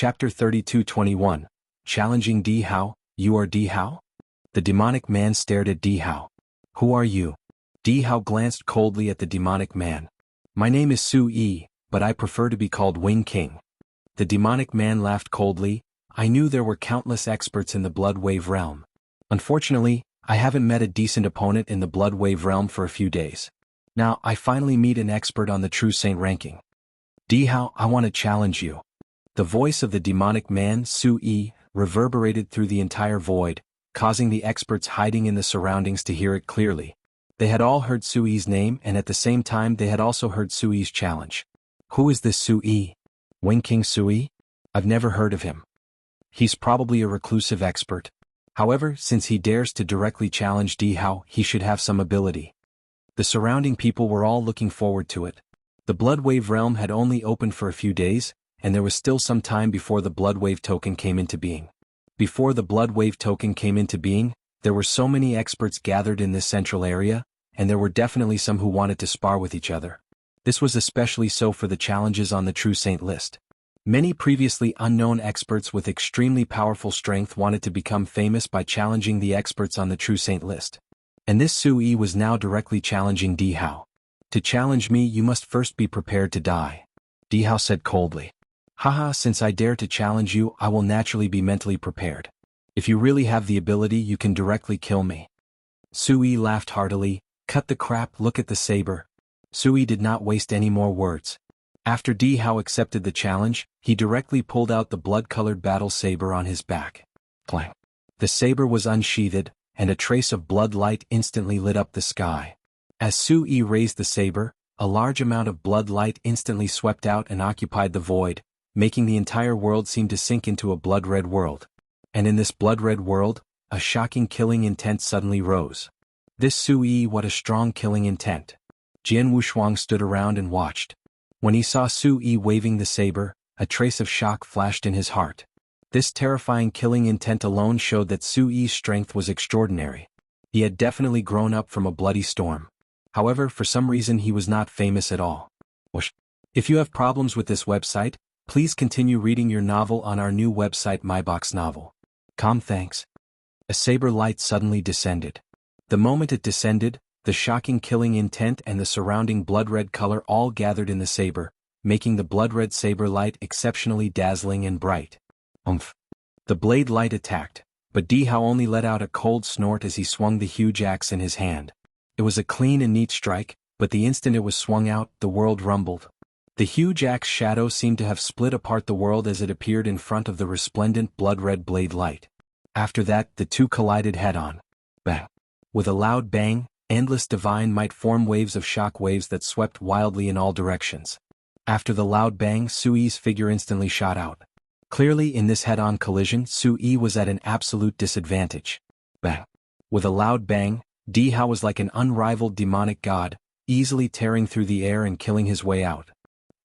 Chapter 32-21. Challenging Di Hao. You are Di Hao? The demonic man stared at Di Hao. Who are you? Di Hao glanced coldly at the demonic man. My name is Su Yi, but I prefer to be called Wing King. The demonic man laughed coldly. I knew there were countless experts in the Blood Wave realm. Unfortunately, I haven't met a decent opponent in the Blood Wave realm for a few days. Now, I finally meet an expert on the True Saint ranking. Di Hao, I want to challenge you. The voice of the demonic man, Su Yi, reverberated through the entire void, causing the experts hiding in the surroundings to hear it clearly. They had all heard Su Yi's name, and at the same time they had also heard Su Yi's challenge. Who is this Su Yi? Wing King Su Yi? I've never heard of him. He's probably a reclusive expert. However, since he dares to directly challenge Di Hao, he should have some ability. The surrounding people were all looking forward to it. The Blood Wave realm had only opened for a few days, and there was still some time before the Blood Wave token came into being. Before the Blood Wave token came into being, there were so many experts gathered in this central area, and there were definitely some who wanted to spar with each other. This was especially so for the challenges on the True Saint list. Many previously unknown experts with extremely powerful strength wanted to become famous by challenging the experts on the True Saint list. And this Su Yi was now directly challenging Di Hao. To challenge me, you must first be prepared to die. Di Hao said coldly. Haha, since I dare to challenge you, I will naturally be mentally prepared. If you really have the ability, you can directly kill me. Su Yi laughed heartily. Cut the crap, look at the saber. Su Yi did not waste any more words. After Di Hao accepted the challenge, he directly pulled out the blood-colored battle saber on his back. Clang. The saber was unsheathed, and a trace of blood light instantly lit up the sky. As Su Yi raised the saber, a large amount of blood light instantly swept out and occupied the void, making the entire world seem to sink into a blood-red world. And in this blood-red world, a shocking killing intent suddenly rose. This Su Yi, what a strong killing intent. Jianghu stood around and watched. When he saw Su Yi waving the saber, a trace of shock flashed in his heart. This terrifying killing intent alone showed that Su Yi's strength was extraordinary. He had definitely grown up from a bloody storm. However, for some reason he was not famous at all. If you have problems with this website, please continue reading your novel on our new website MyBox Novel. Thanks. A saber light suddenly descended. The moment it descended, the shocking killing intent and the surrounding blood-red color all gathered in the saber, making the blood-red saber light exceptionally dazzling and bright. The blade light attacked, but Di Hao only let out a cold snort as he swung the huge axe in his hand. It was a clean and neat strike, but the instant it was swung out, the world rumbled. The huge axe shadow seemed to have split apart the world as it appeared in front of the resplendent blood-red blade light. After that, the two collided head-on. Bang! With a loud bang, endless divine might formed waves of shock waves that swept wildly in all directions. After the loud bang, Su Yi's figure instantly shot out. Clearly, in this head-on collision, Su Yi was at an absolute disadvantage. Bang! With a loud bang, Di Hao was like an unrivaled demonic god, easily tearing through the air and killing his way out.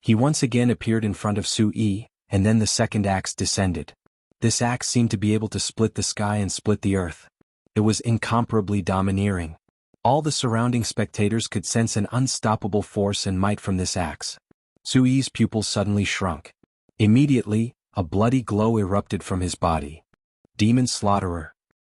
He once again appeared in front of Su Yi, and then the second axe descended. This axe seemed to be able to split the sky and split the earth. It was incomparably domineering. All the surrounding spectators could sense an unstoppable force and might from this axe. Su Yi's pupils suddenly shrunk. Immediately, a bloody glow erupted from his body. Demon Slaughterer.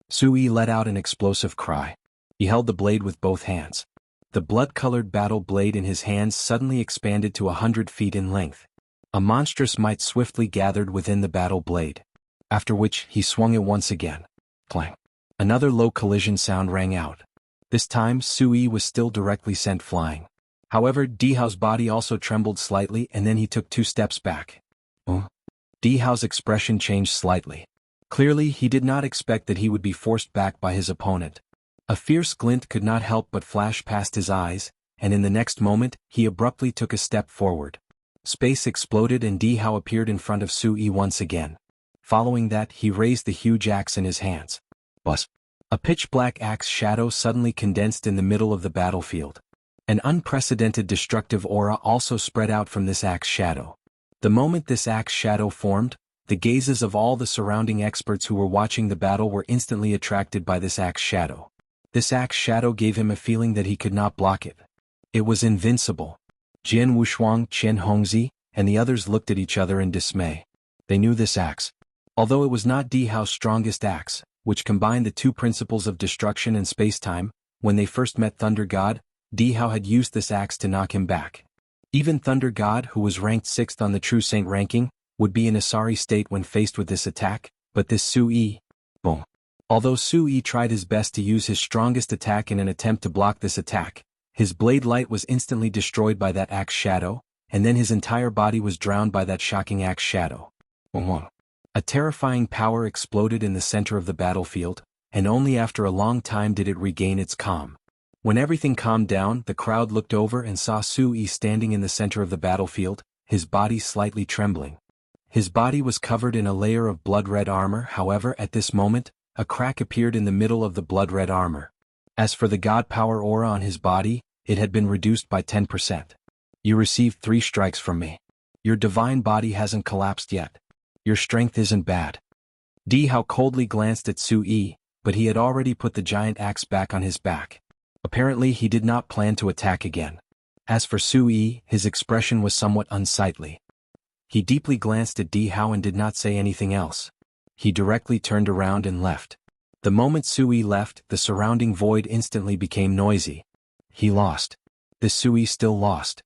Su Yi let out an explosive cry. He held the blade with both hands. The blood-colored battle blade in his hands suddenly expanded to 100 feet in length. A monstrous might swiftly gathered within the battle blade. After which, he swung it once again. Clang. Another low collision sound rang out. This time, Su Yi was still directly sent flying. However, Di Hao's body also trembled slightly and then he took 2 steps back. Di Hao's expression changed slightly. Clearly, he did not expect that he would be forced back by his opponent. A fierce glint could not help but flash past his eyes, and in the next moment, he abruptly took a step forward. Space exploded and Di Hao appeared in front of Su Yi once again. Following that, he raised the huge axe in his hands. Buzz! A pitch-black axe shadow suddenly condensed in the middle of the battlefield. An unprecedented destructive aura also spread out from this axe shadow. The moment this axe shadow formed, the gazes of all the surrounding experts who were watching the battle were instantly attracted by this axe shadow. This axe shadow gave him a feeling that he could not block it. It was invincible. Jianghu, Chen Hongzi, and the others looked at each other in dismay. They knew this axe. Although it was not Dihao's strongest axe, which combined the two principles of destruction and space-time, when they first met Thunder God, Dihao had used this axe to knock him back. Even Thunder God, who was ranked 6th on the True Saint ranking, would be in a sorry state when faced with this attack, but this Sui, boom. Although Sui tried his best to use his strongest attack in an attempt to block this attack, his blade light was instantly destroyed by that axe shadow, and then his entire body was drowned by that shocking axe shadow. A terrifying power exploded in the center of the battlefield, and only after a long time did it regain its calm. When everything calmed down, the crowd looked over and saw Sui standing in the center of the battlefield, his body slightly trembling. His body was covered in a layer of blood-red armor. However, at this moment, a crack appeared in the middle of the blood-red armor. As for the god power aura on his body, it had been reduced by 10%. You received 3 strikes from me. Your divine body hasn't collapsed yet. Your strength isn't bad. Dihao coldly glanced at Sui, but he had already put the giant axe back on his back. Apparently he did not plan to attack again. As for Sui, his expression was somewhat unsightly. He deeply glanced at Dihao and did not say anything else. He directly turned around and left. The moment Sui left, the surrounding void instantly became noisy. He lost. This Sui still lost.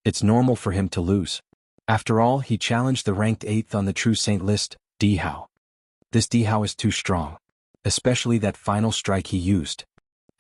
It's normal for him to lose. After all, he challenged the ranked 8th on the True Saint list, Dihao. This Dihao is too strong. Especially that final strike he used.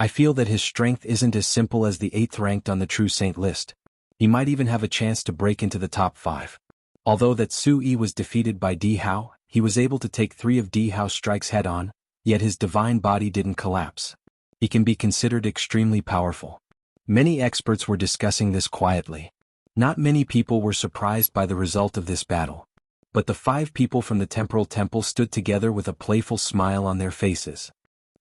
I feel that his strength isn't as simple as the 8th ranked on the True Saint list. He might even have a chance to break into the top 5. Although that Sui was defeated by Dihao, he was able to take 3 of Dihao's strikes head-on, yet his divine body didn't collapse. He can be considered extremely powerful. Many experts were discussing this quietly. Not many people were surprised by the result of this battle. But the 5 people from the Temporal Temple stood together with a playful smile on their faces.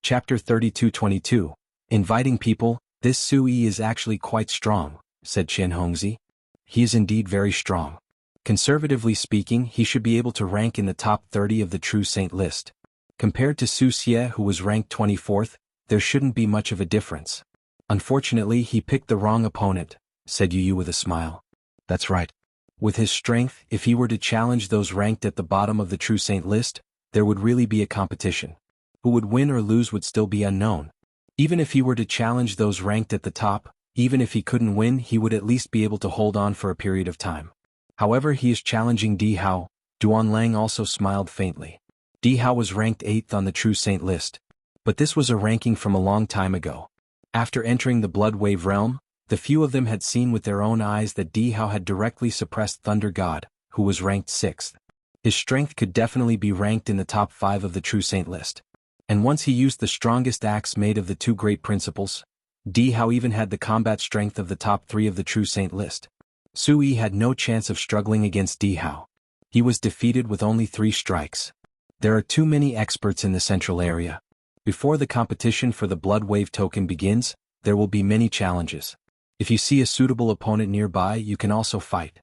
Chapter 32:22. Inviting people. This Sui is actually quite strong, said Chen Hongzi. He is indeed very strong. Conservatively speaking, he should be able to rank in the top 30 of the True Saint list. Compared to Su Xie, who was ranked 24th, there shouldn't be much of a difference. Unfortunately, he picked the wrong opponent, said Yu Yu with a smile. That's right. With his strength, if he were to challenge those ranked at the bottom of the True Saint list, there would really be a competition. Who would win or lose would still be unknown. Even if he were to challenge those ranked at the top, even if he couldn't win, he would at least be able to hold on for a period of time. However, he is challenging Dihao. Duan Lang also smiled faintly. Dihao was ranked 8th on the True Saint list. But this was a ranking from a long time ago. After entering the Blood Wave realm, the few of them had seen with their own eyes that Dihao had directly suppressed Thunder God, who was ranked 6th. His strength could definitely be ranked in the top 5 of the True Saint list. And once he used the strongest axe made of the 2 great principles, Dihao even had the combat strength of the top 3 of the True Saint list. Sui had no chance of struggling against Dihao. He was defeated with only 3 strikes. There are too many experts in the central area. Before the competition for the Blood Wave token begins, there will be many challenges. If you see a suitable opponent nearby, you can also fight.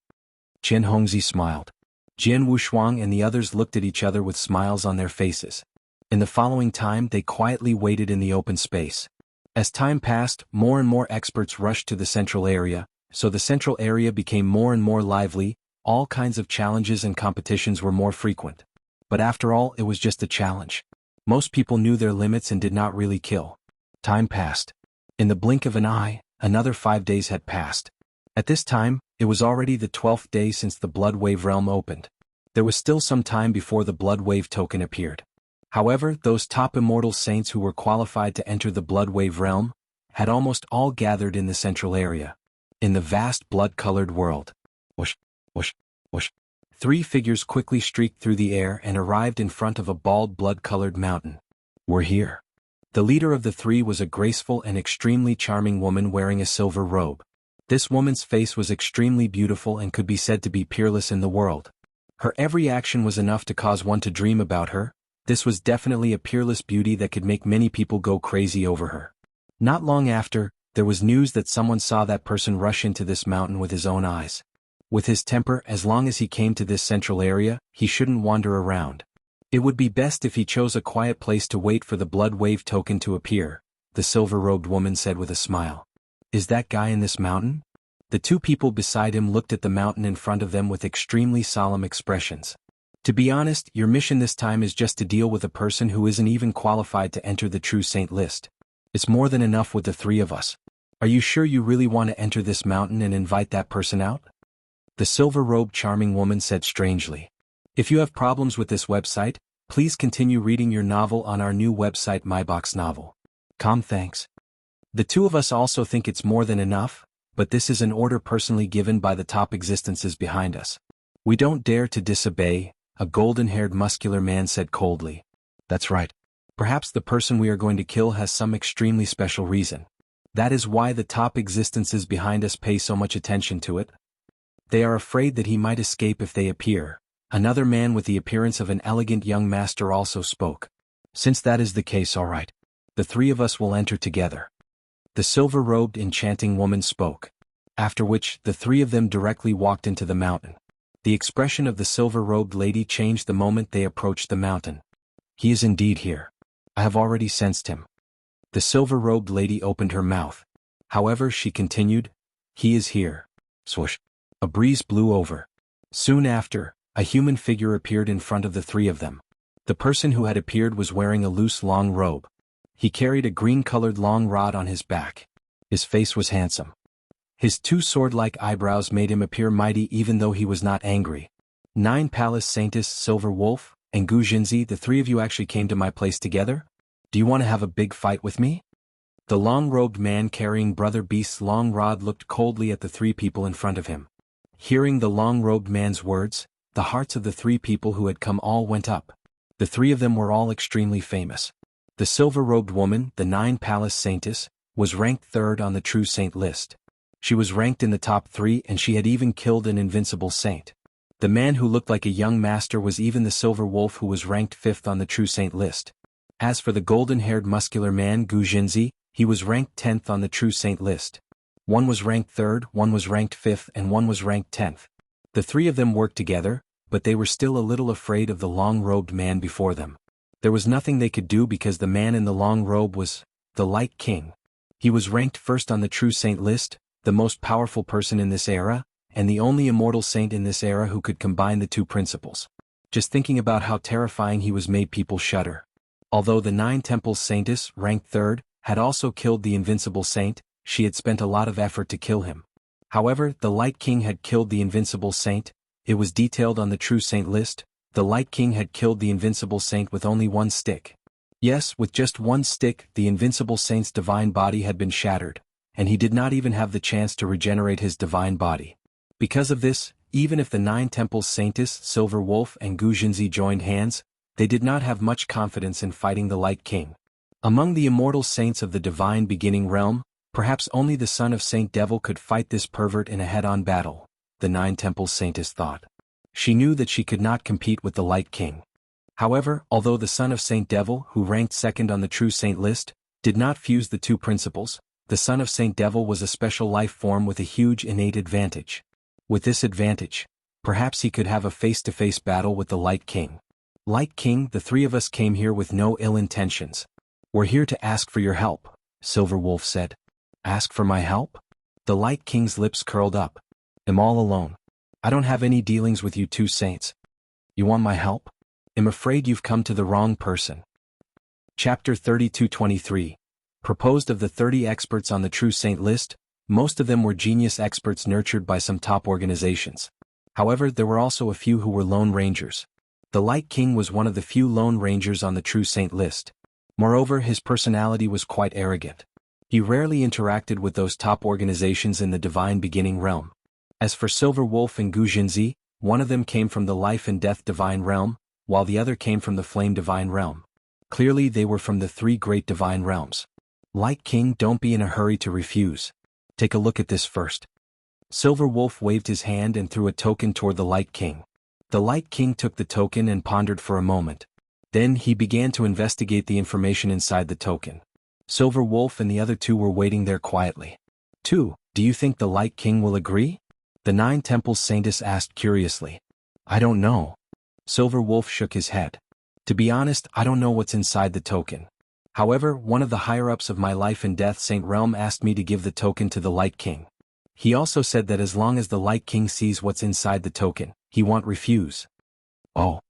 Chen Hongzi smiled. Jian Wushuang and the others looked at each other with smiles on their faces. In the following time, they quietly waited in the open space. As time passed, more and more experts rushed to the central area, so the central area became more and more lively. All kinds of challenges and competitions were more frequent. But after all, it was just a challenge. Most people knew their limits and did not really kill. Time passed. In the blink of an eye, another 5 days had passed. At this time, it was already the 12th day since the Blood Wave realm opened. There was still some time before the Blood Wave token appeared. However, those top immortal saints who were qualified to enter the Blood Wave realm had almost all gathered in the central area. In the vast blood-colored world. Whoosh, whoosh, whoosh. 3 figures quickly streaked through the air and arrived in front of a bald blood-colored mountain. We're here. The leader of the 3 was a graceful and extremely charming woman wearing a silver robe. This woman's face was extremely beautiful and could be said to be peerless in the world. Her every action was enough to cause one to dream about her. This was definitely a peerless beauty that could make many people go crazy over her. Not long after, there was news that someone saw that person rush into this mountain with his own eyes. With his temper, as long as he came to this central area, he shouldn't wander around. It would be best if he chose a quiet place to wait for the Blood Wave token to appear, the silver-robed woman said with a smile. Is that guy in this mountain? The 2 people beside him looked at the mountain in front of them with extremely solemn expressions. To be honest, your mission this time is just to deal with a person who isn't even qualified to enter the true saint list. It's more than enough with the three of us. Are you sure you really want to enter this mountain and invite that person out? The silver-robed charming woman said strangely. If you have problems with this website, please continue reading your novel on our new website MyBox Novel. Thanks. The two of us also think it's more than enough, but this is an order personally given by the top existences behind us. We don't dare to disobey, a golden-haired muscular man said coldly. That's right. Perhaps the person we are going to kill has some extremely special reason. That is why the top existences behind us pay so much attention to it. They are afraid that he might escape if they appear. Another man with the appearance of an elegant young master also spoke. Since that is the case, all right. The three of us will enter together. The silver-robed enchanting woman spoke. After which, the three of them directly walked into the mountain. The expression of the silver-robed lady changed the moment they approached the mountain. He is indeed here. I have already sensed him. The silver-robed lady opened her mouth. However, she continued, he is here. Swoosh. A breeze blew over. Soon after, a human figure appeared in front of the three of them. The person who had appeared was wearing a loose long robe. He carried a green-colored long rod on his back. His face was handsome. His two sword-like eyebrows made him appear mighty even though he was not angry. 9 Palace Saintess Silver Wolf, and Gu Jinzi, the three of you actually came to my place together? Do you want to have a big fight with me? The long-robed man carrying Brother Beast's long rod looked coldly at the three people in front of him. Hearing the long-robed man's words, the hearts of the three people who had come all went up. The three of them were all extremely famous. The silver-robed woman, the 9 Palace Saintess, was ranked 3rd on the True Saint list. She was ranked in the top 3 and she had even killed an invincible saint. The man who looked like a young master was even the Silver Wolf who was ranked 5th on the True Saint list. As for the golden-haired muscular man Gu Jinzi, he was ranked 10th on the True Saint list. One was ranked 3rd, one was ranked 5th and one was ranked 10th. The three of them worked together, but they were still a little afraid of the long-robed man before them. There was nothing they could do because the man in the long robe was the Light King. He was ranked 1st on the True Saint list, the most powerful person in this era, and the only immortal saint in this era who could combine the two principles. Just thinking about how terrifying he was made people shudder. Although the 9 Temples Saintess, ranked 3rd, had also killed the invincible saint, she had spent a lot of effort to kill him. However, the Light King had killed the invincible saint. It was detailed on the True Saint list. The Light King had killed the invincible saint with only one stick. Yes, with just one stick, the invincible saint's divine body had been shattered, and he did not even have the chance to regenerate his divine body. Because of this, even if the 9 Temples Saintess, Silver Wolf and Gu Jinzi joined hands, they did not have much confidence in fighting the Light King. Among the immortal saints of the divine beginning realm, perhaps only the son of Saint Devil could fight this pervert in a head-on battle, the 9 Temples Saintess thought. She knew that she could not compete with the Light King. However, although the son of Saint Devil, who ranked 2nd on the True Saint list, did not fuse the two principles, the son of Saint Devil was a special life form with a huge innate advantage. With this advantage, perhaps he could have a face-to-face battle with the Light King. Light King, the three of us came here with no ill intentions. We're here to ask for your help, Silver Wolf said. Ask for my help? The Light King's lips curled up. I'm all alone. I don't have any dealings with you two saints. You want my help? I'm afraid you've come to the wrong person. Chapter 32-23. Proposed of the 30 experts on the True Saint list, most of them were genius experts nurtured by some top organizations. However, there were also a few who were lone rangers. The Light King was one of the few lone rangers on the True Saint list. Moreover, his personality was quite arrogant. He rarely interacted with those top organizations in the divine beginning realm. As for Silver Wolf and Gu Jinzi, one of them came from the life and death divine realm, while the other came from the flame divine realm. Clearly they were from the 3 great divine realms. Light King, don't be in a hurry to refuse. Take a look at this first. Silver Wolf waved his hand and threw a token toward the Light King. The Light King took the token and pondered for a moment. Then he began to investigate the information inside the token. Silver Wolf and the other 2 were waiting there quietly. 2, do you think the Light King will agree? The 9 Temples Saintess asked curiously. I don't know. Silver Wolf shook his head. To be honest, I don't know what's inside the token. However, one of the higher-ups of my life and death saint realm asked me to give the token to the Light King. He also said that as long as the Light King sees what's inside the token, he won't refuse. Oh.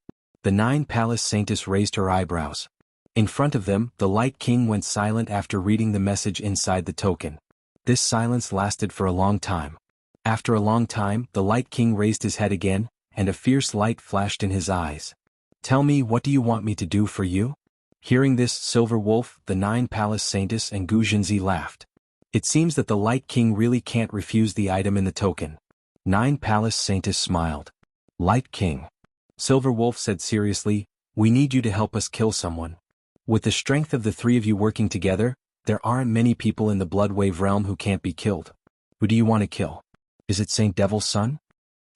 The Nine Palace Saintess raised her eyebrows. In front of them, the Light King went silent after reading the message inside the token. This silence lasted for a long time. After a long time, the Light King raised his head again, and a fierce light flashed in his eyes. Tell me, what do you want me to do for you? Hearing this, Silver Wolf, the Nine Palace Saintess and Gu Jinzi laughed. It seems that the Light King really can't refuse the item in the token. Nine Palace Saintess smiled. Light King. Silver Wolf said seriously, we need you to help us kill someone. With the strength of the three of you working together, there aren't many people in the Bloodwave realm who can't be killed. Who do you want to kill? Is it Saint Devil's son?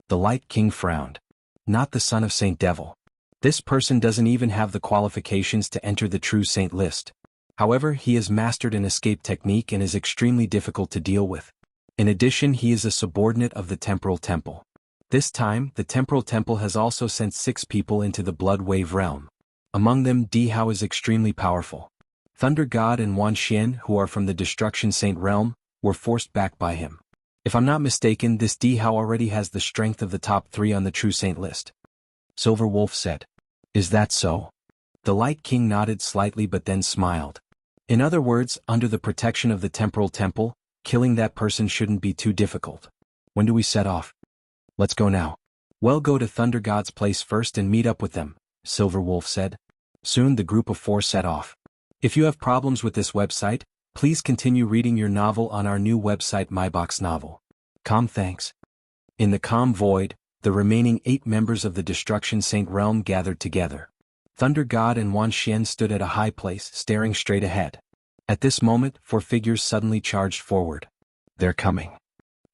The Light King frowned. Not the son of Saint Devil. This person doesn't even have the qualifications to enter the true saint list. However, he has mastered an escape technique and is extremely difficult to deal with. In addition, he is a subordinate of the Temporal Temple. This time, the Temporal Temple has also sent 6 people into the Blood Wave realm. Among them, Dihao is extremely powerful. Thunder God and Wan Xian, who are from the Destruction Saint realm, were forced back by him. If I'm not mistaken, this Dihao already has the strength of the top 3 on the True Saint list. Silver Wolf said. Is that so? The Light King nodded slightly but then smiled. In other words, under the protection of the Temporal Temple, killing that person shouldn't be too difficult. When do we set off? Let's go now. Well, go to Thunder God's place first and meet up with them, Silver Wolf said. Soon the group of 4 set off. If you have problems with this website, please continue reading your novel on our new website MyBox Novel. Calm thanks. In the calm void, the remaining 8 members of the Destruction Saint realm gathered together. Thunder God and Wan Xian stood at a high place, staring straight ahead. At this moment, 4 figures suddenly charged forward. They're coming.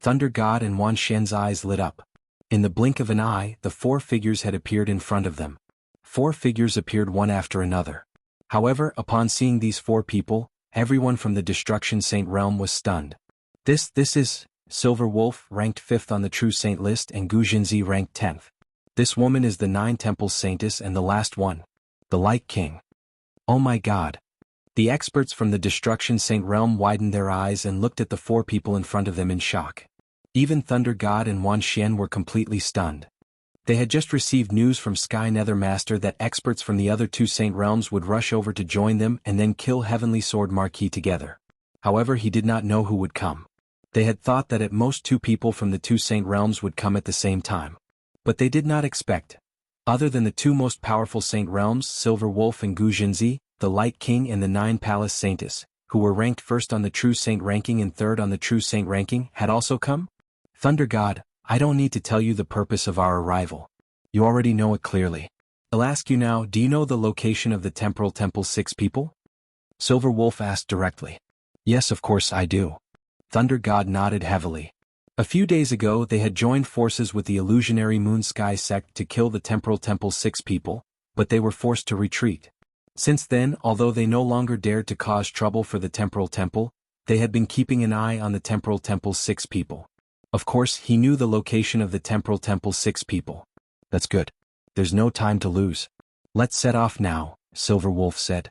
Thunder God and Wan Xian's eyes lit up. In the blink of an eye, the 4 figures had appeared in front of them. 4 figures appeared one after another. However, upon seeing these 4 people, everyone from the Destruction Saint realm was stunned. This is Silver Wolf, ranked 5th on the True Saint list, and Gu Jinzi ranked 10th. This woman is the 9 Temples Saintess and the last one. The Light King. Oh my God. The experts from the Destruction Saint realm widened their eyes and looked at the 4 people in front of them in shock. Even Thunder God and Wan Xian were completely stunned. They had just received news from Sky Nether Master that experts from the other 2 Saint realms would rush over to join them and then kill Heavenly Sword Marquis together. However, he did not know who would come. They had thought that at most 2 people from the 2 Saint realms would come at the same time. But they did not expect. Other than the 2 most powerful Saint realms, Silver Wolf and Gu Jinzi, the Light King and the 9 Palace Saintess, who were ranked 1st on the True Saint ranking and 3rd on the True Saint ranking, had also come? Thunder God, I don't need to tell you the purpose of our arrival. You already know it clearly. I'll ask you now, do you know the location of the Temporal Temple's 6 people? Silver Wolf asked directly. Yes, of course I do. Thunder God nodded heavily. A few days ago they had joined forces with the illusionary Moon Sky sect to kill the Temporal Temple's 6 people, but they were forced to retreat. Since then, although they no longer dared to cause trouble for the Temporal Temple, they had been keeping an eye on the Temporal Temple's 6 people. Of course, he knew the location of the Temporal Temple's 6 people. That's good. There's no time to lose. Let's set off now, Silver Wolf said.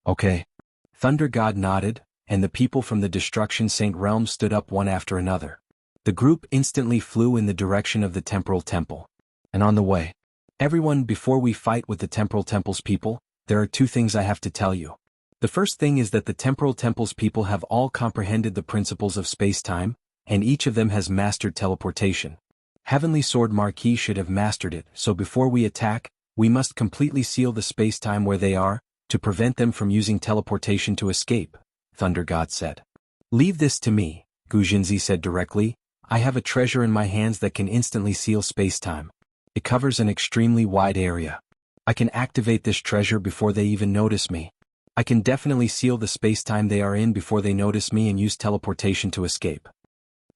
Okay. Thunder God nodded, and the people from the Destruction Saint realm stood up one after another. The group instantly flew in the direction of the Temporal Temple. And on the way. Everyone, before we fight with the Temporal Temple's people, there are 2 things I have to tell you. The first thing is that the Temporal Temple's people have all comprehended the principles of space-time, and each of them has mastered teleportation. Heavenly Sword Marquis should have mastered it, so before we attack, we must completely seal the space-time where they are, to prevent them from using teleportation to escape, Thunder God said. Leave this to me, Gu Jinzi said directly. I have a treasure in my hands that can instantly seal space-time. It covers an extremely wide area. I can activate this treasure before they even notice me. I can definitely seal the space-time they are in before they notice me and use teleportation to escape.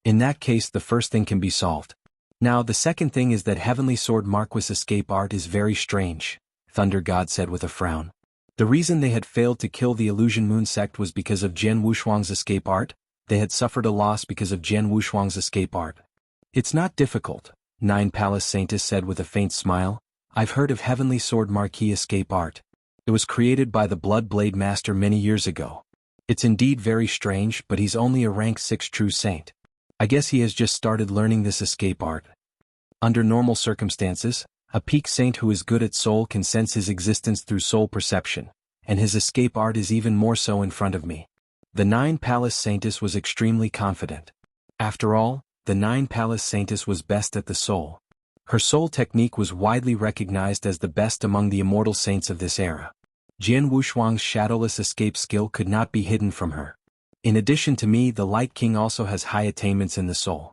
In that case, the first thing can be solved. Now, the second thing is that Heavenly Sword Marquis' escape art is very strange, Thunder God said with a frown. The reason they had failed to kill the Illusion Moon sect was because of Jian Wushuang's escape art. They had suffered a loss because of Jian Wushuang's escape art. It's not difficult, 9 Palace Saintess said with a faint smile. I've heard of Heavenly Sword Marquis escape art. It was created by the Blood Blade Master many years ago. It's indeed very strange, but he's only a rank 6 true saint. I guess he has just started learning this escape art. Under normal circumstances, A peak saint who is good at soul can sense his existence through soul perception, and his escape art is even more so in front of me. The Nine Palace Saintess was extremely confident. After all, the Nine Palace Saintess was best at the soul. Her soul technique was widely recognized as the best among the immortal saints of this era. Jian Wushuang's shadowless escape skill could not be hidden from her. In addition to me, the Light King also has high attainments in the soul.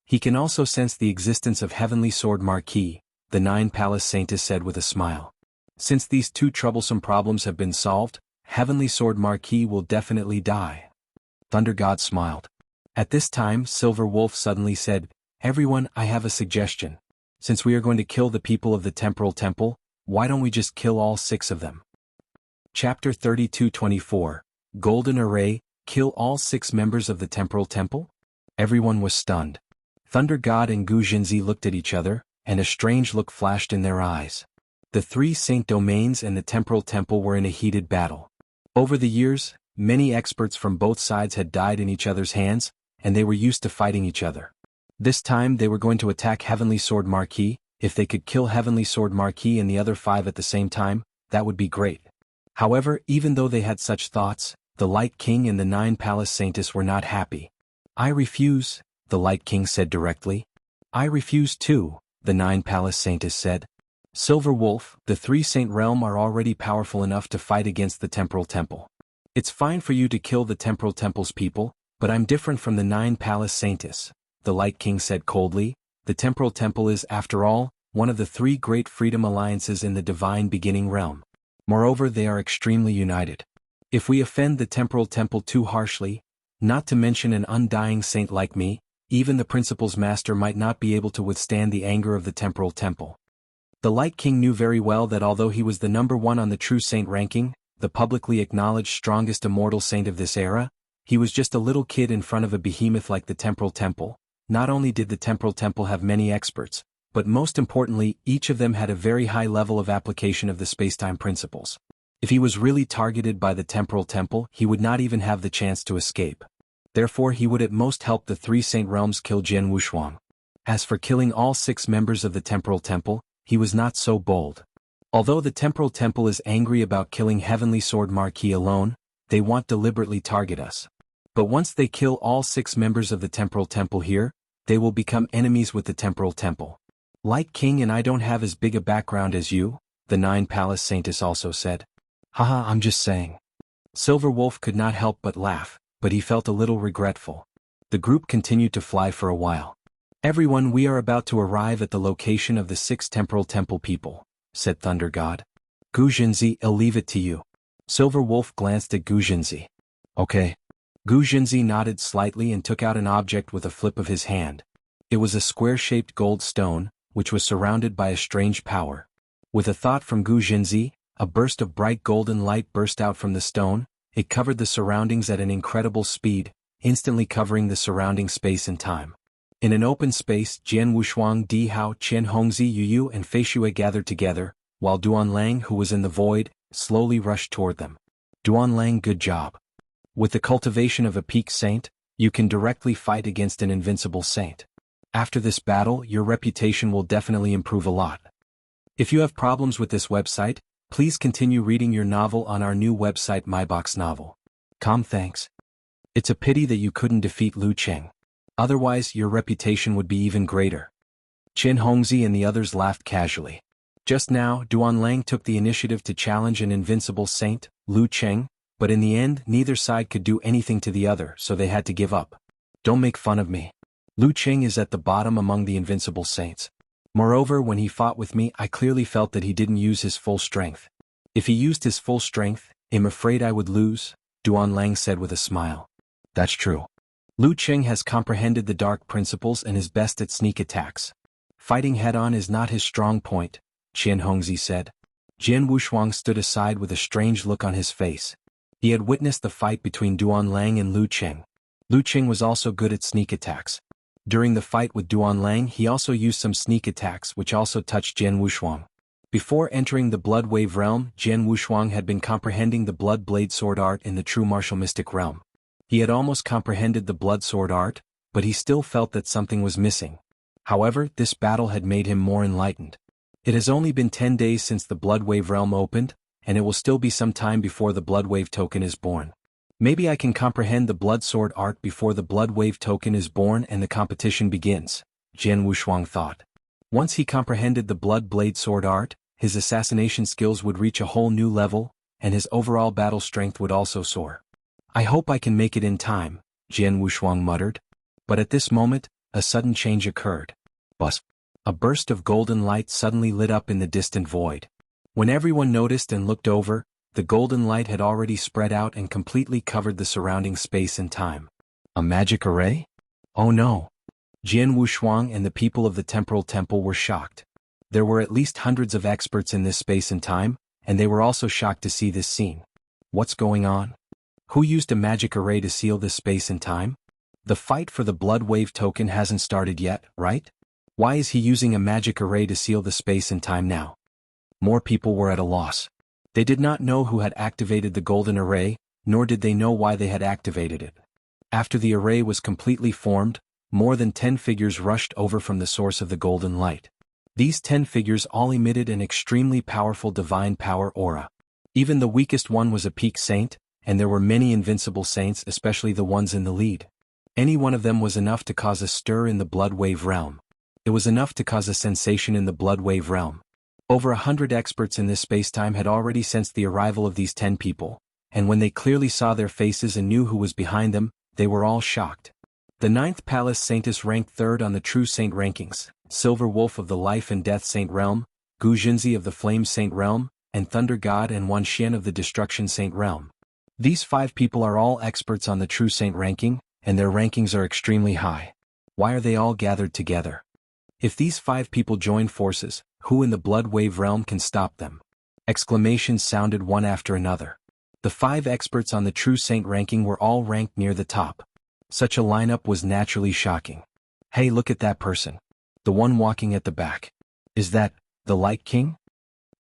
He can also sense the existence of Heavenly Sword Marquis, the Nine Palace Saintess said with a smile. Since these two troublesome problems have been solved, Heavenly Sword Marquis will definitely die. Thunder God smiled. At this time, Silver Wolf suddenly said, "Everyone, I have a suggestion. Since we are going to kill the people of the Temporal Temple, why don't we just kill all 6 of them?" Chapter 32:24, Golden Array, kill all 6 members of the Temporal Temple? Everyone was stunned. Thunder God and Gu Jinzi looked at each other, and a strange look flashed in their eyes. The 3 Saint Domains and the Temporal Temple were in a heated battle. Over the years, many experts from both sides had died in each other's hands, and they were used to fighting each other. This time they were going to attack Heavenly Sword Marquis. If they could kill Heavenly Sword Marquis and the other 5 at the same time, that would be great. However, even though they had such thoughts, the Light King and the Nine Palace Saintess were not happy. "I refuse," the Light King said directly. "I refuse too," the Nine Palace Saintess said. "Silver Wolf, the 3 Saint Realm are already powerful enough to fight against the Temporal Temple. It's fine for you to kill the Temporal Temple's people, but I'm different from the Nine Palace Saintess," the Light King said coldly. "The Temporal Temple is, after all, one of the 3 great freedom alliances in the Divine Beginning Realm. Moreover, they are extremely united. If we offend the Temporal Temple too harshly, not to mention an undying saint like me, even the Principal's Master might not be able to withstand the anger of the Temporal Temple." The Light King knew very well that although he was the number 1 on the True Saint ranking, the publicly acknowledged strongest immortal saint of this era, he was just a little kid in front of a behemoth like the Temporal Temple. Not only did the Temporal Temple have many experts, but most importantly, each of them had a very high level of application of the spacetime principles. If he was really targeted by the Temporal Temple, he would not even have the chance to escape. Therefore he would at most help the 3 Saint Realms kill Jian Wushuang. As for killing all 6 members of the Temporal Temple, he was not so bold. Although the Temporal Temple is angry about killing Heavenly Sword Marquis alone, they won't deliberately target us. But once they kill all 6 members of the Temporal Temple here, they will become enemies with the Temporal Temple. "Light King and I don't have as big a background as you," the Nine Palace Saintess also said. "Haha, I'm just saying." Silver Wolf could not help but laugh, but he felt a little regretful. The group continued to fly for a while. "Everyone, we are about to arrive at the location of the 6 Temporal Temple people," said Thunder God. "Gu Jinzi, I'll leave it to you." Silver Wolf glanced at Gu Jinzi. "Okay." Gu Jinzi nodded slightly and took out an object with a flip of his hand. It was a square-shaped gold stone, which was surrounded by a strange power. With a thought from Gu Jinzi, a burst of bright golden light burst out from the stone. It covered the surroundings at an incredible speed, instantly covering the surrounding space and time. In an open space, Jian Wushuang, Di Hao, Chen Hongzi, Yu Yu and Fei Shui gathered together, while Duan Lang, who was in the void, slowly rushed toward them. "Duan Lang, good job. With the cultivation of a peak saint, you can directly fight against an invincible saint. After this battle, your reputation will definitely improve a lot. If you have problems with this website, please continue reading your novel on our new website MyBox Novel. Thanks. It's a pity that you couldn't defeat Lu Cheng. Otherwise, your reputation would be even greater." Chen Hongzi and the others laughed casually. Just now, Duan Lang took the initiative to challenge an invincible saint, Lu Cheng, but in the end, neither side could do anything to the other, so they had to give up. "Don't make fun of me. Lu Cheng is at the bottom among the invincible saints. Moreover, when he fought with me, I clearly felt that he didn't use his full strength. If he used his full strength, I'm afraid I would lose," Duan Lang said with a smile. "That's true. Lu Cheng has comprehended the dark principles and is best at sneak attacks. Fighting head-on is not his strong point," Chen Hongzi said. Jian Wushuang stood aside with a strange look on his face. He had witnessed the fight between Duan Lang and Lu Cheng. Lu Cheng was also good at sneak attacks. During the fight with Duan Lang, he also used some sneak attacks which also touched Jian Wushuang. Before entering the Blood Wave realm, Jian Wushuang had been comprehending the Blood Blade Sword art in the true martial mystic realm. He had almost comprehended the Blood Sword art, but he still felt that something was missing. However, this battle had made him more enlightened. It has only been 10 days since the Bloodwave realm opened, and it will still be some time before the Bloodwave token is born. Maybe I can comprehend the Blood Sword art before the Bloodwave token is born and the competition begins, Jian Wushuang thought. Once he comprehended the Blood Blade Sword art, his assassination skills would reach a whole new level, and his overall battle strength would also soar. I hope I can make it in time, Jian Wushuang muttered. But at this moment, a sudden change occurred. Buzz! A burst of golden light suddenly lit up in the distant void. When everyone noticed and looked over, the golden light had already spread out and completely covered the surrounding space and time. A magic array? Oh no! Jian Wushuang and the people of the Temporal Temple were shocked. There were at least hundreds of experts in this space and time, and they were also shocked to see this scene. What's going on? Who used a magic array to seal this space and time? The fight for the Bloodwave token hasn't started yet, right? Why is he using a magic array to seal the space and time now? More people were at a loss. They did not know who had activated the golden array, nor did they know why they had activated it. After the array was completely formed, more than 10 figures rushed over from the source of the golden light. These 10 figures all emitted an extremely powerful divine power aura. Even the weakest one was a peak saint, and there were many invincible saints, especially the ones in the lead. Any one of them was enough to cause a stir in the Bloodwave realm. It was enough to cause a sensation in the Bloodwave realm. Over 100 experts in this spacetime had already sensed the arrival of these 10 people, and when they clearly saw their faces and knew who was behind them, they were all shocked. The 9th Palace Saintess ranked 3rd on the True Saint rankings, Silver Wolf of the Life and Death Saint realm, Gu Jinzi of the Flame Saint realm, and Thunder God and Wan Xian of the Destruction Saint realm. These 5 people are all experts on the True Saint ranking, and their rankings are extremely high. Why are they all gathered together? If these 5 people join forces, who in the Bloodwave realm can stop them? Exclamations sounded one after another. The 5 experts on the True Saint ranking were all ranked near the top. Such a lineup was naturally shocking. Hey, look at that person. The one walking at the back. Is that the Light King?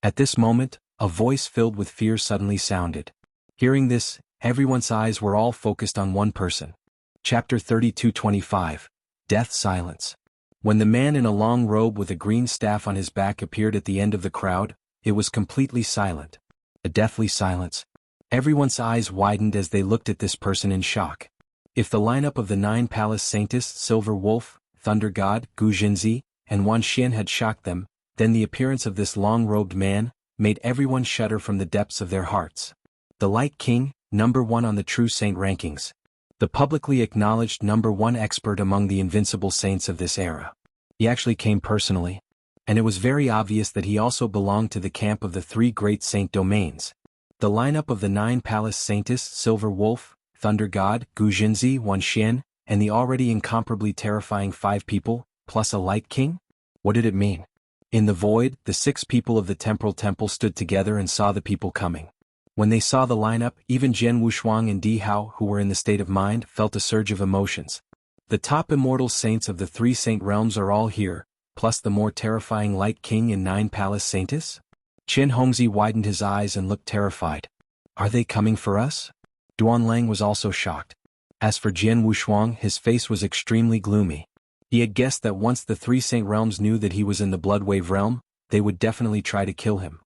At this moment, a voice filled with fear suddenly sounded. Hearing this, everyone's eyes were all focused on one person. Chapter 32:25. Death Silence. When the man in a long robe with a green staff on his back appeared at the end of the crowd, it was completely silent. A deathly silence. Everyone's eyes widened as they looked at this person in shock. If the lineup of the 9 Palace Saintess, Silver Wolf, Thunder God, Gu Jinzi, and Wan Xian had shocked them, then the appearance of this long-robed man made everyone shudder from the depths of their hearts. The Light King, number 1 on the True Saint rankings. The publicly acknowledged number 1 expert among the invincible saints of this era. He actually came personally. And it was very obvious that he also belonged to the camp of the 3 great saint domains. The lineup of the 9 Palace Saintess, Silver Wolf, Thunder God, Gu Jinzi, Wan Xian, and the already incomparably terrifying 5 people, plus a Light King? What did it mean? In the void, the 6 people of the Temporal Temple stood together and saw the people coming. When they saw the lineup, even Jian Wushuang and Di Hao, who were in the state of mind, felt a surge of emotions. The top immortal saints of the 3 saint realms are all here, plus the more terrifying Light King and 9 Palace Saintess? Qin Hongzi widened his eyes and looked terrified. Are they coming for us? Duan Lang was also shocked. As for Jian Wushuang, his face was extremely gloomy. He had guessed that once the 3 saint realms knew that he was in the Bloodwave realm, they would definitely try to kill him.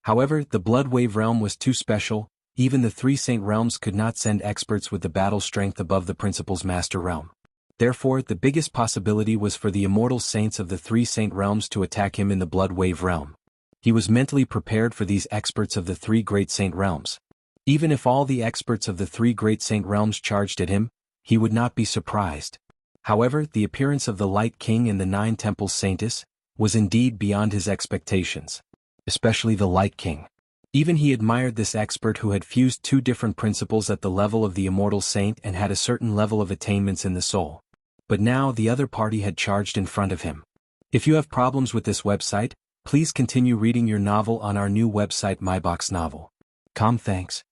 However, the Bloodwave realm was too special. Even the 3 saint realms could not send experts with the battle strength above the Principal's Master realm. Therefore, the biggest possibility was for the immortal saints of the 3 saint realms to attack him in the Bloodwave realm. He was mentally prepared for these experts of the 3 great saint realms. Even if all the experts of the 3 great saint realms charged at him, he would not be surprised. However, the appearance of the Light King and the 9 Temple Saintess was indeed beyond his expectations. Especially the Light King. Even he admired this expert who had fused 2 different principles at the level of the immortal saint and had a certain level of attainments in the soul. But now the other party had charged in front of him. If you have problems with this website, please continue reading your novel on our new website MyBox Novel. Thanks.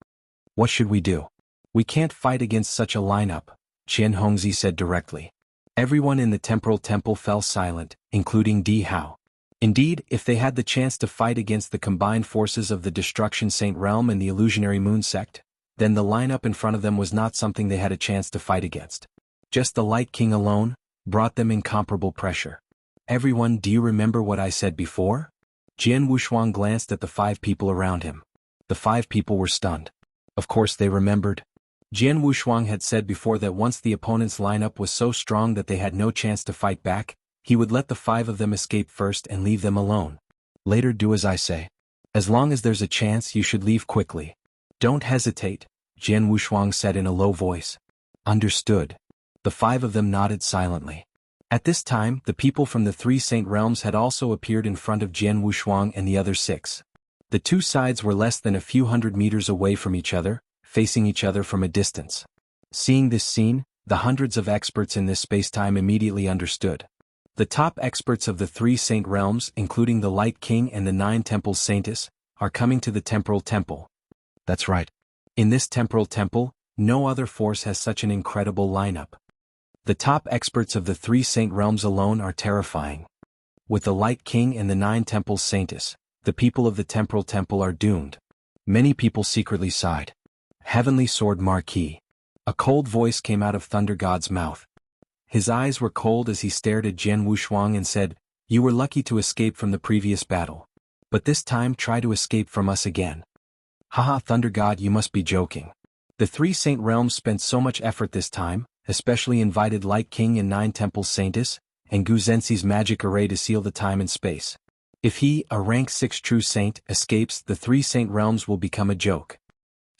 What should we do? We can't fight against such a lineup, Qin Hongzi said directly. Everyone in the Temporal Temple fell silent, including Di Hao. Indeed, if they had the chance to fight against the combined forces of the Destruction Saint Realm and the Illusionary Moon Sect, then the lineup in front of them was not something they had a chance to fight against. Just the Light King alone brought them incomparable pressure. Everyone, do you remember what I said before? Jian Wushuang glanced at the 5 people around him. The 5 people were stunned. Of course they remembered. Jian Wushuang had said before that once the opponent's lineup was so strong that they had no chance to fight back, he would let the 5 of them escape first and leave them alone. Later do as I say. As long as there's a chance you should leave quickly. Don't hesitate, Jian Wushuang said in a low voice. Understood. The 5 of them nodded silently. At this time, the people from the 3 Saint Realms had also appeared in front of Jian Wushuang and the other 6. The 2 sides were less than a few hundred meters away from each other, facing each other from a distance. Seeing this scene, the hundreds of experts in this space-time immediately understood. The top experts of the 3 Saint Realms, including the Light King and the 9 Temples Saintess, are coming to the Temporal Temple. That's right. In this Temporal Temple, no other force has such an incredible lineup. The top experts of the 3 Saint Realms alone are terrifying. With the Light King and the 9 Temples Saintess, the people of the Temporal Temple are doomed. Many people secretly sighed. Heavenly Sword Marquis. A cold voice came out of Thunder God's mouth. His eyes were cold as he stared at Jian Wushuang and said, "You were lucky to escape from the previous battle. But this time try to escape from us again." Haha, Thunder God, you must be joking. The 3 Saint Realms spent so much effort this time, especially invited Light King and 9 Temples Saintess, and Gu Zhenxi's magic array to seal the time and space. If he, a rank 6 true saint, escapes, the 3 Saint Realms will become a joke.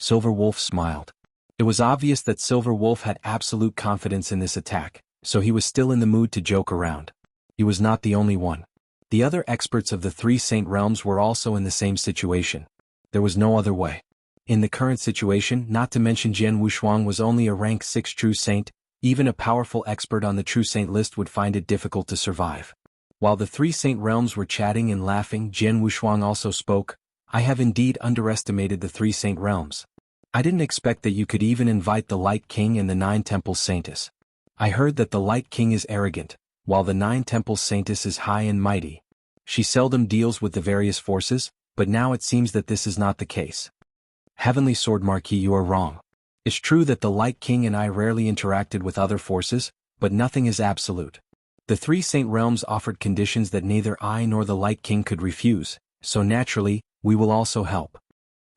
Silver Wolf smiled. It was obvious that Silver Wolf had absolute confidence in this attack, so he was still in the mood to joke around. He was not the only one. The other experts of the 3 Saint Realms were also in the same situation. There was no other way. In the current situation, not to mention Jian Wushuang was only a rank 6 true saint, even a powerful expert on the true saint list would find it difficult to survive. While the 3 Saint Realms were chatting and laughing, Jian Wushuang also spoke. I have indeed underestimated the 3 Saint Realms. I didn't expect that you could even invite the Light King and the 9 Temples Saintess. I heard that the Light King is arrogant, while the 9 Temples Saintess is high and mighty. She seldom deals with the various forces, but now it seems that this is not the case. Heavenly Sword Marquis, you are wrong. It's true that the Light King and I rarely interacted with other forces, but nothing is absolute. The 3 Saint Realms offered conditions that neither I nor the Light King could refuse, so naturally, we will also help.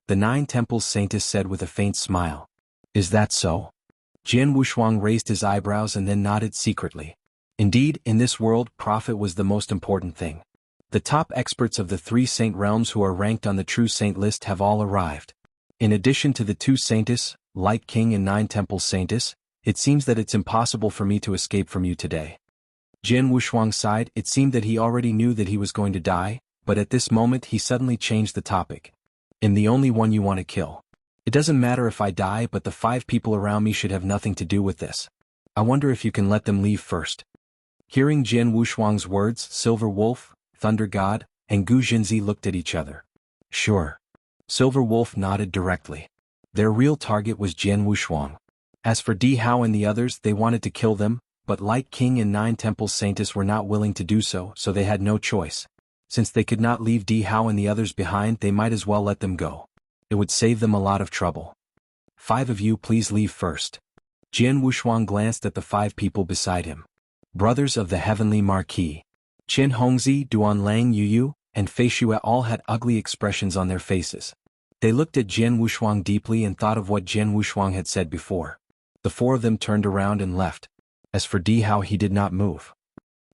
The 9 Temples Saintess said with a faint smile. Is that so? Jian Wushuang raised his eyebrows and then nodded secretly. Indeed, in this world, profit was the most important thing. The top experts of the 3 Saint Realms who are ranked on the True Saint list have all arrived. In addition to the 2 Saintess, Light King and 9 Temples Saintess, it seems that it's impossible for me to escape from you today. Jian Wushuang sighed. It seemed that he already knew that he was going to die, but at this moment he suddenly changed the topic. I'm the only one you want to kill. It doesn't matter if I die, but the 5 people around me should have nothing to do with this. I wonder if you can let them leave first. Hearing Jian Wushuang's words, Silver Wolf, Thunder God, and Gu Zhenxi looked at each other. Sure. Silver Wolf nodded directly. Their real target was Jian Wushuang. As for Di Hao and the others, they wanted to kill them, but Light King and 9 Temples Saintess were not willing to do so, so they had no choice. Since they could not leave Di Hao and the others behind, they might as well let them go. It would save them a lot of trouble. 5 of you please leave first. Jian Wushuang glanced at the 5 people beside him. Brothers of the Heavenly Marquis. Qin Hongzi, Duan Lang Yuyu, and Fei Xue all had ugly expressions on their faces. They looked at Jian Wushuang deeply and thought of what Jian Wushuang had said before. The 4 of them turned around and left. As for Di Hao, he did not move.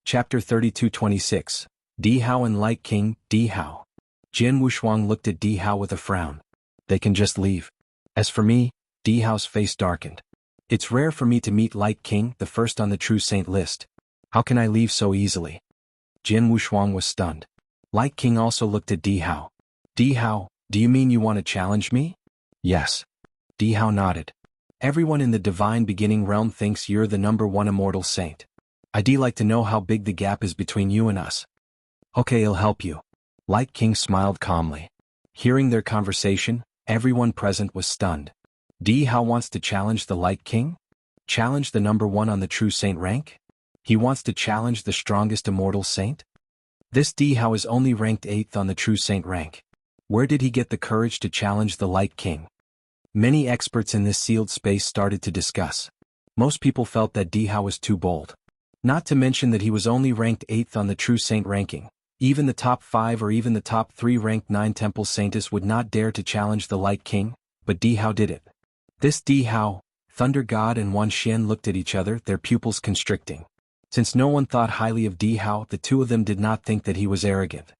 Chapter 32:26. Di Hao and Light King. Di Hao. Jian Wushuang looked at Di Hao with a frown. They can just leave. As for me, Di Hao's face darkened. It's rare for me to meet Light King, the first on the True Saint list. How can I leave so easily? Jian Wushuang was stunned. Light King also looked at Di Hao. Di Hao, do you mean you want to challenge me? Yes. Di Hao nodded. Everyone in the Divine Beginning realm thinks you're the #1 immortal saint. I'd like to know how big the gap is between you and us. Okay, I'll help you. Light King smiled calmly. Hearing their conversation, everyone present was stunned. Di Hao wants to challenge the Light King? Challenge the #1 on the True Saint rank? He wants to challenge the strongest immortal saint? This Di Hao is only ranked 8th on the True Saint rank. Where did he get the courage to challenge the Light King? Many experts in this sealed space started to discuss. Most people felt that Di Hao was too bold. Not to mention that he was only ranked 8th on the True Saint ranking. Even the top 5 or even the top 3 ranked 9 Temple Saints would not dare to challenge the Light King, but Dihao did it. This Dihao, Thunder God and Wan Xian looked at each other, their pupils constricting. Since no one thought highly of Dihao, the two of them did not think that he was arrogant.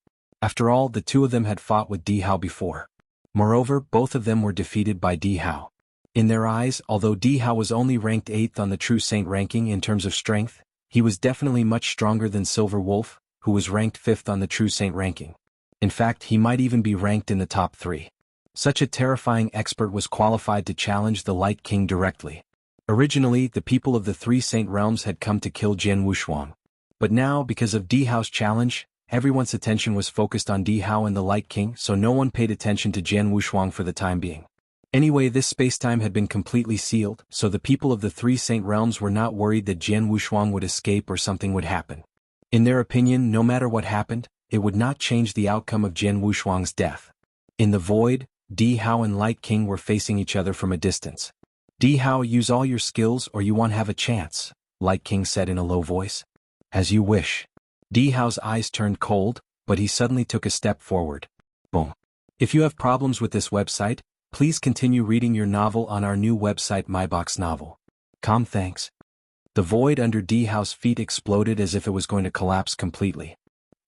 After all, the two of them had fought with Dihao before. Moreover, both of them were defeated by Dihao. In their eyes, although Dihao was only ranked 8th on the True Saint ranking in terms of strength, he was definitely much stronger than Silver Wolf, who was ranked 5th on the True Saint ranking. In fact, he might even be ranked in the top 3. Such a terrifying expert was qualified to challenge the Light King directly. Originally, the people of the 3 Saint Realms had come to kill Jian Wushuang. But now, because of Dihao's challenge, everyone's attention was focused on Dihao and the Light King, so no one paid attention to Jian Wushuang for the time being. Anyway, this spacetime had been completely sealed, so the people of the 3 Saint Realms were not worried that Jian Wushuang would escape or something would happen. In their opinion, no matter what happened, it would not change the outcome of Jian Wushuang's death. In the void, Dihao and Light King were facing each other from a distance. Dihao, use all your skills or you won't have a chance, Light King said in a low voice. As you wish. Dihao's eyes turned cold, but he suddenly took a step forward. Boom. If you have problems with this website, please continue reading your novel on our new website MyBox Novel. Thanks. The void under Dihao's feet exploded as if it was going to collapse completely.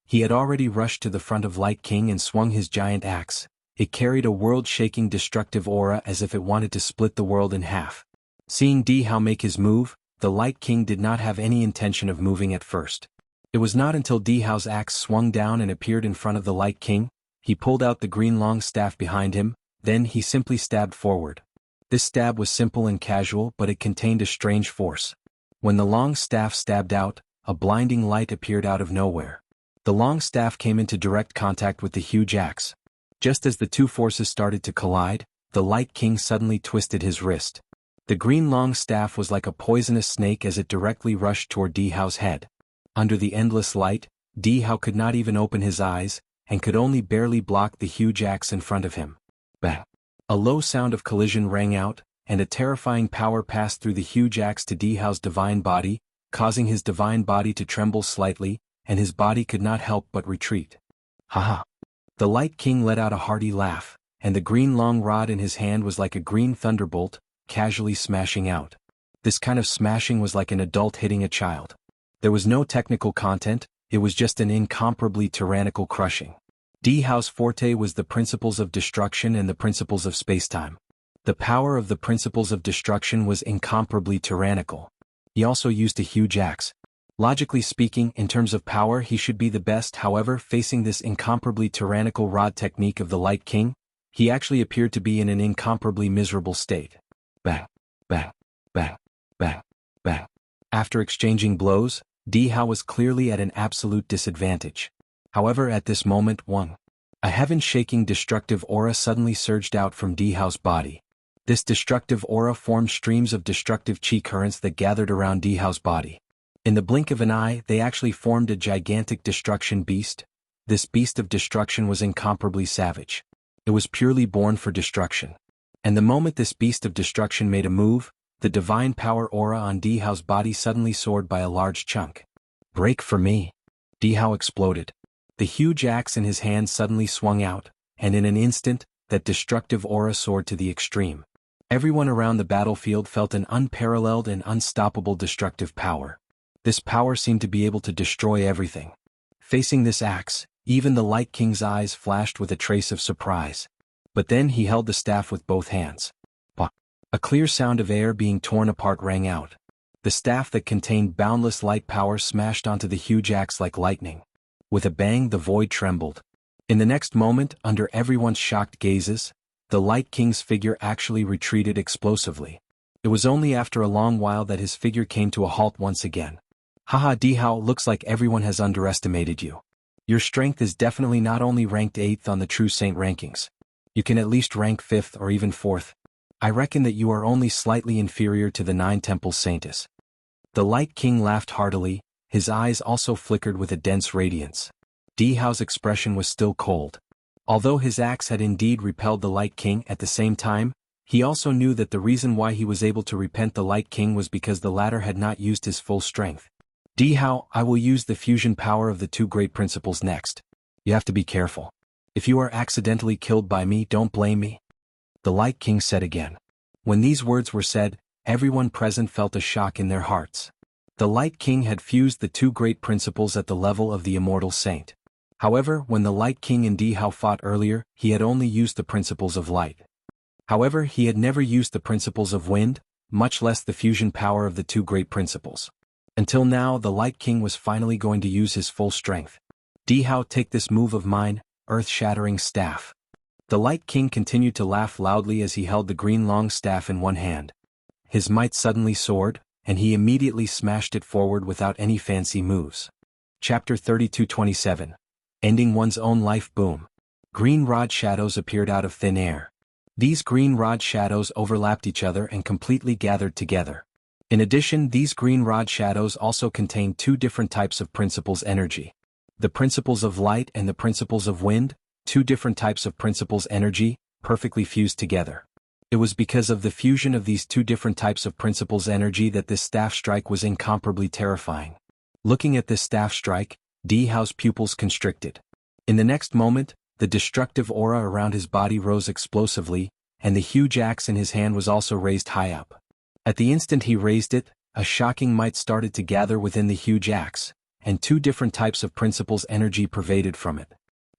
He had already rushed to the front of Light King and swung his giant axe. It carried a world-shaking destructive aura as if it wanted to split the world in half. Seeing Dihao make his move, the Light King did not have any intention of moving at first. It was not until Dihao's axe swung down and appeared in front of the Light King, he pulled out the green long staff behind him, then he simply stabbed forward. This stab was simple and casual, but it contained a strange force. When the long staff stabbed out, a blinding light appeared out of nowhere. The long staff came into direct contact with the huge axe. Just as the two forces started to collide, the Light King suddenly twisted his wrist. The green long staff was like a poisonous snake as it directly rushed toward Dihao's head. Under the endless light, Dihao could not even open his eyes, and could only barely block the huge axe in front of him. Bang! A low sound of collision rang out, and a terrifying power passed through the huge axe to Dihao's divine body, causing his divine body to tremble slightly, and his body could not help but retreat. Haha! The Light King let out a hearty laugh, and the green long rod in his hand was like a green thunderbolt, casually smashing out. This kind of smashing was like an adult hitting a child. There was no technical content, it was just an incomparably tyrannical crushing. Dihao's forte was the principles of destruction and the principles of spacetime. The power of the principles of destruction was incomparably tyrannical. He also used a huge axe. Logically speaking, in terms of power he should be the best, however, facing this incomparably tyrannical rod technique of the Light King, he actually appeared to be in an incomparably miserable state. Bang, bang, bang, bang, bang. After exchanging blows, Dihao was clearly at an absolute disadvantage. However, at this moment, a heaven-shaking destructive aura suddenly surged out from Dihao's body. This destructive aura formed streams of destructive chi currents that gathered around Dihao's body. In the blink of an eye, they actually formed a gigantic destruction beast. This beast of destruction was incomparably savage. It was purely born for destruction. And the moment this beast of destruction made a move, the divine power aura on Dihao's body suddenly soared by a large chunk. Break for me! Dihao exploded. The huge axe in his hand suddenly swung out, and in an instant, that destructive aura soared to the extreme. Everyone around the battlefield felt an unparalleled and unstoppable destructive power. This power seemed to be able to destroy everything. Facing this axe, even the Light King's eyes flashed with a trace of surprise. But then he held the staff with both hands. A clear sound of air being torn apart rang out. The staff that contained boundless light power smashed onto the huge axe like lightning. With a bang, the void trembled. In the next moment, under everyone's shocked gazes, the Light King's figure actually retreated explosively. It was only after a long while that his figure came to a halt once again. Haha, Dihao, looks like everyone has underestimated you. Your strength is definitely not only ranked 8th on the True Saint rankings. You can at least rank 5th or even 4th. I reckon that you are only slightly inferior to the 9 Temple Saints. The Light King laughed heartily, his eyes also flickered with a dense radiance. Dihao's expression was still cold. Although his axe had indeed repelled the Light King, at the same time, he also knew that the reason why he was able to repent the Light King was because the latter had not used his full strength. Dihao, I will use the fusion power of the two great principles next. You have to be careful. If you are accidentally killed by me, don't blame me. The Light King said again. When these words were said, everyone present felt a shock in their hearts. The Light King had fused the two great principles at the level of the immortal saint. However, when the Light King and Dihao fought earlier, he had only used the principles of light. However, he had never used the principles of wind, much less the fusion power of the two great principles. Until now, the Light King was finally going to use his full strength. Dihao, take this move of mine, earth-shattering staff. The Light King continued to laugh loudly as he held the green long staff in one hand. His might suddenly soared, and he immediately smashed it forward without any fancy moves. Chapter 32:27. Ending one's own life. Boom. Green rod shadows appeared out of thin air. These green rod shadows overlapped each other and completely gathered together. In addition, these green rod shadows also contained two different types of principles energy. The principles of light and the principles of wind, two different types of principles energy, perfectly fused together. It was because of the fusion of these two different types of principles energy that this staff strike was incomparably terrifying. Looking at this staff strike, Dihao's pupils constricted. In the next moment, the destructive aura around his body rose explosively, and the huge axe in his hand was also raised high up. At the instant he raised it, a shocking might started to gather within the huge axe, and two different types of principles energy pervaded from it.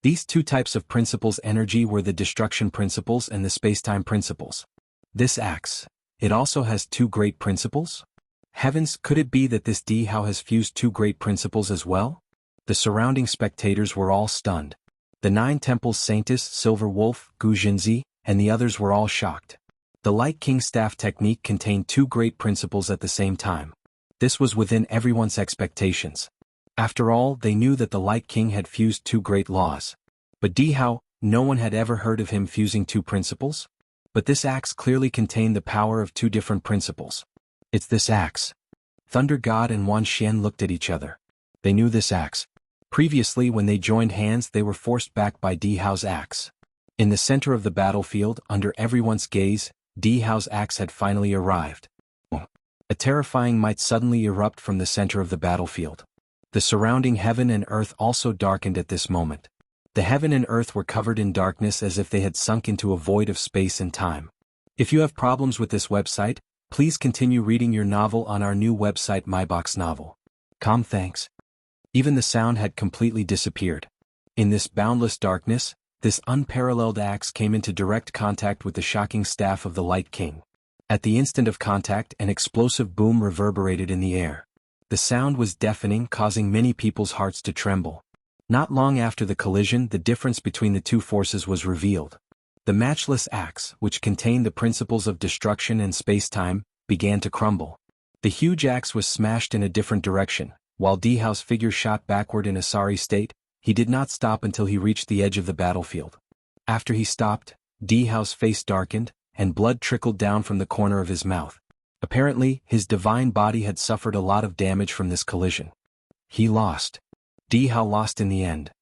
These two types of principles energy were the destruction principles and the spacetime principles. This axe, it also has two great principles? Heavens, could it be that this Dihao has fused two great principles as well? The surrounding spectators were all stunned. The 9 temples Saintess, Silver Wolf, Gu Jinzi, and the others were all shocked. The Light King's staff technique contained two great principles at the same time. This was within everyone's expectations. After all, they knew that the Light King had fused two great laws. But Dihao, no one had ever heard of him fusing two principles? But this axe clearly contained the power of two different principles. It's this axe. Thunder God and Wan Xian looked at each other. They knew this axe. Previously, when they joined hands, they were forced back by Dihao's axe. In the center of the battlefield, under everyone's gaze, Dihao's axe had finally arrived. A terrifying might suddenly erupt from the center of the battlefield. The surrounding heaven and earth also darkened at this moment. The heaven and earth were covered in darkness as if they had sunk into a void of space and time. If you have problems with this website, please continue reading your novel on our new website MyBox Novel. Thanks. Even the sound had completely disappeared. In this boundless darkness, this unparalleled axe came into direct contact with the shocking staff of the Light King. At the instant of contact, an explosive boom reverberated in the air. The sound was deafening, causing many people's hearts to tremble. Not long after the collision, the difference between the two forces was revealed. The matchless axe, which contained the principles of destruction and space-time, began to crumble. The huge axe was smashed in a different direction. While Dihao's figure shot backward in a sorry state, he did not stop until he reached the edge of the battlefield. After he stopped, Dihao's face darkened, and blood trickled down from the corner of his mouth. Apparently, his divine body had suffered a lot of damage from this collision. He lost. Dihao lost in the end.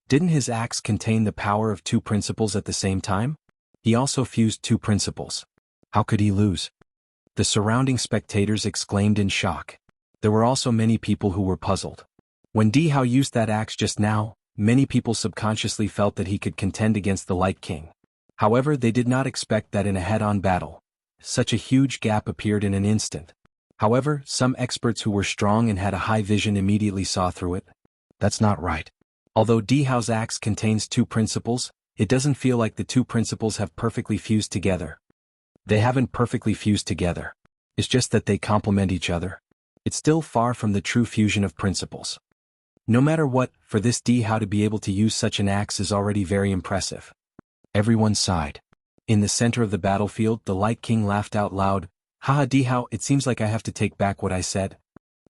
Didn't his axe contain the power of two principles at the same time? He also fused two principles. How could he lose? The surrounding spectators exclaimed in shock. There were also many people who were puzzled. When Dihao used that axe just now, many people subconsciously felt that he could contend against the Light King. However, they did not expect that in a head-on battle, such a huge gap appeared in an instant. However, some experts who were strong and had a high vision immediately saw through it. That's not right. Although Dihao's axe contains two principles, it doesn't feel like the two principles have perfectly fused together. They haven't perfectly fused together. It's just that they complement each other. It's still far from the true fusion of principles. No matter what, for this Dihao to be able to use such an axe is already very impressive. Everyone sighed. In the center of the battlefield, the Light King laughed out loud. Haha Dihao, it seems like I have to take back what I said.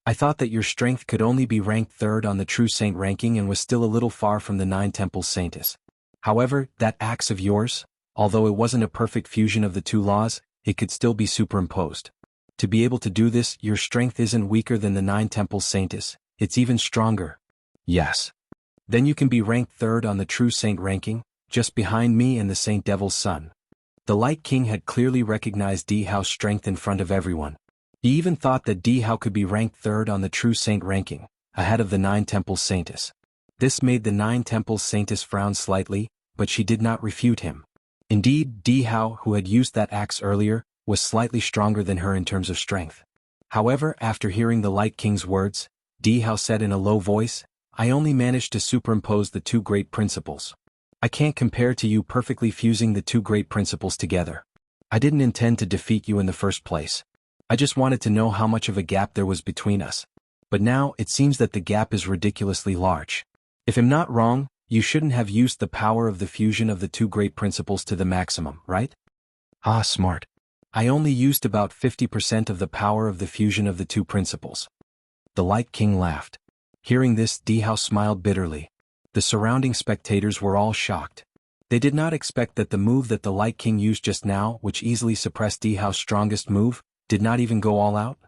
I thought that your strength could only be ranked third on the true saint ranking and was still a little far from the 9 temples Saintess. However, that axe of yours, although it wasn't a perfect fusion of the two laws, it could still be superimposed. To be able to do this, your strength isn't weaker than the 9 temples Saintess, it's even stronger. Yes. Then you can be ranked third on the true saint ranking, just behind me and the Saint Devil's son. The Light King had clearly recognized Dihao's strength in front of everyone. He even thought that Di Hao could be ranked third on the True Saint ranking, ahead of the Nine Temples Saintess. This made the Nine Temples Saintess frown slightly, but she did not refute him. Indeed, Di Hao, who had used that axe earlier, was slightly stronger than her in terms of strength. However, after hearing the Light King's words, Di Hao said in a low voice, "I only managed to superimpose the two great principles. I can't compare to you perfectly fusing the two great principles together. I didn't intend to defeat you in the first place. I just wanted to know how much of a gap there was between us. But now it seems that the gap is ridiculously large. If I'm not wrong, you shouldn't have used the power of the fusion of the two great principles to the maximum, right?" "Ah, smart. I only used about 50% of the power of the fusion of the two principles." The Light King laughed. Hearing this, Di Hao smiled bitterly. The surrounding spectators were all shocked. They did not expect that the move that the Light King used just now, which easily suppressed Di Hao's strongest move, did not even go all out.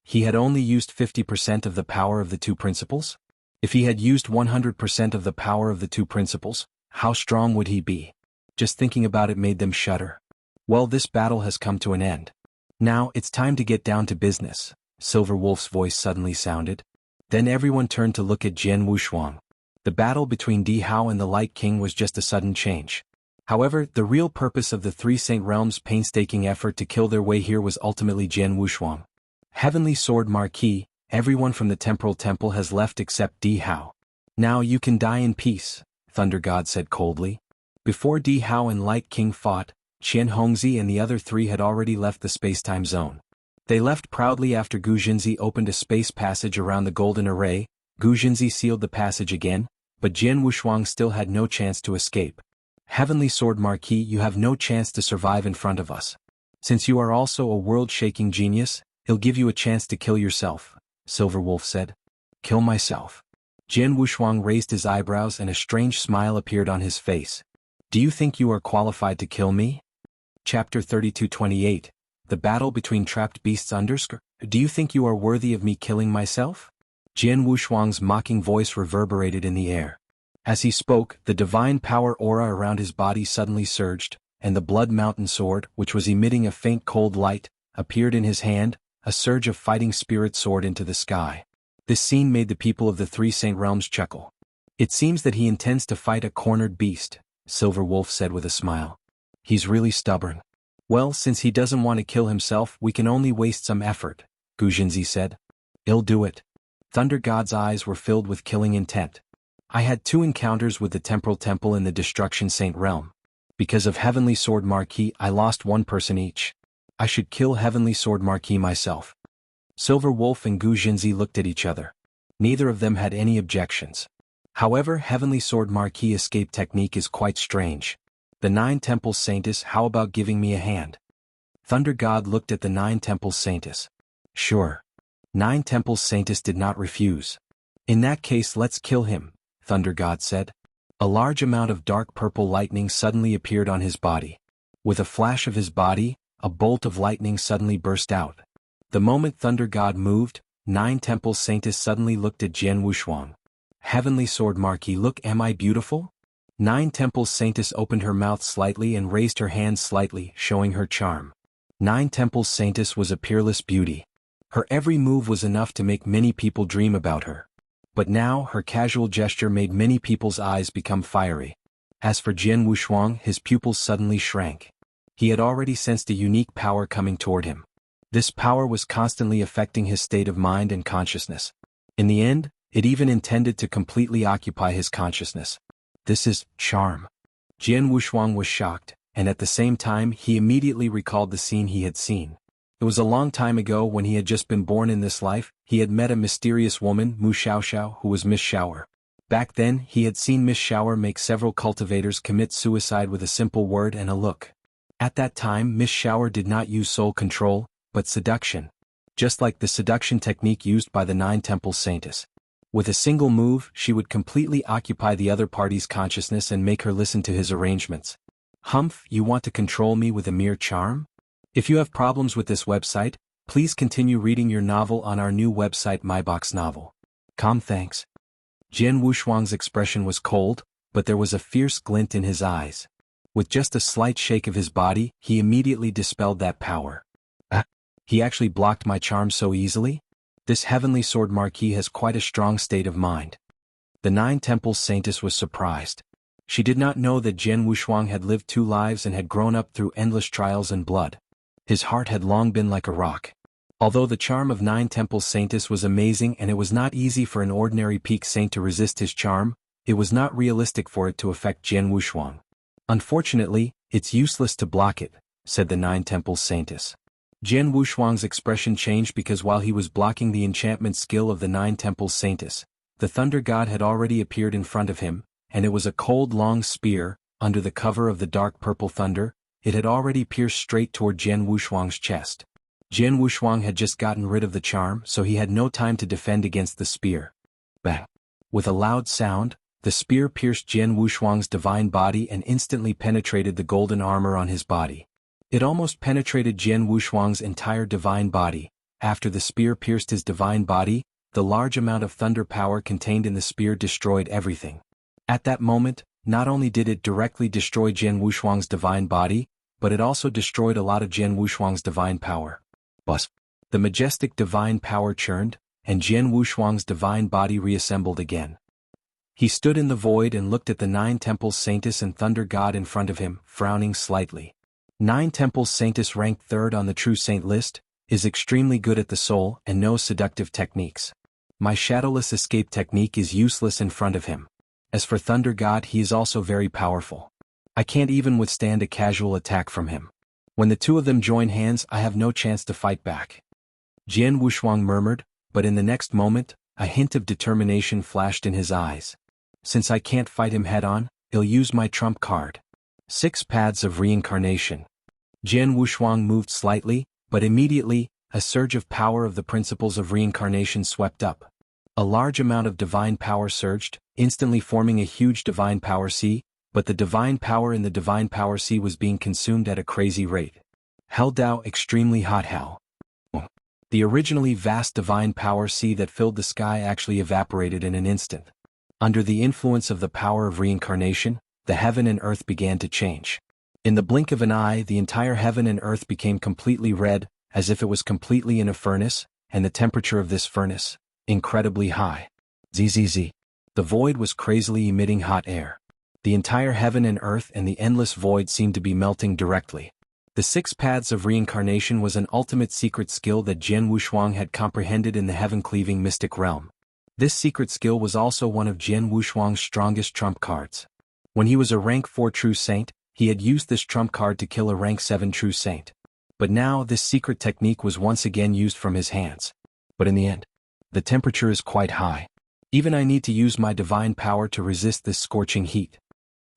He had only used 50% of the power of the two principles? If he had used 100% of the power of the two principles, how strong would he be? Just thinking about it made them shudder. Well, this battle has come to an end. Now it's time to get down to business, Silver Wolf's voice suddenly sounded. Then everyone turned to look at Jianghu. The battle between Di Hao and the Light King was just a sudden change. However, the real purpose of the Three Saint Realms' painstaking effort to kill their way here was ultimately Jianghu. Heavenly Sword Marquis, everyone from the Temporal Temple has left except Di Hao. "Now you can die in peace," Thunder God said coldly. Before Di Hao and Light King fought, Qian Hongzi and the other three had already left the space-time zone. They left proudly after Gu Jinzi opened a space passage around the Golden Array. Gu Jinzi sealed the passage again, but Jian Wushuang still had no chance to escape. "Heavenly Sword Marquis, you have no chance to survive in front of us. Since you are also a world-shaking genius, he'll give you a chance to kill yourself," Silver Wolf said. "Kill myself?" Jian Wushuang raised his eyebrows and a strange smile appeared on his face. "Do you think you are qualified to kill me?" Chapter 32:28, The Battle Between Trapped Beasts Underscore. "Do you think you are worthy of me killing myself?" Jian Wushuang's mocking voice reverberated in the air. As he spoke, the divine power aura around his body suddenly surged, and the Blood Mountain sword, which was emitting a faint cold light, appeared in his hand. A surge of fighting spirit soared into the sky. This scene made the people of the Three Saint Realms chuckle. "It seems that he intends to fight a cornered beast," Silver Wolf said with a smile. "He's really stubborn." "Well, since he doesn't want to kill himself, we can only waste some effort," Gu Jinzi said. "He'll do it." Thunder God's eyes were filled with killing intent. "I had 2 encounters with the Temporal Temple in the Destruction Saint Realm. Because of Heavenly Sword Marquis, I lost 1 person each. I should kill Heavenly Sword Marquis myself." Silver Wolf and Gu Jinzi looked at each other. Neither of them had any objections. However, Heavenly Sword Marquis' escape technique is quite strange. "The Nine Temples Saintess, how about giving me a hand?" Thunder God looked at the Nine Temples Saintess. "Sure." Nine Temples Saintess did not refuse. "In that case, let's kill him," Thunder God said. A large amount of dark purple lightning suddenly appeared on his body. With a flash of his body, a bolt of lightning suddenly burst out. The moment Thunder God moved, Nine Temples Saintess suddenly looked at Jian Wushuang. "Heavenly Sword Marquis, look, am I beautiful?" Nine Temples Saintess opened her mouth slightly and raised her hands slightly, showing her charm. Nine Temples Saintess was a peerless beauty. Her every move was enough to make many people dream about her. But now her casual gesture made many people's eyes become fiery. As for Jian Wushuang, his pupils suddenly shrank. He had already sensed a unique power coming toward him. This power was constantly affecting his state of mind and consciousness. In the end, it even intended to completely occupy his consciousness. "This is charm." Jian Wushuang was shocked, and at the same time he immediately recalled the scene he had seen. It was a long time ago when he had just been born in this life. He had met a mysterious woman, Mu Xiaoxiao, who was Miss Shower. Back then, he had seen Miss Shower make several cultivators commit suicide with a simple word and a look. At that time, Miss Shower did not use soul control, but seduction. Just like the seduction technique used by the Nine Temples Saintess. With a single move, she would completely occupy the other party's consciousness and make her listen to his arrangements. "Humph, you want to control me with a mere charm?" If you have problems with this website, please continue reading your novel on our new website MyBox Novel. Thanks. Jian Wushuang's expression was cold, but there was a fierce glint in his eyes. With just a slight shake of his body, he immediately dispelled that power. He actually blocked my charm so easily? This heavenly sword marquis has quite a strong state of mind. The Nine Temples Saintess was surprised. She did not know that Jian Wushuang had lived 2 lives and had grown up through endless trials and blood. His heart had long been like a rock. Although the charm of Nine Temples Saintess was amazing and it was not easy for an ordinary peak saint to resist his charm, it was not realistic for it to affect Jian Wushuang. Unfortunately, it's useless to block it, said the Nine Temples Saintess. Jian Wushuang's expression changed because while he was blocking the enchantment skill of the Nine Temples Saintess, the Thunder God had already appeared in front of him, and it was a cold long spear. Under the cover of the dark purple thunder, it had already pierced straight toward Jian Wushuang's chest. Jian Wushuang had just gotten rid of the charm, so he had no time to defend against the spear. Bang! With a loud sound, the spear pierced Jian Wushuang's divine body and instantly penetrated the golden armor on his body. It almost penetrated Jian Wushuang's entire divine body. After the spear pierced his divine body, the large amount of thunder power contained in the spear destroyed everything. At that moment, not only did it directly destroy Jian Wushuang's divine body, but it also destroyed a lot of Jian Wushuang's divine power. Bus. The majestic divine power churned, and Jian Wushuang's divine body reassembled again. He stood in the void and looked at the Nine Temples Saintess and Thunder God in front of him, frowning slightly. Nine Temples Saintess, ranked 3rd on the True Saint list, is extremely good at the soul and knows seductive techniques. My shadowless escape technique is useless in front of him. As for Thunder God, he is also very powerful. I can't even withstand a casual attack from him. When the 2 of them join hands, I have no chance to fight back. Jian Wushuang murmured, but in the next moment, a hint of determination flashed in his eyes. Since I can't fight him head-on, I'll use my trump card. 6 Paths of Reincarnation. Jian Wushuang moved slightly, but immediately, a surge of power of the principles of reincarnation swept up. A large amount of divine power surged, instantly forming a huge divine power sea, but the divine power in the divine power sea was being consumed at a crazy rate. Hell Dao extremely hot hell. The originally vast divine power sea that filled the sky actually evaporated in an instant. Under the influence of the power of reincarnation, the heaven and earth began to change. In the blink of an eye, the entire heaven and earth became completely red, as if it was completely in a furnace, and the temperature of this furnace, incredibly high. Zzz. The void was crazily emitting hot air. The entire heaven and earth and the endless void seemed to be melting directly. The 6 Paths of Reincarnation was an ultimate secret skill that Jian Wushuang had comprehended in the heaven-cleaving mystic realm. This secret skill was also one of Jian Wushuang's strongest trump cards. When he was a rank 4 true saint, he had used this trump card to kill a rank 7 true saint. But now this secret technique was once again used from his hands. But in the end, the temperature is quite high. Even I need to use my divine power to resist this scorching heat.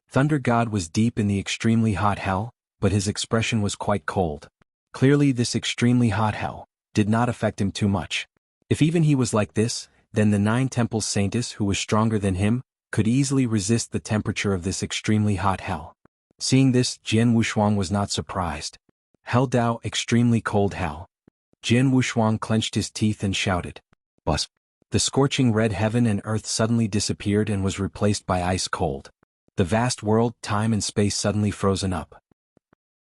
Thunder God was deep in the extremely hot hell, but his expression was quite cold. Clearly this extremely hot hell did not affect him too much. If even he was like this, then the Nine Temples Saintess, who was stronger than him, could easily resist the temperature of this extremely hot hell. Seeing this, Jian Wushuang was not surprised. Hell Dao extremely cold hell. Jian Wushuang clenched his teeth and shouted. Bus. The scorching red heaven and earth suddenly disappeared and was replaced by ice cold. The vast world, time and space suddenly frozen up.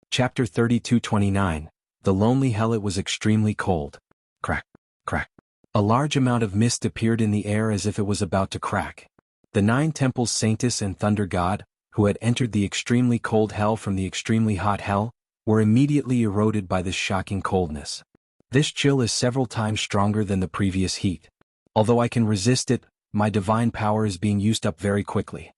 Chapter 32:29. The lonely hell. It was extremely cold. Crack, crack. A large amount of mist appeared in the air as if it was about to crack. The Nine Temples Saintess and Thunder God, who had entered the extremely cold hell from the extremely hot hell, were immediately eroded by this shocking coldness. This chill is several times stronger than the previous heat. Although I can resist it, my divine power is being used up very quickly.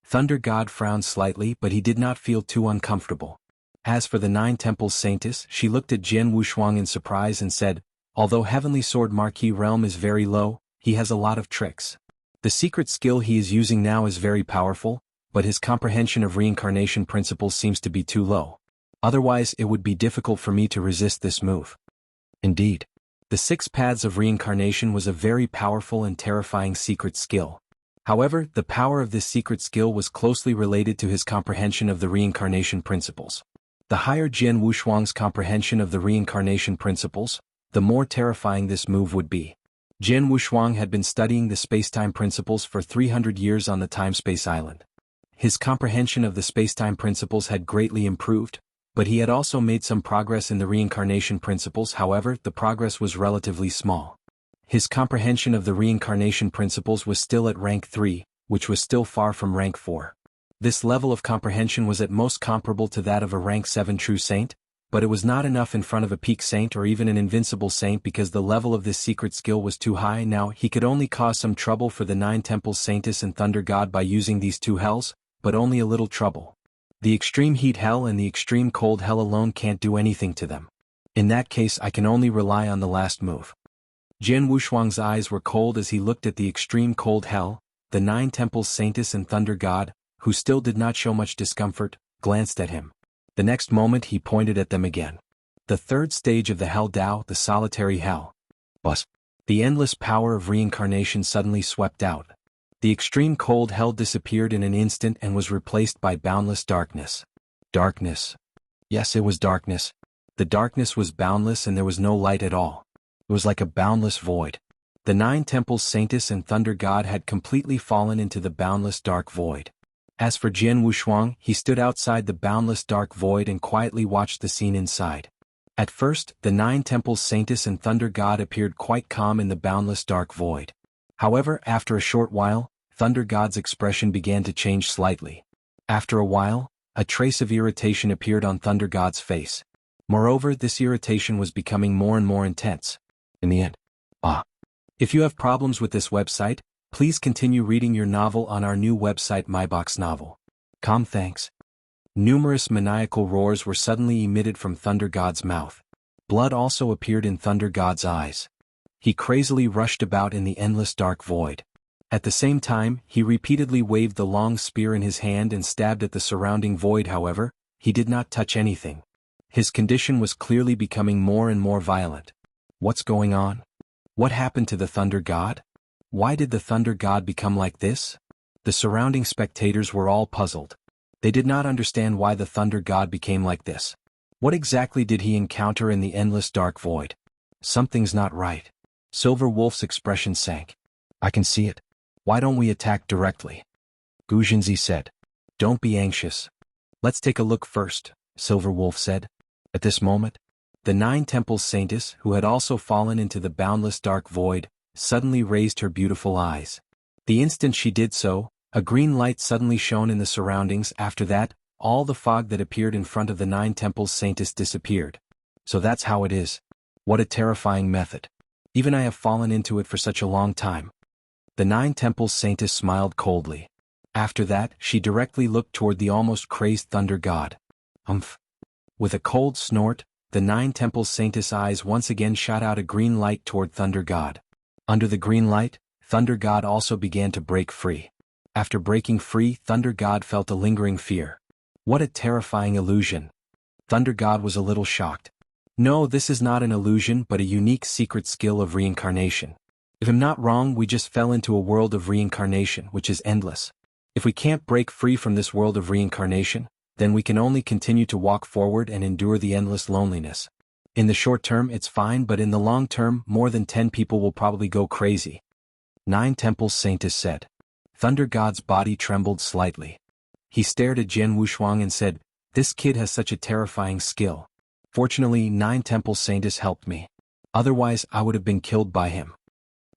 Thunder God frowned slightly, but he did not feel too uncomfortable. As for the Nine Temples Saintess, she looked at Jian Wushuang in surprise and said, although Heavenly Sword Marquis realm is very low, he has a lot of tricks. The secret skill he is using now is very powerful, but his comprehension of reincarnation principles seems to be too low. Otherwise it would be difficult for me to resist this move. Indeed. The 6 Paths of Reincarnation was a very powerful and terrifying secret skill. However, the power of this secret skill was closely related to his comprehension of the reincarnation principles. The higher Jian Wushuang's comprehension of the reincarnation principles, the more terrifying this move would be. Jian Wushuang had been studying the spacetime principles for 300 years on the time-space island. His comprehension of the spacetime principles had greatly improved, but he had also made some progress in the reincarnation principles. However, the progress was relatively small. His comprehension of the reincarnation principles was still at rank 3, which was still far from rank 4. This level of comprehension was at most comparable to that of a rank 7 true saint, but it was not enough in front of a peak saint or even an invincible saint because the level of this secret skill was too high. Now he could only cause some trouble for the 9 temples Saintess and Thunder God by using these 2 hells, but only a little trouble. The extreme heat hell and the extreme cold hell alone can't do anything to them. In that case I can only rely on the last move. Jian Wushuang's eyes were cold as he looked at the extreme cold hell. The 9 temples Saintess and Thunder God, who still did not show much discomfort, glanced at him. The next moment he pointed at them again. The third stage of the Hell Tao, the solitary hell. Bus. The endless power of reincarnation suddenly swept out. The extreme cold hell disappeared in an instant and was replaced by boundless darkness. Darkness. Yes, it was darkness. The darkness was boundless and there was no light at all. It was like a boundless void. The 9 temples Saintess and Thunder God had completely fallen into the boundless dark void. As for Jian Wushuang, he stood outside the boundless dark void and quietly watched the scene inside. At first, the 9 temples Saintess and Thunder God appeared quite calm in the boundless dark void. However, after a short while, Thunder God's expression began to change slightly. After a while, a trace of irritation appeared on Thunder God's face. Moreover, this irritation was becoming more and more intense. In the end, if you have problems with this website, please continue reading your novel on our new website myboxnovel.com. Thanks. Numerous maniacal roars were suddenly emitted from Thunder God's mouth. Blood also appeared in Thunder God's eyes. He crazily rushed about in the endless dark void. At the same time, he repeatedly waved the long spear in his hand and stabbed at the surrounding void. However, he did not touch anything. His condition was clearly becoming more and more violent. What's going on? What happened to the Thunder God? Why did the Thunder God become like this? The surrounding spectators were all puzzled. They did not understand why the Thunder God became like this. What exactly did he encounter in the endless dark void? Something's not right. Silver Wolf's expression sank. I can see it. Why don't we attack directly? Gu Jinzi said. Don't be anxious. Let's take a look first, Silver Wolf said. At this moment, the 9 temples Saintess, who had also fallen into the boundless dark void, suddenly raised her beautiful eyes. The instant she did so, a green light suddenly shone in the surroundings. After that, all the fog that appeared in front of the 9 temples Saintess disappeared. So that's how it is. What a terrifying method. Even I have fallen into it for such a long time. The 9 temples Saintess smiled coldly. After that, she directly looked toward the almost crazed Thunder God. With a cold snort, the 9 temples Saintess' eyes once again shot out a green light toward Thunder God. Under the green light, Thunder God also began to break free. After breaking free, Thunder God felt a lingering fear. What a terrifying illusion. Thunder God was a little shocked. No, this is not an illusion but a unique secret skill of reincarnation. If I'm not wrong, we just fell into a world of reincarnation which is endless. If we can't break free from this world of reincarnation, then we can only continue to walk forward and endure the endless loneliness. In the short term it's fine, but in the long term more than 10 people will probably go crazy. 9 temples Saintess said. Thunder God's body trembled slightly. He stared at Jian Wushuang and said, this kid has such a terrifying skill. Fortunately 9 temples Saintess helped me. Otherwise I would have been killed by him.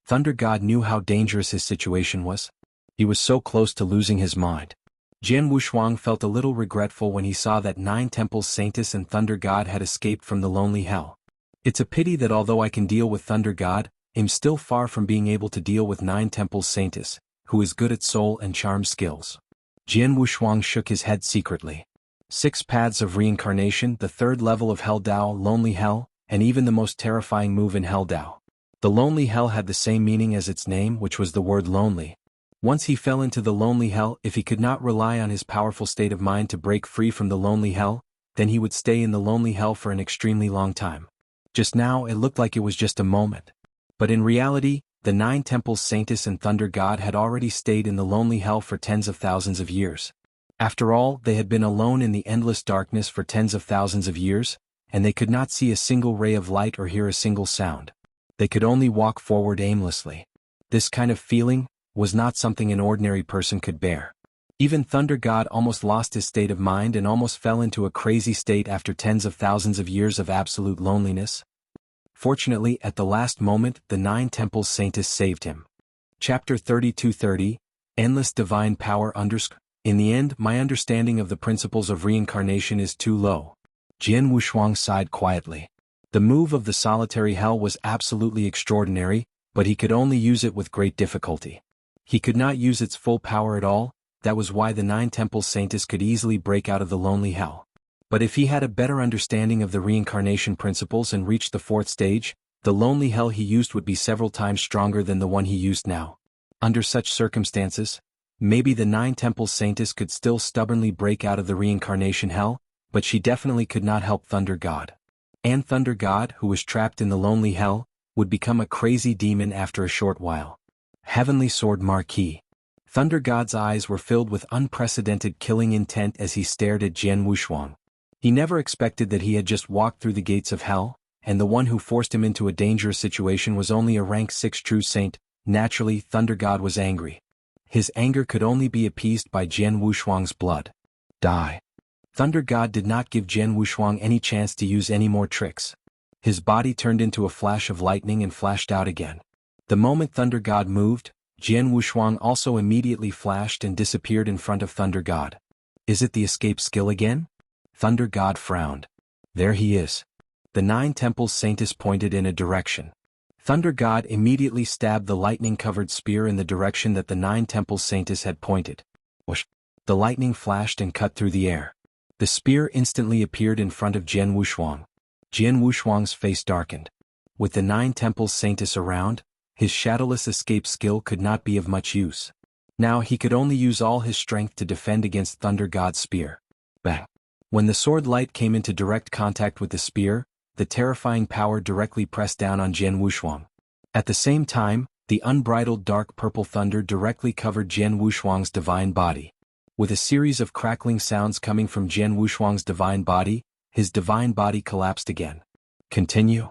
Thunder God knew how dangerous his situation was. He was so close to losing his mind. Jian Wushuang felt a little regretful when he saw that 9 temples Saintess and Thunder God had escaped from the lonely hell. It's a pity that although I can deal with Thunder God, I'm still far from being able to deal with 9 temples Saintess, who is good at soul and charm skills. Jian Wushuang shook his head secretly. 6 paths of reincarnation, the 3rd level of Hell Tao, Lonely Hell, and even the most terrifying move in Hell Tao. The Lonely Hell had the same meaning as its name, which was the word lonely. Once he fell into the lonely hell, if he could not rely on his powerful state of mind to break free from the lonely hell, then he would stay in the lonely hell for an extremely long time. Just now it looked like it was just a moment. But in reality, the 9 temples Saintess and Thunder God had already stayed in the lonely hell for tens of thousands of years. After all, they had been alone in the endless darkness for tens of thousands of years, and they could not see a single ray of light or hear a single sound. They could only walk forward aimlessly. This kind of feeling was not something an ordinary person could bear. Even Thunder God almost lost his state of mind and almost fell into a crazy state after tens of thousands of years of absolute loneliness. Fortunately, at the last moment, the 9 Temples Saintess saved him. Chapter 32:30, Endless Divine Power In the end, my understanding of the principles of reincarnation is too low. Jian Wushuang sighed quietly. The move of the solitary hell was absolutely extraordinary, but he could only use it with great difficulty. He could not use its full power at all. That was why the 9 Temples Saintess could easily break out of the lonely hell. But if he had a better understanding of the reincarnation principles and reached the 4th stage, the lonely hell he used would be several times stronger than the one he used now. Under such circumstances, maybe the 9 Temples Saintess could still stubbornly break out of the reincarnation hell, but she definitely could not help Thunder God. And Thunder God, who was trapped in the lonely hell, would become a crazy demon after a short while. Heavenly Sword Marquis. Thunder God's eyes were filled with unprecedented killing intent as he stared at Jian Wushuang. He never expected that he had just walked through the gates of hell, and the one who forced him into a dangerous situation was only a rank 6 true saint. Naturally, Thunder God was angry. His anger could only be appeased by Jian Wushuang's blood. Die. Thunder God did not give Jian Wushuang any chance to use any more tricks. His body turned into a flash of lightning and flashed out again. The moment Thunder God moved, Jian Wushuang also immediately flashed and disappeared in front of Thunder God. Is it the escape skill again? Thunder God frowned. There he is. The 9 Temples Saintess pointed in a direction. Thunder God immediately stabbed the lightning-covered spear in the direction that the 9 Temples Saintess had pointed. Whoosh! The lightning flashed and cut through the air. The spear instantly appeared in front of Jian Wushuang. Jian Wushuang's face darkened. With the 9 Temples Saintess around, his shadowless escape skill could not be of much use. Now he could only use all his strength to defend against Thunder God's spear. Bang! When the sword light came into direct contact with the spear, the terrifying power directly pressed down on Jian Wushuang. At the same time, the unbridled dark purple thunder directly covered Jian Wushuang's divine body. With a series of crackling sounds coming from Jian Wushuang's divine body, his divine body collapsed again. Continue.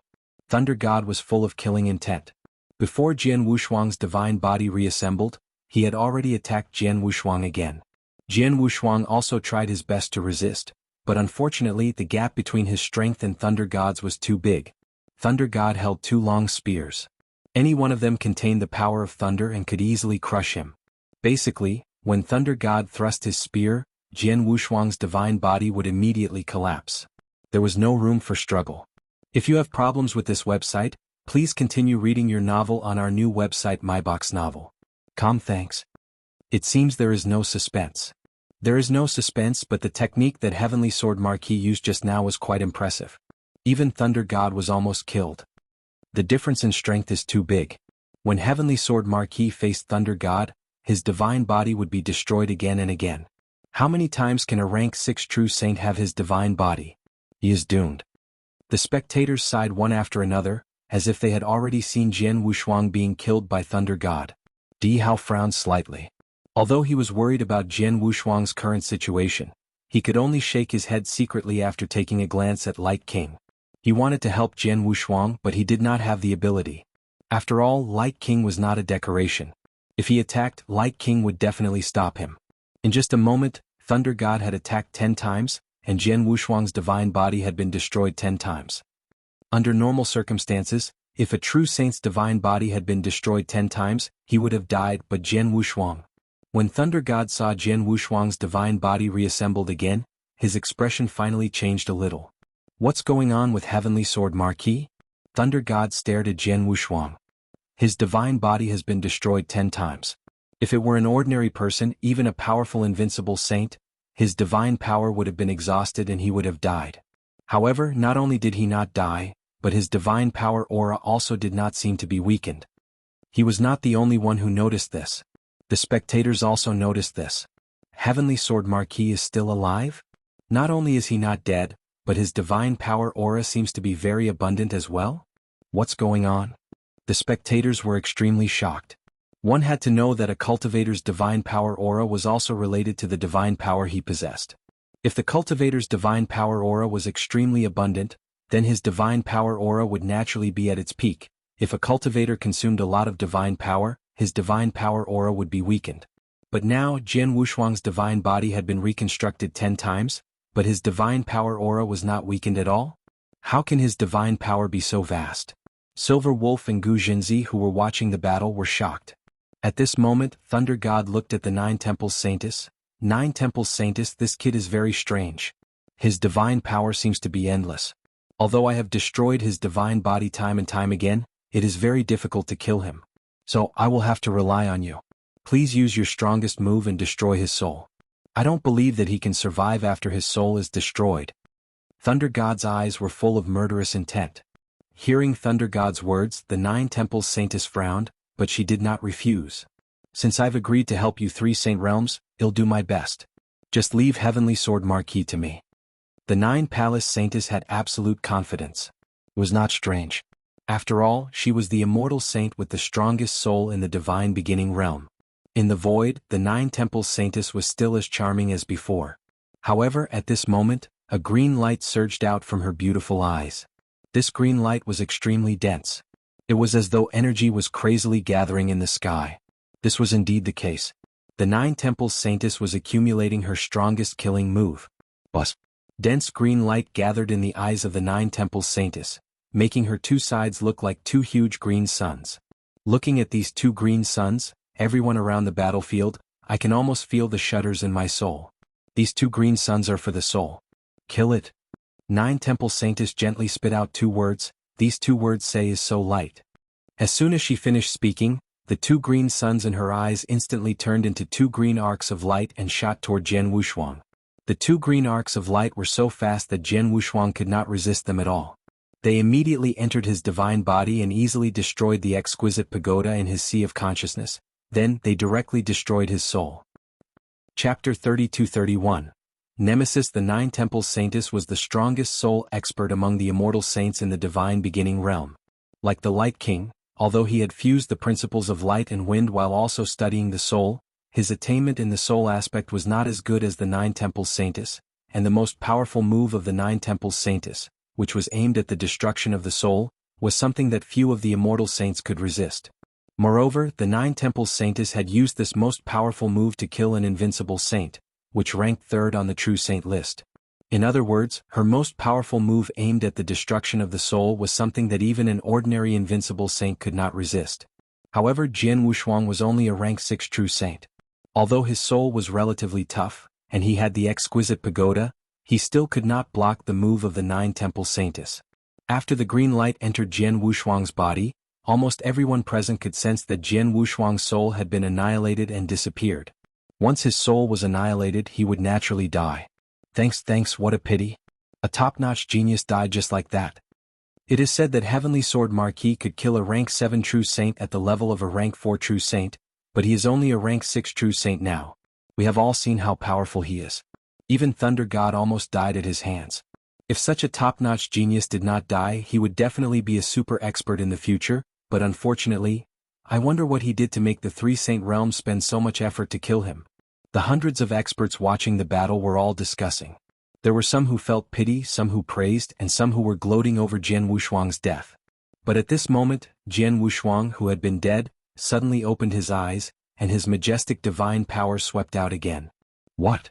Thunder God was full of killing intent. Before Jian Wushuang's divine body reassembled, he had already attacked Jian Wushuang again. Jian Wushuang also tried his best to resist, but unfortunately the gap between his strength and Thunder God's was too big. Thunder God held 2 long spears. Any one of them contained the power of thunder and could easily crush him. Basically, when Thunder God thrust his spear, Jian Wushuang's divine body would immediately collapse. There was no room for struggle. If you have problems with this website, please continue reading your novel on our new website MyBox Novel. Thanks. It seems there is no suspense. There is no suspense, but the technique that Heavenly Sword Marquis used just now was quite impressive. Even Thunder God was almost killed. The difference in strength is too big. When Heavenly Sword Marquis faced Thunder God, his divine body would be destroyed again and again. How many times can a rank 6 true saint have his divine body? He is doomed. The spectators sighed one after another, as if they had already seen Jian Wushuang being killed by Thunder God. Di Hao frowned slightly. Although he was worried about Jian Wushuang's current situation, he could only shake his head secretly after taking a glance at Light King. He wanted to help Jian Wushuang, but he did not have the ability. After all, Light King was not a decoration. If he attacked, Light King would definitely stop him. In just a moment, Thunder God had attacked 10 times, and Jian Wushuang's divine body had been destroyed 10 times. Under normal circumstances, if a true saint's divine body had been destroyed 10 times, he would have died, but Jian Wushuang. When Thunder God saw Jian Wushuang's divine body reassembled again, his expression finally changed a little. What's going on with Heavenly Sword Marquis? Thunder God stared at Jian Wushuang. His divine body has been destroyed 10 times. If it were an ordinary person, even a powerful invincible saint, his divine power would have been exhausted and he would have died. However, not only did he not die, but his divine power aura also did not seem to be weakened. He was not the only one who noticed this. The spectators also noticed this. Heavenly Sword Marquis is still alive? Not only is he not dead, but his divine power aura seems to be very abundant as well? What's going on? The spectators were extremely shocked. One had to know that a cultivator's divine power aura was also related to the divine power he possessed. If the cultivator's divine power aura was extremely abundant, then his divine power aura would naturally be at its peak. If a cultivator consumed a lot of divine power, his divine power aura would be weakened. But now Jian Wushuang's divine body had been reconstructed 10 times, but his divine power aura was not weakened at all? How can his divine power be so vast? Silver Wolf and Gu Jinzi, who were watching the battle, were shocked. At this moment, Thunder God looked at the Nine Temples Saintess. Nine Temples Saintess, this kid is very strange. His divine power seems to be endless. Although I have destroyed his divine body time and time again, it is very difficult to kill him. So I will have to rely on you. Please use your strongest move and destroy his soul. I don't believe that he can survive after his soul is destroyed. Thunder God's eyes were full of murderous intent. Hearing Thunder God's words, the Nine Temples Saintess frowned, but she did not refuse. Since I've agreed to help you 3 Saint Realms, I'll do my best. Just leave Heavenly Sword Marquis to me. The Nine Palace Saintess had absolute confidence. It was not strange. After all, she was the immortal saint with the strongest soul in the divine beginning realm. In the void, the Nine Temples Saintess was still as charming as before. However, at this moment, a green light surged out from her beautiful eyes. This green light was extremely dense. It was as though energy was crazily gathering in the sky. This was indeed the case. The Nine Temples Saintess was accumulating her strongest killing move. Bus. Dense green light gathered in the eyes of the Nine Temples Saintess, making her 2 sides look like 2 huge green suns. Looking at these 2 green suns, everyone around the battlefield, I can almost feel the shudders in my soul. These 2 green suns are for the soul. Kill it. Nine Temple Saintess gently spit out 2 words, these 2 words say is so light. As soon as she finished speaking, the 2 green suns in her eyes instantly turned into 2 green arcs of light and shot toward Jian Wushuang. The 2 green arcs of light were so fast that Jian Wushuang could not resist them at all. They immediately entered his divine body and easily destroyed the exquisite pagoda in his sea of consciousness. Then, they directly destroyed his soul. Chapter 32-31. Nemesis. The Nine Temples Saintess was the strongest soul expert among the immortal saints in the divine beginning realm. Like the Light King, although he had fused the principles of light and wind while also studying the soul, his attainment in the soul aspect was not as good as the Nine Temples Saintess, and the most powerful move of the Nine Temples Saintess, which was aimed at the destruction of the soul, was something that few of the immortal saints could resist. Moreover, the Nine Temples Saintess had used this most powerful move to kill an invincible saint, which ranked 3rd on the true saint list. In other words, her most powerful move aimed at the destruction of the soul was something that even an ordinary invincible saint could not resist. However, Jian Wushuang was only a rank 6 true saint. Although his soul was relatively tough, and he had the exquisite pagoda, he still could not block the move of the Nine Temple Saintess. After the green light entered Jian Wushuang's body, almost everyone present could sense that Jian Wushuang's soul had been annihilated and disappeared. Once his soul was annihilated, he would naturally die. Thanks, what a pity. A top-notch genius died just like that. It is said that Heavenly Sword Marquis could kill a rank 7 true saint at the level of a rank 4 true saint, but he is only a rank 6 true saint now. We have all seen how powerful he is. Even Thunder God almost died at his hands. If such a top-notch genius did not die, he would definitely be a super expert in the future, but unfortunately, I wonder what he did to make the 3 Saint Realms spend so much effort to kill him. The hundreds of experts watching the battle were all discussing. There were some who felt pity, some who praised, and some who were gloating over Jian Wushuang's death. But at this moment, Jian Wushuang, who had been dead, suddenly opened his eyes, and his majestic divine power swept out again. What?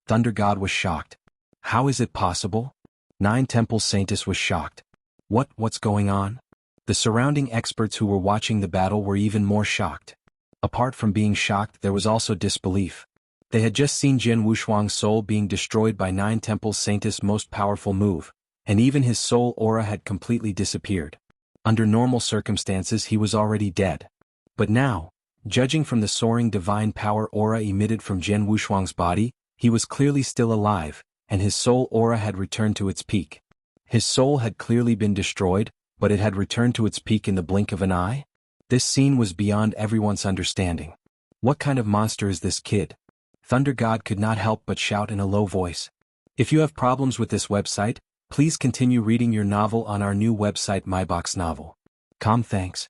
Thunder God was shocked. How is it possible? Nine Temple Saintess was shocked. What's going on? The surrounding experts who were watching the battle were even more shocked. Apart from being shocked, there was also disbelief. They had just seen Jian Wushuang's soul being destroyed by Nine Temple Saintess' most powerful move, and even his soul aura had completely disappeared. Under normal circumstances he was already dead. But now, judging from the soaring divine power aura emitted from Jian Wushuang's body, he was clearly still alive, and his soul aura had returned to its peak. His soul had clearly been destroyed, but it had returned to its peak in the blink of an eye? This scene was beyond everyone's understanding. What kind of monster is this kid? Thunder God could not help but shout in a low voice. If you have problems with this website, please continue reading your novel on our new website MyBox Novel. Thanks.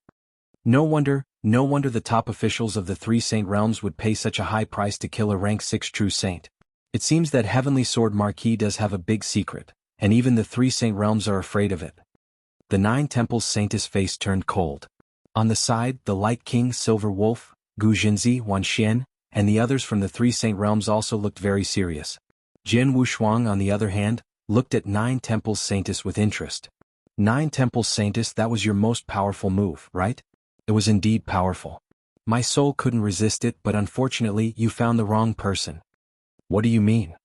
No wonder the top officials of the 3 Saint Realms would pay such a high price to kill a rank 6 true saint. It seems that Heavenly Sword Marquis does have a big secret, and even the 3 Saint Realms are afraid of it. The Nine Temples Saintess' face turned cold. On the side, the Light King Silver Wolf, Gu Jinzi, Wan Xian, and the others from the three Saint Realms also looked very serious. Jian Wushuang, on the other hand, looked at Nine Temples Saintess with interest. Nine Temples Saintess, that was your most powerful move, right? It was indeed powerful. My soul couldn't resist it, but unfortunately you found the wrong person. What do you mean?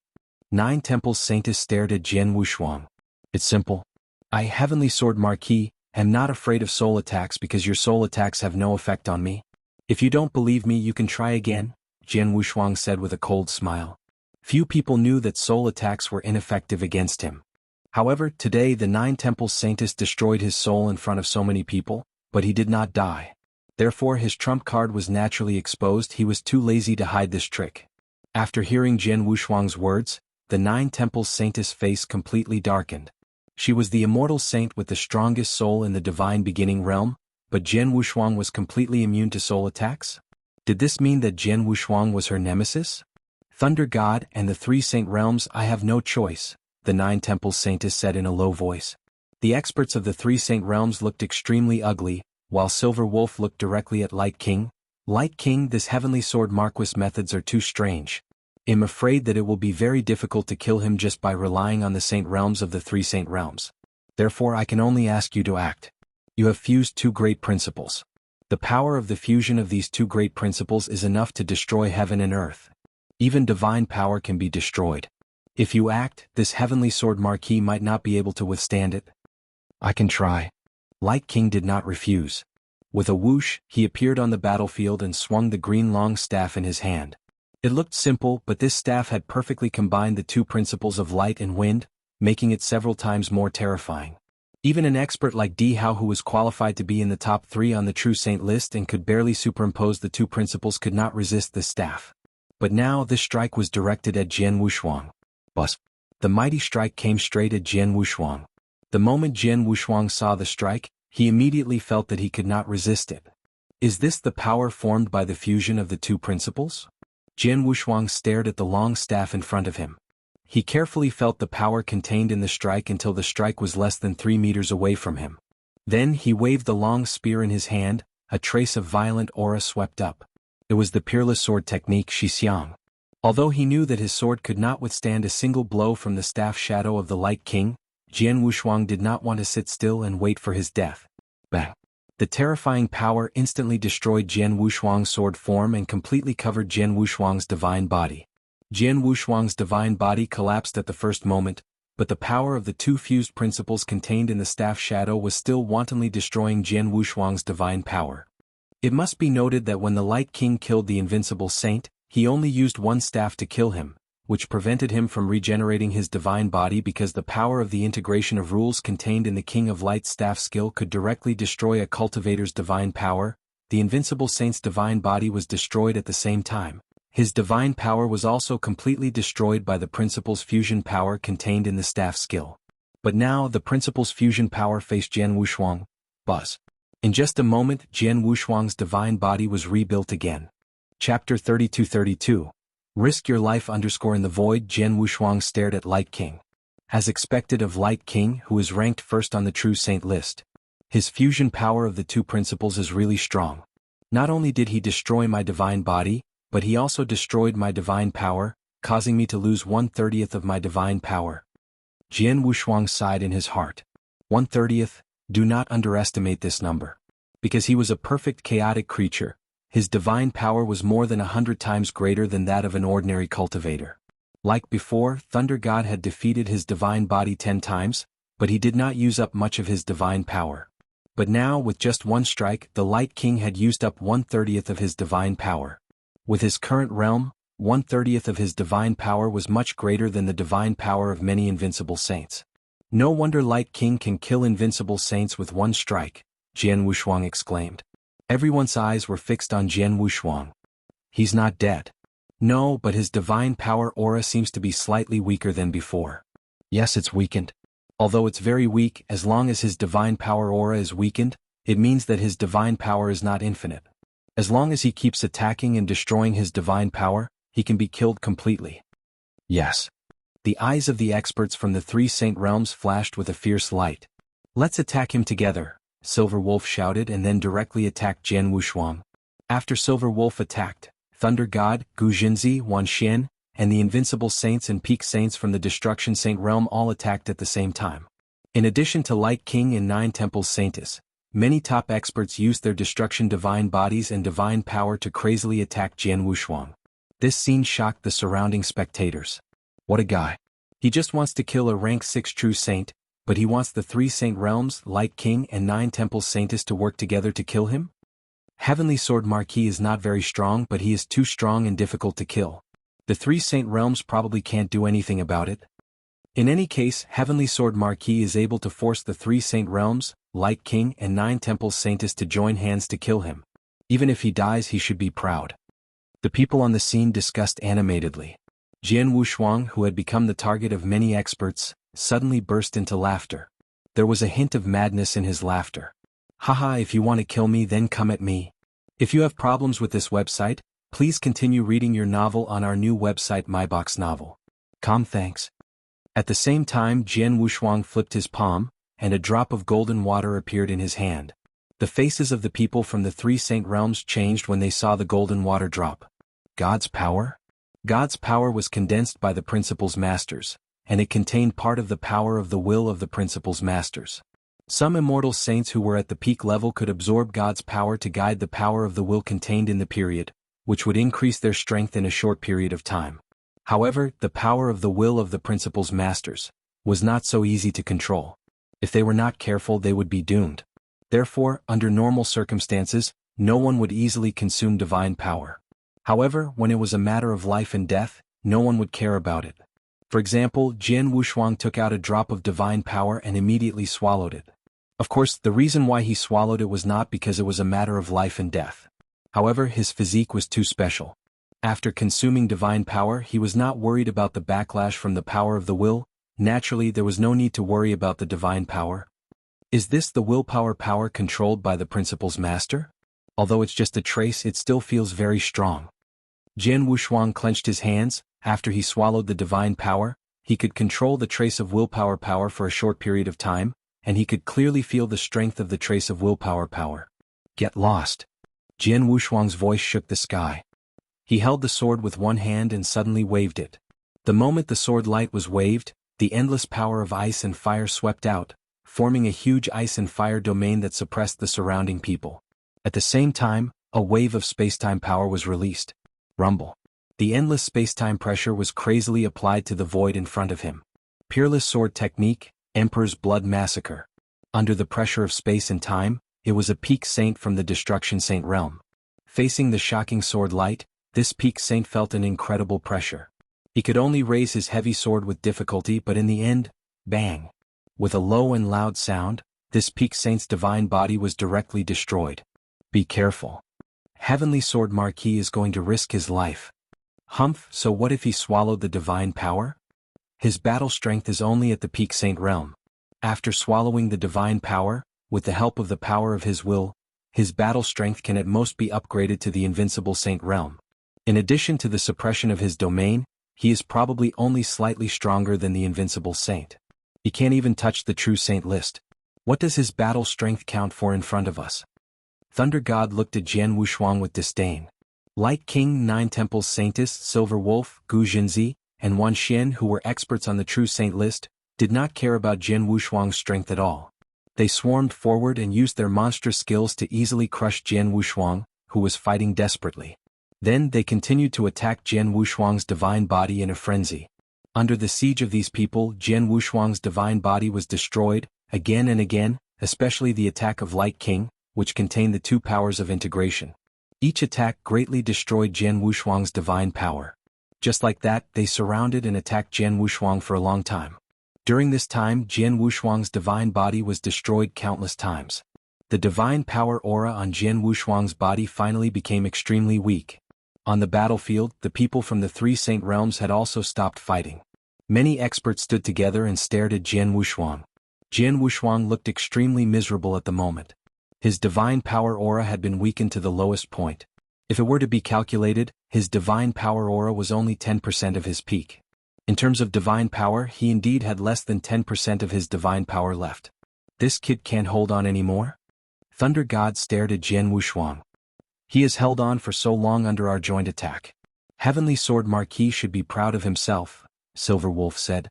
Nine Temples Saintess stared at Jian Wushuang. It's simple. I, Heavenly Sword Marquis, am not afraid of soul attacks because your soul attacks have no effect on me. If you don't believe me, you can try again, Jian Wushuang said with a cold smile. Few people knew that soul attacks were ineffective against him. However, today the Nine Temples Saintess destroyed his soul in front of so many people, but he did not die. Therefore his trump card was naturally exposed. He was too lazy to hide this trick. After hearing Jian Wushuang's words, the Nine Temples Saintess' face completely darkened. She was the immortal saint with the strongest soul in the divine beginning realm, but Jian Wushuang was completely immune to soul attacks? Did this mean that Jian Wushuang was her nemesis? Thunder God and the three Saint Realms, I have no choice, the Nine Temples Saintess said in a low voice. The experts of the three Saint Realms looked extremely ugly, while Silver Wolf looked directly at Light King. Light King, this Heavenly Sword Marquis methods are too strange. I'm afraid that it will be very difficult to kill him just by relying on the Saint Realms of the three Saint Realms. Therefore I can only ask you to act. You have fused two great principles. The power of the fusion of these two great principles is enough to destroy heaven and earth. Even divine power can be destroyed. If you act, this Heavenly Sword Marquis might not be able to withstand it. I can try. Light King did not refuse. With a whoosh, he appeared on the battlefield and swung the green long staff in his hand. It looked simple, but this staff had perfectly combined the two principles of light and wind, making it several times more terrifying. Even an expert like Di Hao, who was qualified to be in the top 3 on the True Saint list and could barely superimpose the two principles, could not resist this staff. But now this strike was directed at Jian Wushuang. Buzz. The mighty strike came straight at Jian Wushuang. The moment Jian Wushuang saw the strike, he immediately felt that he could not resist it. Is this the power formed by the fusion of the two principles? Jian Wushuang stared at the long staff in front of him. He carefully felt the power contained in the strike until the strike was less than 3 meters away from him. Then he waved the long spear in his hand, a trace of violent aura swept up. It was the peerless sword technique Shixiang. Although he knew that his sword could not withstand a single blow from the staff shadow of the Light King, Jian Wushuang did not want to sit still and wait for his death. Bang! The terrifying power instantly destroyed Jian Wushuang's sword form and completely covered Jian Wushuang's divine body. Jian Wushuang's divine body collapsed at the first moment, but the power of the two fused principles contained in the staff shadow was still wantonly destroying Jian Wushuang's divine power. It must be noted that when the Light King killed the invincible saint, he only used one staff to kill him, which prevented him from regenerating his divine body because the power of the integration of rules contained in the King of Light's staff skill could directly destroy a cultivator's divine power. The invincible saint's divine body was destroyed at the same time. His divine power was also completely destroyed by the principle's fusion power contained in the staff skill. But now the principle's fusion power faced Jian Wushuang. Buzz. In just a moment, Jian Wushuang's divine body was rebuilt again. Chapter 32-32. Risk your life in the void. Jian Wushuang stared at Light King. As expected of Light King, who is ranked first on the True Saint list. His fusion power of the two principles is really strong. Not only did he destroy my divine body, but he also destroyed my divine power, causing me to lose 1/30th of my divine power. Jian Wushuang sighed in his heart. 1/30th, do not underestimate this number. Because he was a perfect chaotic creature, his divine power was more than 100 times greater than that of an ordinary cultivator. Like before, Thunder God had defeated his divine body 10 times, but he did not use up much of his divine power. But now, with just one strike, the Light King had used up 1/30th of his divine power. With his current realm, 1/30th of his divine power was much greater than the divine power of many invincible saints. No wonder Light King can kill invincible saints with one strike, Jian Wushuang exclaimed. Everyone's eyes were fixed on Jian Wushuang. He's not dead. No, but his divine power aura seems to be slightly weaker than before. Yes, it's weakened. Although it's very weak, as long as his divine power aura is weakened, it means that his divine power is not infinite. As long as he keeps attacking and destroying his divine power, he can be killed completely. Yes. The eyes of the experts from the three Saint Realms flashed with a fierce light. Let's attack him together, Silver Wolf shouted and then directly attacked Jian Wushuang. After Silver Wolf attacked, Thunder God, Gu Jinzi, Wan Xian, and the invincible saints and peak saints from the Destruction Saint realm all attacked at the same time. In addition to Light King and 9 Temples Saints, many top experts used their destruction divine bodies and divine power to crazily attack Jian Wushuang. This scene shocked the surrounding spectators. What a guy. He just wants to kill a rank 6 true saint, but he wants the 3 saint realms, Light King and 9 Temples Saints to work together to kill him? Heavenly Sword Marquis is not very strong, but he is too strong and difficult to kill. The 3 saint realms probably can't do anything about it. In any case, Heavenly Sword Marquis is able to force the 3 saint realms, Light King and 9 Temples Saints to join hands to kill him. Even if he dies, he should be proud. The people on the scene discussed animatedly. Jian Wushuang, who had become the target of many experts, suddenly burst into laughter. There was a hint of madness in his laughter. Haha, if you want to kill me, then come at me. If you have problems with this website, please continue reading your novel on our new website MyBox Novel. Thanks. At the same time, Jian Wushuang flipped his palm, and a drop of golden water appeared in his hand. The faces of the people from the 3 saint realms changed when they saw the golden water drop. God's power? God's power was condensed by the Principles Masters, and it contained part of the power of the will of the Principles Masters. Some immortal saints who were at the peak level could absorb God's power to guide the power of the will contained in the period, which would increase their strength in a short period of time. However, the power of the will of the Principles Masters was not so easy to control. If they were not careful, they would be doomed. Therefore, under normal circumstances, no one would easily consume divine power. However, when it was a matter of life and death, no one would care about it. For example, Jian Wushuang took out a drop of divine power and immediately swallowed it. Of course, the reason why he swallowed it was not because it was a matter of life and death. However, his physique was too special. After consuming divine power, he was not worried about the backlash from the power of the will. Naturally, there was no need to worry about the divine power. Is this the willpower power controlled by the Principles Master? Although it's just a trace, it still feels very strong. Jian Wushuang clenched his hands. After he swallowed the divine power, he could control the trace of willpower power for a short period of time, and he could clearly feel the strength of the trace of willpower power. Get lost. Jian Wushuang's voice shook the sky. He held the sword with one hand and suddenly waved it. The moment the sword light was waved, the endless power of ice and fire swept out, forming a huge ice and fire domain that suppressed the surrounding people. At the same time, a wave of spacetime power was released. Rumble. The endless spacetime pressure was crazily applied to the void in front of him. Peerless sword technique, Emperor's Blood Massacre. Under the pressure of space and time, it was a peak saint from the Destruction Saint realm. Facing the shocking sword light, this peak saint felt an incredible pressure. He could only raise his heavy sword with difficulty, but in the end, bang! With a low and loud sound, this peak saint's divine body was directly destroyed. Be careful. Heavenly Sword Marquis is going to risk his life. Humph, so what if he swallowed the divine power? His battle strength is only at the peak saint realm. After swallowing the divine power, with the help of the power of his will, his battle strength can at most be upgraded to the invincible saint realm. In addition to the suppression of his domain, he is probably only slightly stronger than the invincible saint. He can't even touch the true saint list. What does his battle strength count for in front of us? Thunder God looked at Jian Wushuang with disdain. Light King, 9 Temples Saints, Silver Wolf, Gu Jinzi, and Wan Xian, who were experts on the true saint list, did not care about Jian Wushuang's strength at all. They swarmed forward and used their monstrous skills to easily crush Jian Wushuang, who was fighting desperately. Then they continued to attack Jian Wushuang's divine body in a frenzy. Under the siege of these people, Jian Wushuang's divine body was destroyed, again and again, especially the attack of Light King, which contained the 2 powers of integration. Each attack greatly destroyed Jian Wushuang's divine power. Just like that, they surrounded and attacked Jian Wushuang for a long time. During this time, Jian Wushuang's divine body was destroyed countless times. The divine power aura on Jian Wushuang's body finally became extremely weak. On the battlefield, the people from the 3 saint realms had also stopped fighting. Many experts stood together and stared at Jian Wushuang. Jian Wushuang looked extremely miserable at the moment. His divine power aura had been weakened to the lowest point. If it were to be calculated, his divine power aura was only 10% of his peak. In terms of divine power, he indeed had less than 10% of his divine power left. This kid can't hold on anymore? Thunder God stared at Jian Wushuang. He has held on for so long under our joint attack. Heavenly Sword Marquis should be proud of himself, Silver Wolf said.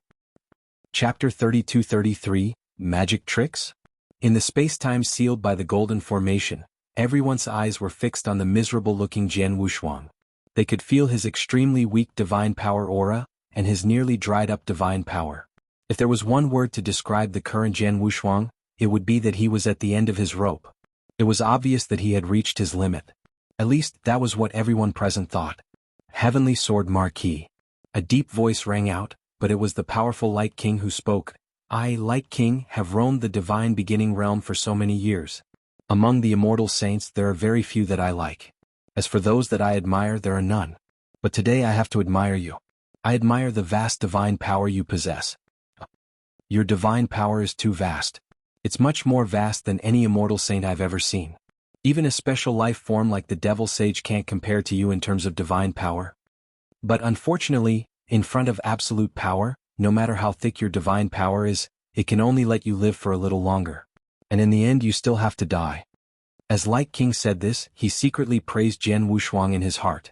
Chapter 32-33, Magic Tricks? In the space-time sealed by the Golden Formation, everyone's eyes were fixed on the miserable-looking Jianghu Shuang. They could feel his extremely weak divine power aura, and his nearly dried-up divine power. If there was one word to describe the current Jianghu Shuang, it would be that he was at the end of his rope. It was obvious that he had reached his limit. At least, that was what everyone present thought. Heavenly Sword Marquis. A deep voice rang out, but it was the powerful Light King who spoke. I, Light King, have roamed the divine beginning realm for so many years. Among the immortal saints there are very few that I like. As for those that I admire, there are none. But today I have to admire you. I admire the vast divine power you possess. Your divine power is too vast. It's much more vast than any immortal saint I've ever seen. Even a special life form like the Devil Sage can't compare to you in terms of divine power. But unfortunately, in front of absolute power, no matter how thick your divine power is, it can only let you live for a little longer. And in the end you still have to die. As Light King said this, he secretly praised Jianghu Shuang in his heart.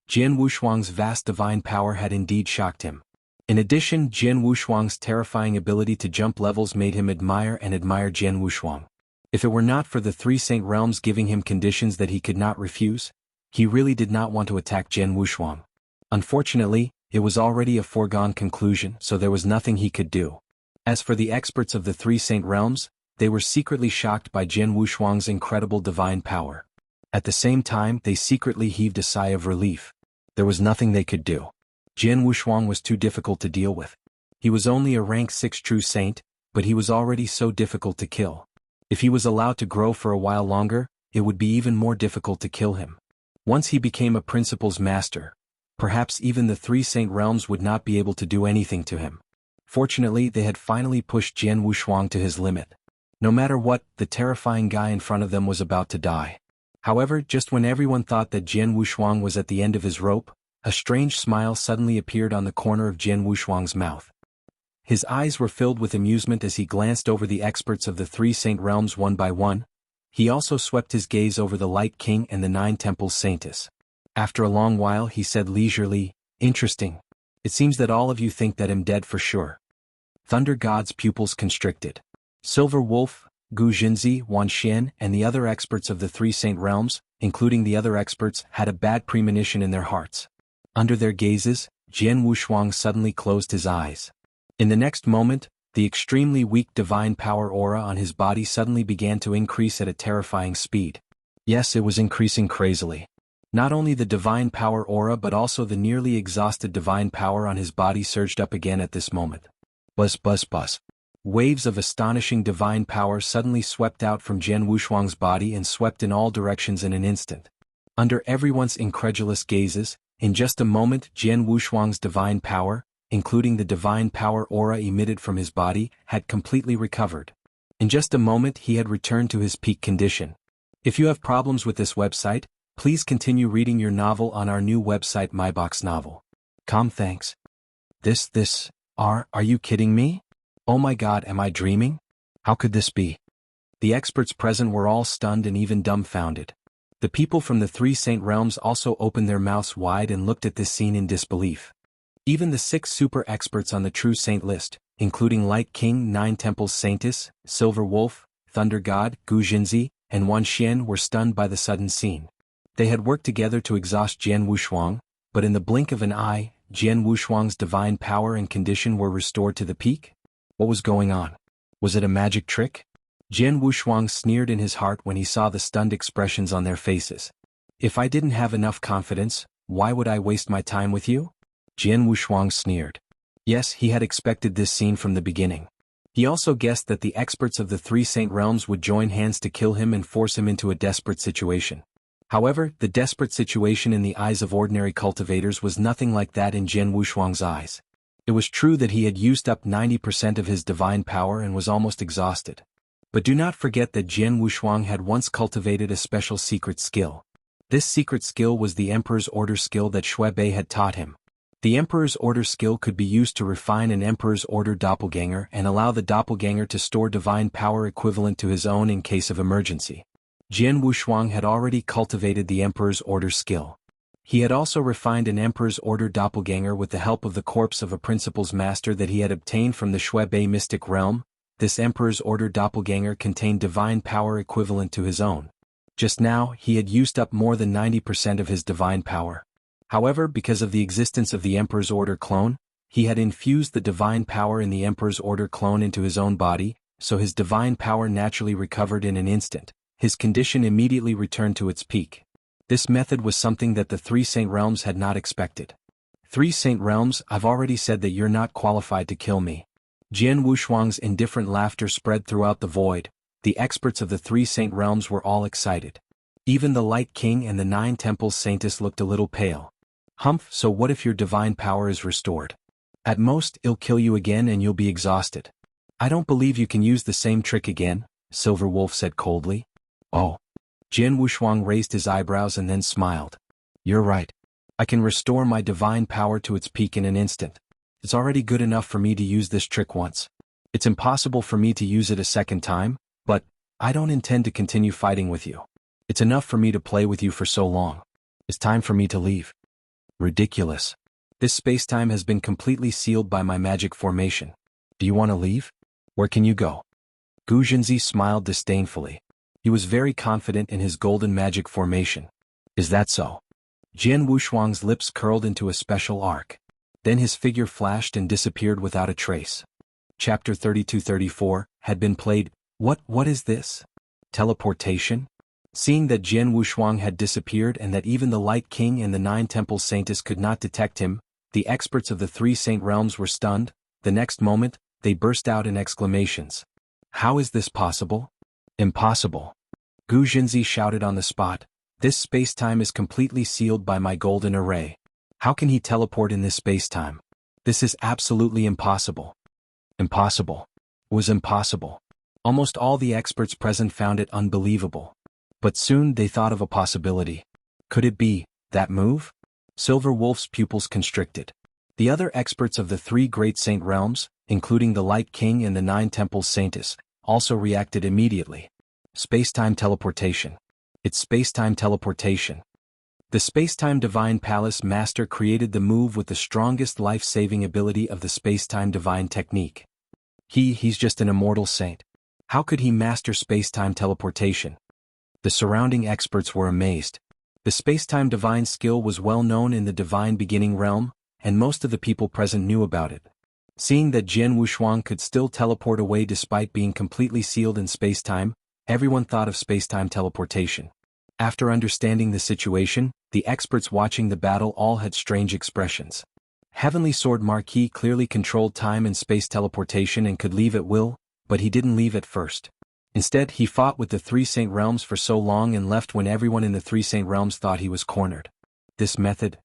Jianghu Shuang's vast divine power had indeed shocked him. In addition, Jianghu Shuang's terrifying ability to jump levels made him admire Jianghu Shuang. If it were not for the three saint realms giving him conditions that he could not refuse, he really did not want to attack Jianghu Shuang. Unfortunately, it was already a foregone conclusion, so there was nothing he could do. As for the experts of the three saint realms, they were secretly shocked by Jianghu Shuang's incredible divine power. At the same time, they secretly heaved a sigh of relief. There was nothing they could do. Jianghu Shuang was too difficult to deal with. He was only a rank 6 true saint, but he was already so difficult to kill. If he was allowed to grow for a while longer, it would be even more difficult to kill him. Once he became a principal's master, perhaps even the three saint realms would not be able to do anything to him. Fortunately, they had finally pushed Jianghu Shuang to his limit. No matter what, the terrifying guy in front of them was about to die. However, just when everyone thought that Jianghu Shuang was at the end of his rope, a strange smile suddenly appeared on the corner of Jianghu Shuang's mouth. His eyes were filled with amusement as he glanced over the experts of the three saint realms one by one. He also swept his gaze over the Light King and the 9 temples saintess. After a long while he said leisurely, "Interesting. It seems that all of you think that I'm dead for sure." Thunder God's pupils constricted. Silver Wolf, Gu Jinzi, Wan Xian, and the other experts of the three saint realms, including the other experts, had a bad premonition in their hearts. Under their gazes, Jianghu Shuang suddenly closed his eyes. In the next moment, the extremely weak divine power aura on his body suddenly began to increase at a terrifying speed. Yes, it was increasing crazily. Not only the divine power aura but also the nearly exhausted divine power on his body surged up again at this moment. Buzz buzz buzz. Waves of astonishing divine power suddenly swept out from Jianghu Shuang's body and swept in all directions in an instant. Under everyone's incredulous gazes, in just a moment Jianghu Shuang's divine power, including the divine power aura emitted from his body, had completely recovered. In just a moment he had returned to his peak condition. If you have problems with this website, please continue reading your novel on our new website myboxnovel.com. Thanks. Are you kidding me? Oh my god, am I dreaming? How could this be? The experts present were all stunned and even dumbfounded. The people from the three saint realms also opened their mouths wide and looked at this scene in disbelief. Even the 6 super experts on the true saint list, including Light King, 9 temples saintess, Silver Wolf, Thunder God, Gu Jinzi, and Wan Xian were stunned by the sudden scene. They had worked together to exhaust Jianghu Shuang, but in the blink of an eye, Jianghu Shuang's divine power and condition were restored to the peak? What was going on? Was it a magic trick? Jianghu Shuang sneered in his heart when he saw the stunned expressions on their faces. If I didn't have enough confidence, why would I waste my time with you? Jianghu Shuang sneered. Yes, he had expected this scene from the beginning. He also guessed that the experts of the three saint realms would join hands to kill him and force him into a desperate situation. However, the desperate situation in the eyes of ordinary cultivators was nothing like that in Jianghu Shuang's eyes. It was true that he had used up 90% of his divine power and was almost exhausted. But do not forget that Jianghu Shuang had once cultivated a special secret skill. This secret skill was the Emperor's Order skill that Shui Bei had taught him. The Emperor's Order skill could be used to refine an Emperor's Order doppelganger and allow the doppelganger to store divine power equivalent to his own in case of emergency. Jian Wushuang had already cultivated the Emperor's Order skill. He had also refined an Emperor's Order doppelganger with the help of the corpse of a Principal's Master that he had obtained from the Shui mystic realm. This Emperor's Order doppelganger contained divine power equivalent to his own. Just now, he had used up more than 90% of his divine power. However, because of the existence of the Emperor's Order clone, he had infused the divine power in the Emperor's Order clone into his own body, so his divine power naturally recovered in an instant. His condition immediately returned to its peak. This method was something that the three Saint Realms had not expected. Three Saint Realms, I've already said that you're not qualified to kill me. Jian Wushuang's indifferent laughter spread throughout the void. The experts of the three Saint Realms were all excited. Even the Light King and the 9 Temples Saintess looked a little pale. Humph, so what if your divine power is restored? At most, it'll kill you again and you'll be exhausted. I don't believe you can use the same trick again, Silver Wolf said coldly. Oh. Jian Wushuang raised his eyebrows and then smiled. You're right. I can restore my divine power to its peak in an instant. It's already good enough for me to use this trick once. It's impossible for me to use it a second time, but I don't intend to continue fighting with you. It's enough for me to play with you for so long. It's time for me to leave. Ridiculous. This spacetime has been completely sealed by my magic formation. Do you want to leave? Where can you go? Gu Jinzi smiled disdainfully. He was very confident in his golden magic formation. Is that so? Jian Wushuang's lips curled into a special arc. Then his figure flashed and disappeared without a trace. Chapter 32-34 had been played. What is this? Teleportation? Seeing that Jian Wushuang had disappeared and that even the Light King and the 9 Temple Saintess could not detect him, the experts of the three Saint Realms were stunned. The next moment, they burst out in exclamations. How is this possible? Impossible. Gu Jinzi shouted on the spot. This space-time is completely sealed by my golden array. How can he teleport in this space-time? This is absolutely impossible. Impossible. It was impossible. Almost all the experts present found it unbelievable. But soon they thought of a possibility. Could it be that move? Silver Wolf's pupils constricted. The other experts of the three great Saint Realms, including the Light King and the 9 Temples Saintess, also reacted immediately. Spacetime teleportation. It's spacetime teleportation. The Spacetime Divine Palace Master created the move with the strongest life-saving ability of the Spacetime Divine Technique. He's just an immortal saint. How could he master spacetime teleportation? The surrounding experts were amazed. The Spacetime Divine skill was well known in the Divine Beginning realm, and most of the people present knew about it. Seeing that Jian Wushuang could still teleport away despite being completely sealed in spacetime, everyone thought of spacetime teleportation. After understanding the situation, the experts watching the battle all had strange expressions. Heavenly Sword Marquis clearly controlled time and space teleportation and could leave at will, but he didn't leave at first. Instead, he fought with the three Saint Realms for so long and left when everyone in the three Saint Realms thought he was cornered. This method?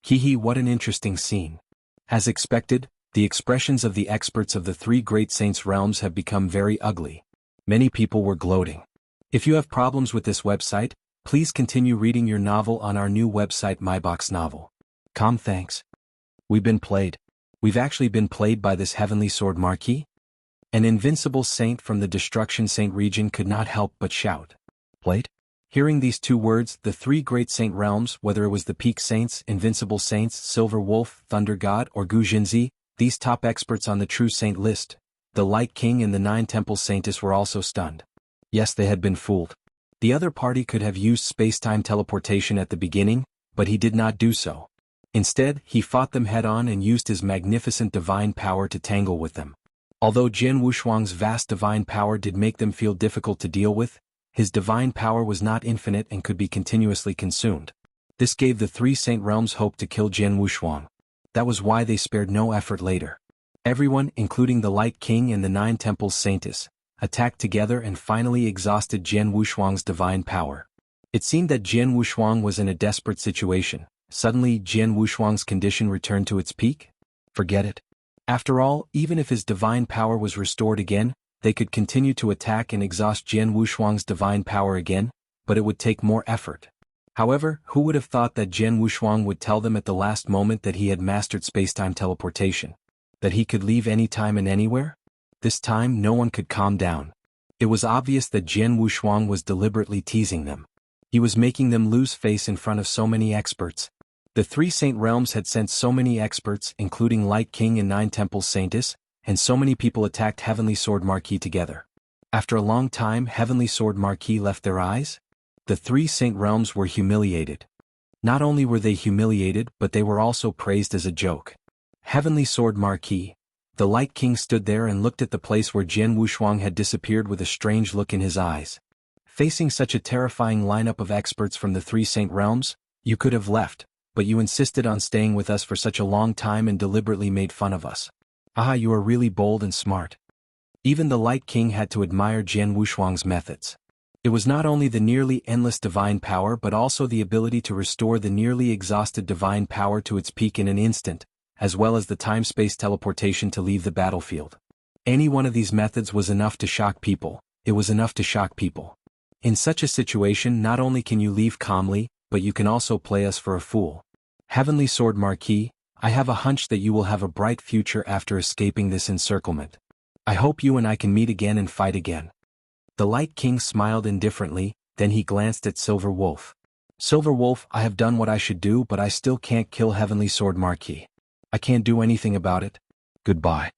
What an interesting scene. As expected, the expressions of the experts of the three great saints' realms have become very ugly. Many people were gloating. If you have problems with this website, please continue reading your novel on our new website myboxnovel.com. Thanks. We've been played. We've actually been played by this Heavenly Sword Marquis? An invincible saint from the Destruction Saint region could not help but shout. Played? Hearing these two words, the three great saint realms, whether it was the Peak Saints, Invincible Saints, Silver Wolf, Thunder God, or Gu Jinzi, these top experts on the true saint list, the Light King and the 9 Temple Saintess were also stunned. Yes, they had been fooled. The other party could have used spacetime teleportation at the beginning, but he did not do so. Instead, he fought them head-on and used his magnificent divine power to tangle with them. Although Jian Wushuang's vast divine power did make them feel difficult to deal with, his divine power was not infinite and could be continuously consumed. This gave the three Saint Realms hope to kill Jian Wushuang. That was why they spared no effort later. Everyone, including the Light King and the 9 Temples Saintess, attacked together and finally exhausted Jian Wushuang's divine power. It seemed that Jian Wushuang was in a desperate situation. Suddenly, Jian Wushuang's condition returned to its peak? Forget it. After all, even if his divine power was restored again, they could continue to attack and exhaust Jian Wushuang's divine power again, but it would take more effort. However, who would have thought that Jian Wushuang would tell them at the last moment that he had mastered spacetime teleportation? That he could leave anytime and anywhere? This time no one could calm down. It was obvious that Jianghu Shuang was deliberately teasing them. He was making them lose face in front of so many experts. The three Saint Realms had sent so many experts, including Light King and 9 Temples Saintess, and so many people attacked Heavenly Sword Marquis together. After a long time, Heavenly Sword Marquis left their eyes. The three Saint Realms were humiliated. Not only were they humiliated, but they were also praised as a joke. Heavenly Sword Marquis. The Light King stood there and looked at the place where Jianghu Shuang had disappeared with a strange look in his eyes. Facing such a terrifying lineup of experts from the three Saint Realms, you could have left, but you insisted on staying with us for such a long time and deliberately made fun of us. Ah, you are really bold and smart. Even the Light King had to admire Jianghu Shuang's methods. It was not only the nearly endless divine power but also the ability to restore the nearly exhausted divine power to its peak in an instant, as well as the time-space teleportation to leave the battlefield. Any one of these methods was enough to shock people. It was enough to shock people. In such a situation, not only can you leave calmly, but you can also play us for a fool. Heavenly Sword Marquis, I have a hunch that you will have a bright future after escaping this encirclement. I hope you and I can meet again and fight again. The Light King smiled indifferently, then he glanced at Silver Wolf. Silver Wolf, I have done what I should do, but I still can't kill Heavenly Sword Marquis. I can't do anything about it. Goodbye.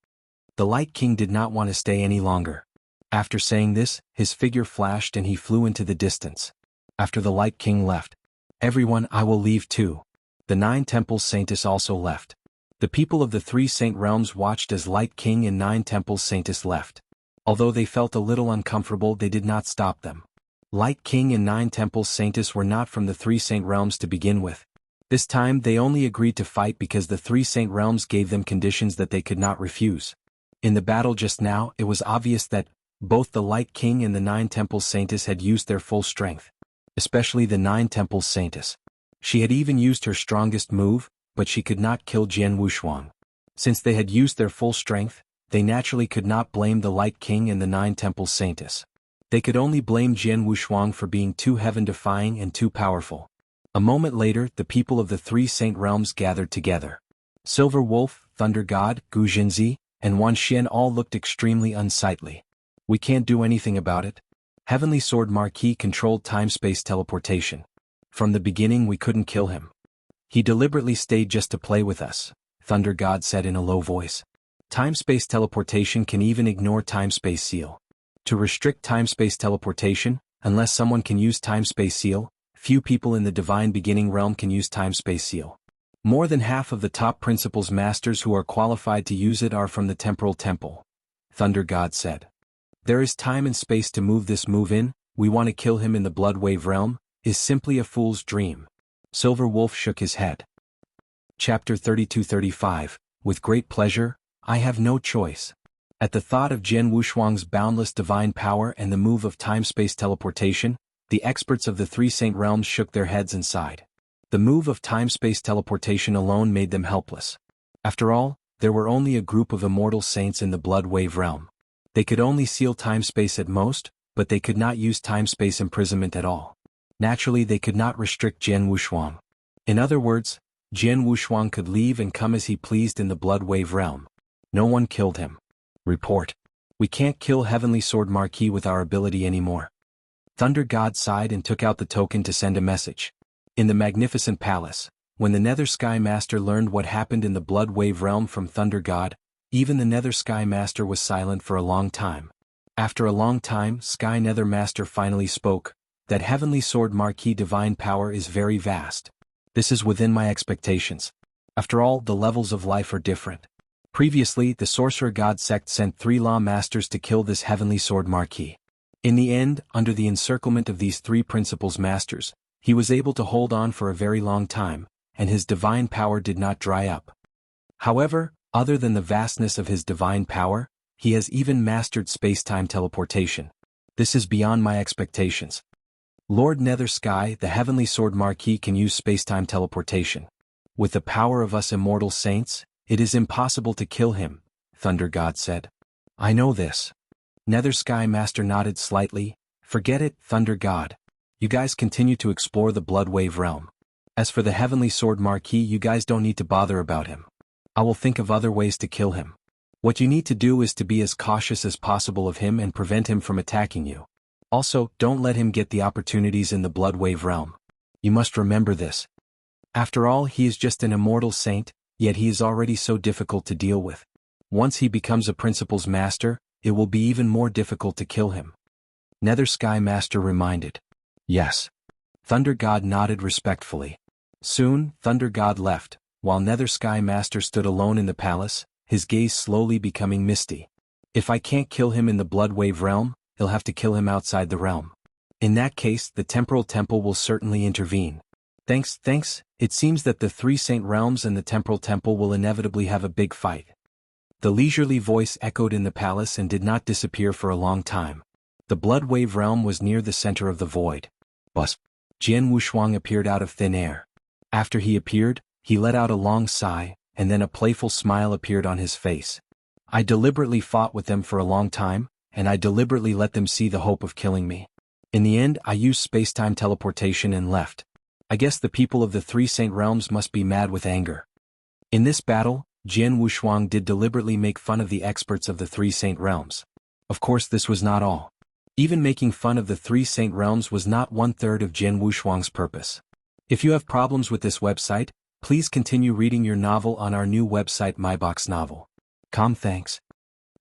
The Light King did not want to stay any longer. After saying this, his figure flashed and he flew into the distance. After the Light King left, everyone, I will leave too. The 9 Temples Saintess also left. The people of the 3 Saint Realms watched as Light King and 9 Temples Saintess left. Although they felt a little uncomfortable, they did not stop them. Light King and 9 Temples Saintess were not from the 3 Saint Realms to begin with. This time they only agreed to fight because the 3 Saint Realms gave them conditions that they could not refuse. In the battle just now, it was obvious that both the Light King and the 9 Temples Saintess had used their full strength. Especially the 9 Temples Saintess. She had even used her strongest move, but she could not kill Jianghu Shuang. Since they had used their full strength, they naturally could not blame the Light King and the 9 Temples Saintess. They could only blame Jianghu Shuang for being too heaven-defying and too powerful. A moment later, the people of the 3 Saint Realms gathered together. Silver Wolf, Thunder God, Gu Jinzi, and Wan Xian all looked extremely unsightly. We can't do anything about it. Heavenly Sword Marquis controlled time-space teleportation. From the beginning we couldn't kill him. He deliberately stayed just to play with us, Thunder God said in a low voice. Time-space teleportation can even ignore time-space seal. To restrict time-space teleportation, unless someone can use time-space seal, few people in the Divine Beginning realm can use time-space seal. More than half of the top Principles Masters who are qualified to use it are from the Temporal Temple, Thunder God said. There is time and space to move this move in. We want to kill him in the Blood Wave realm, is simply a fool's dream. Silver Wolf shook his head. Chapter 32-35, with great pleasure, I have no choice. At the thought of Jianghu Shuang's boundless divine power and the move of time-space teleportation, the experts of the 3 Saint Realms shook their heads and sighed. The move of time-space teleportation alone made them helpless. After all, there were only a group of immortal saints in the Blood Wave realm. They could only seal time-space at most, but they could not use time-space imprisonment at all. Naturally, they could not restrict Jianghu Shuang. In other words, Jianghu Shuang could leave and come as he pleased in the Blood Wave realm. No one killed him. Report. We can't kill Heavenly Sword Marquis with our ability anymore. Thunder God sighed and took out the token to send a message. In the Magnificent Palace, when the Nether Sky Master learned what happened in the Blood Wave realm from Thunder God, even the Nether Sky Master was silent for a long time. After a long time, Sky Nether Master finally spoke, that Heavenly Sword Marquis divine power is very vast. This is within my expectations. After all, the levels of life are different. Previously, the Sorcerer God sect sent 3 Law Masters to kill this Heavenly Sword Marquis. In the end, under the encirclement of these 3 Principles Masters, he was able to hold on for a very long time, and his divine power did not dry up. However, other than the vastness of his divine power, he has even mastered space-time teleportation. This is beyond my expectations. Lord Nether Sky, the Heavenly Sword Marquis can use space-time teleportation. With the power of us immortal saints, it is impossible to kill him, Thunder God said. I know this. Nether Sky Master nodded slightly. Forget it, Thunder God. You guys continue to explore the Blood Wave realm. As for the Heavenly Sword Marquis, you guys don't need to bother about him. I will think of other ways to kill him. What you need to do is to be as cautious as possible of him and prevent him from attacking you. Also, don't let him get the opportunities in the Blood Wave realm. You must remember this. After all, he is just an immortal saint, yet he is already so difficult to deal with. Once he becomes a Principal's Master, it will be even more difficult to kill him. Nether Sky Master reminded. Yes. Thunder God nodded respectfully. Soon, Thunder God left, while Nether Sky Master stood alone in the palace, his gaze slowly becoming misty. If I can't kill him in the Blood Wave realm, he'll have to kill him outside the realm. In that case, the Temporal Temple will certainly intervene. Thanks. It seems that the three Saint Realms and the Temporal Temple will inevitably have a big fight. The leisurely voice echoed in the palace and did not disappear for a long time. The Blood Wave realm was near the center of the void. Bus. Jianghu Shuang appeared out of thin air. After he appeared, he let out a long sigh, and then a playful smile appeared on his face. I deliberately fought with them for a long time, and I deliberately let them see the hope of killing me. In the end, I used space-time teleportation and left. I guess the people of the three Saint Realms must be mad with anger. In this battle, Jianghu Shuang did deliberately make fun of the experts of the three Saint Realms. Of course, this was not all. Even making fun of the three Saint Realms was not 1/3 of Jianghu Shuang's purpose. If you have problems with this website, please continue reading your novel on our new website MyBox Novel. Thanks.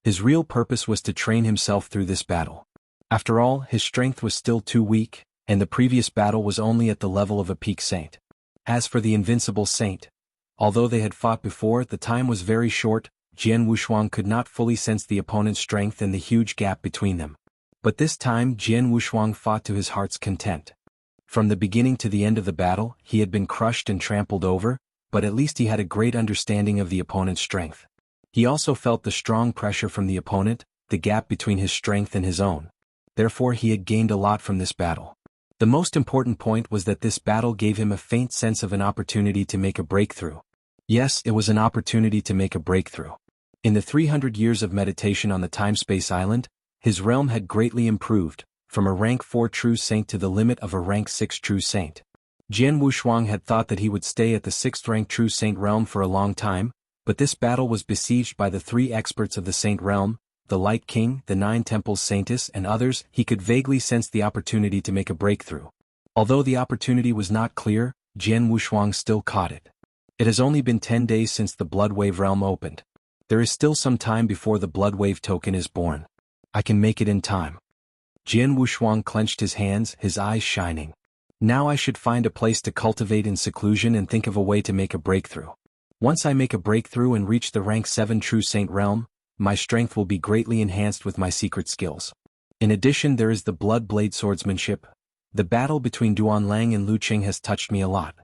His real purpose was to train himself through this battle. After all, his strength was still too weak, and the previous battle was only at the level of a peak saint. As for the invincible saint, although they had fought before, the time was very short. Jianghu Shuang could not fully sense the opponent's strength and the huge gap between them. But this time Jianghu Shuang fought to his heart's content. From the beginning to the end of the battle, he had been crushed and trampled over, but at least he had a great understanding of the opponent's strength. He also felt the strong pressure from the opponent, the gap between his strength and his own. Therefore he had gained a lot from this battle. The most important point was that this battle gave him a faint sense of an opportunity to make a breakthrough. Yes, it was an opportunity to make a breakthrough. In the 300 years of meditation on the Time-Space Island, his realm had greatly improved, from a rank 4 true saint to the limit of a rank 6 true saint. Jianghu Shuang had thought that he would stay at the 6th rank true saint realm for a long time, but this battle was besieged by the three experts of the saint realm, the Light King, the 9 Temples Saintess and others. He could vaguely sense the opportunity to make a breakthrough. Although the opportunity was not clear, Jianghu Shuang still caught it. It has only been 10 days since the Blood Wave realm opened. There is still some time before the Blood Wave token is born. I can make it in time. Jianghu Shuang clenched his hands, his eyes shining. Now I should find a place to cultivate in seclusion and think of a way to make a breakthrough. Once I make a breakthrough and reach the rank 7 true saint realm, my strength will be greatly enhanced with my secret skills. In addition, there is the Blood Blade Swordsmanship. The battle between Duan Lang and Lu Qing has touched me a lot.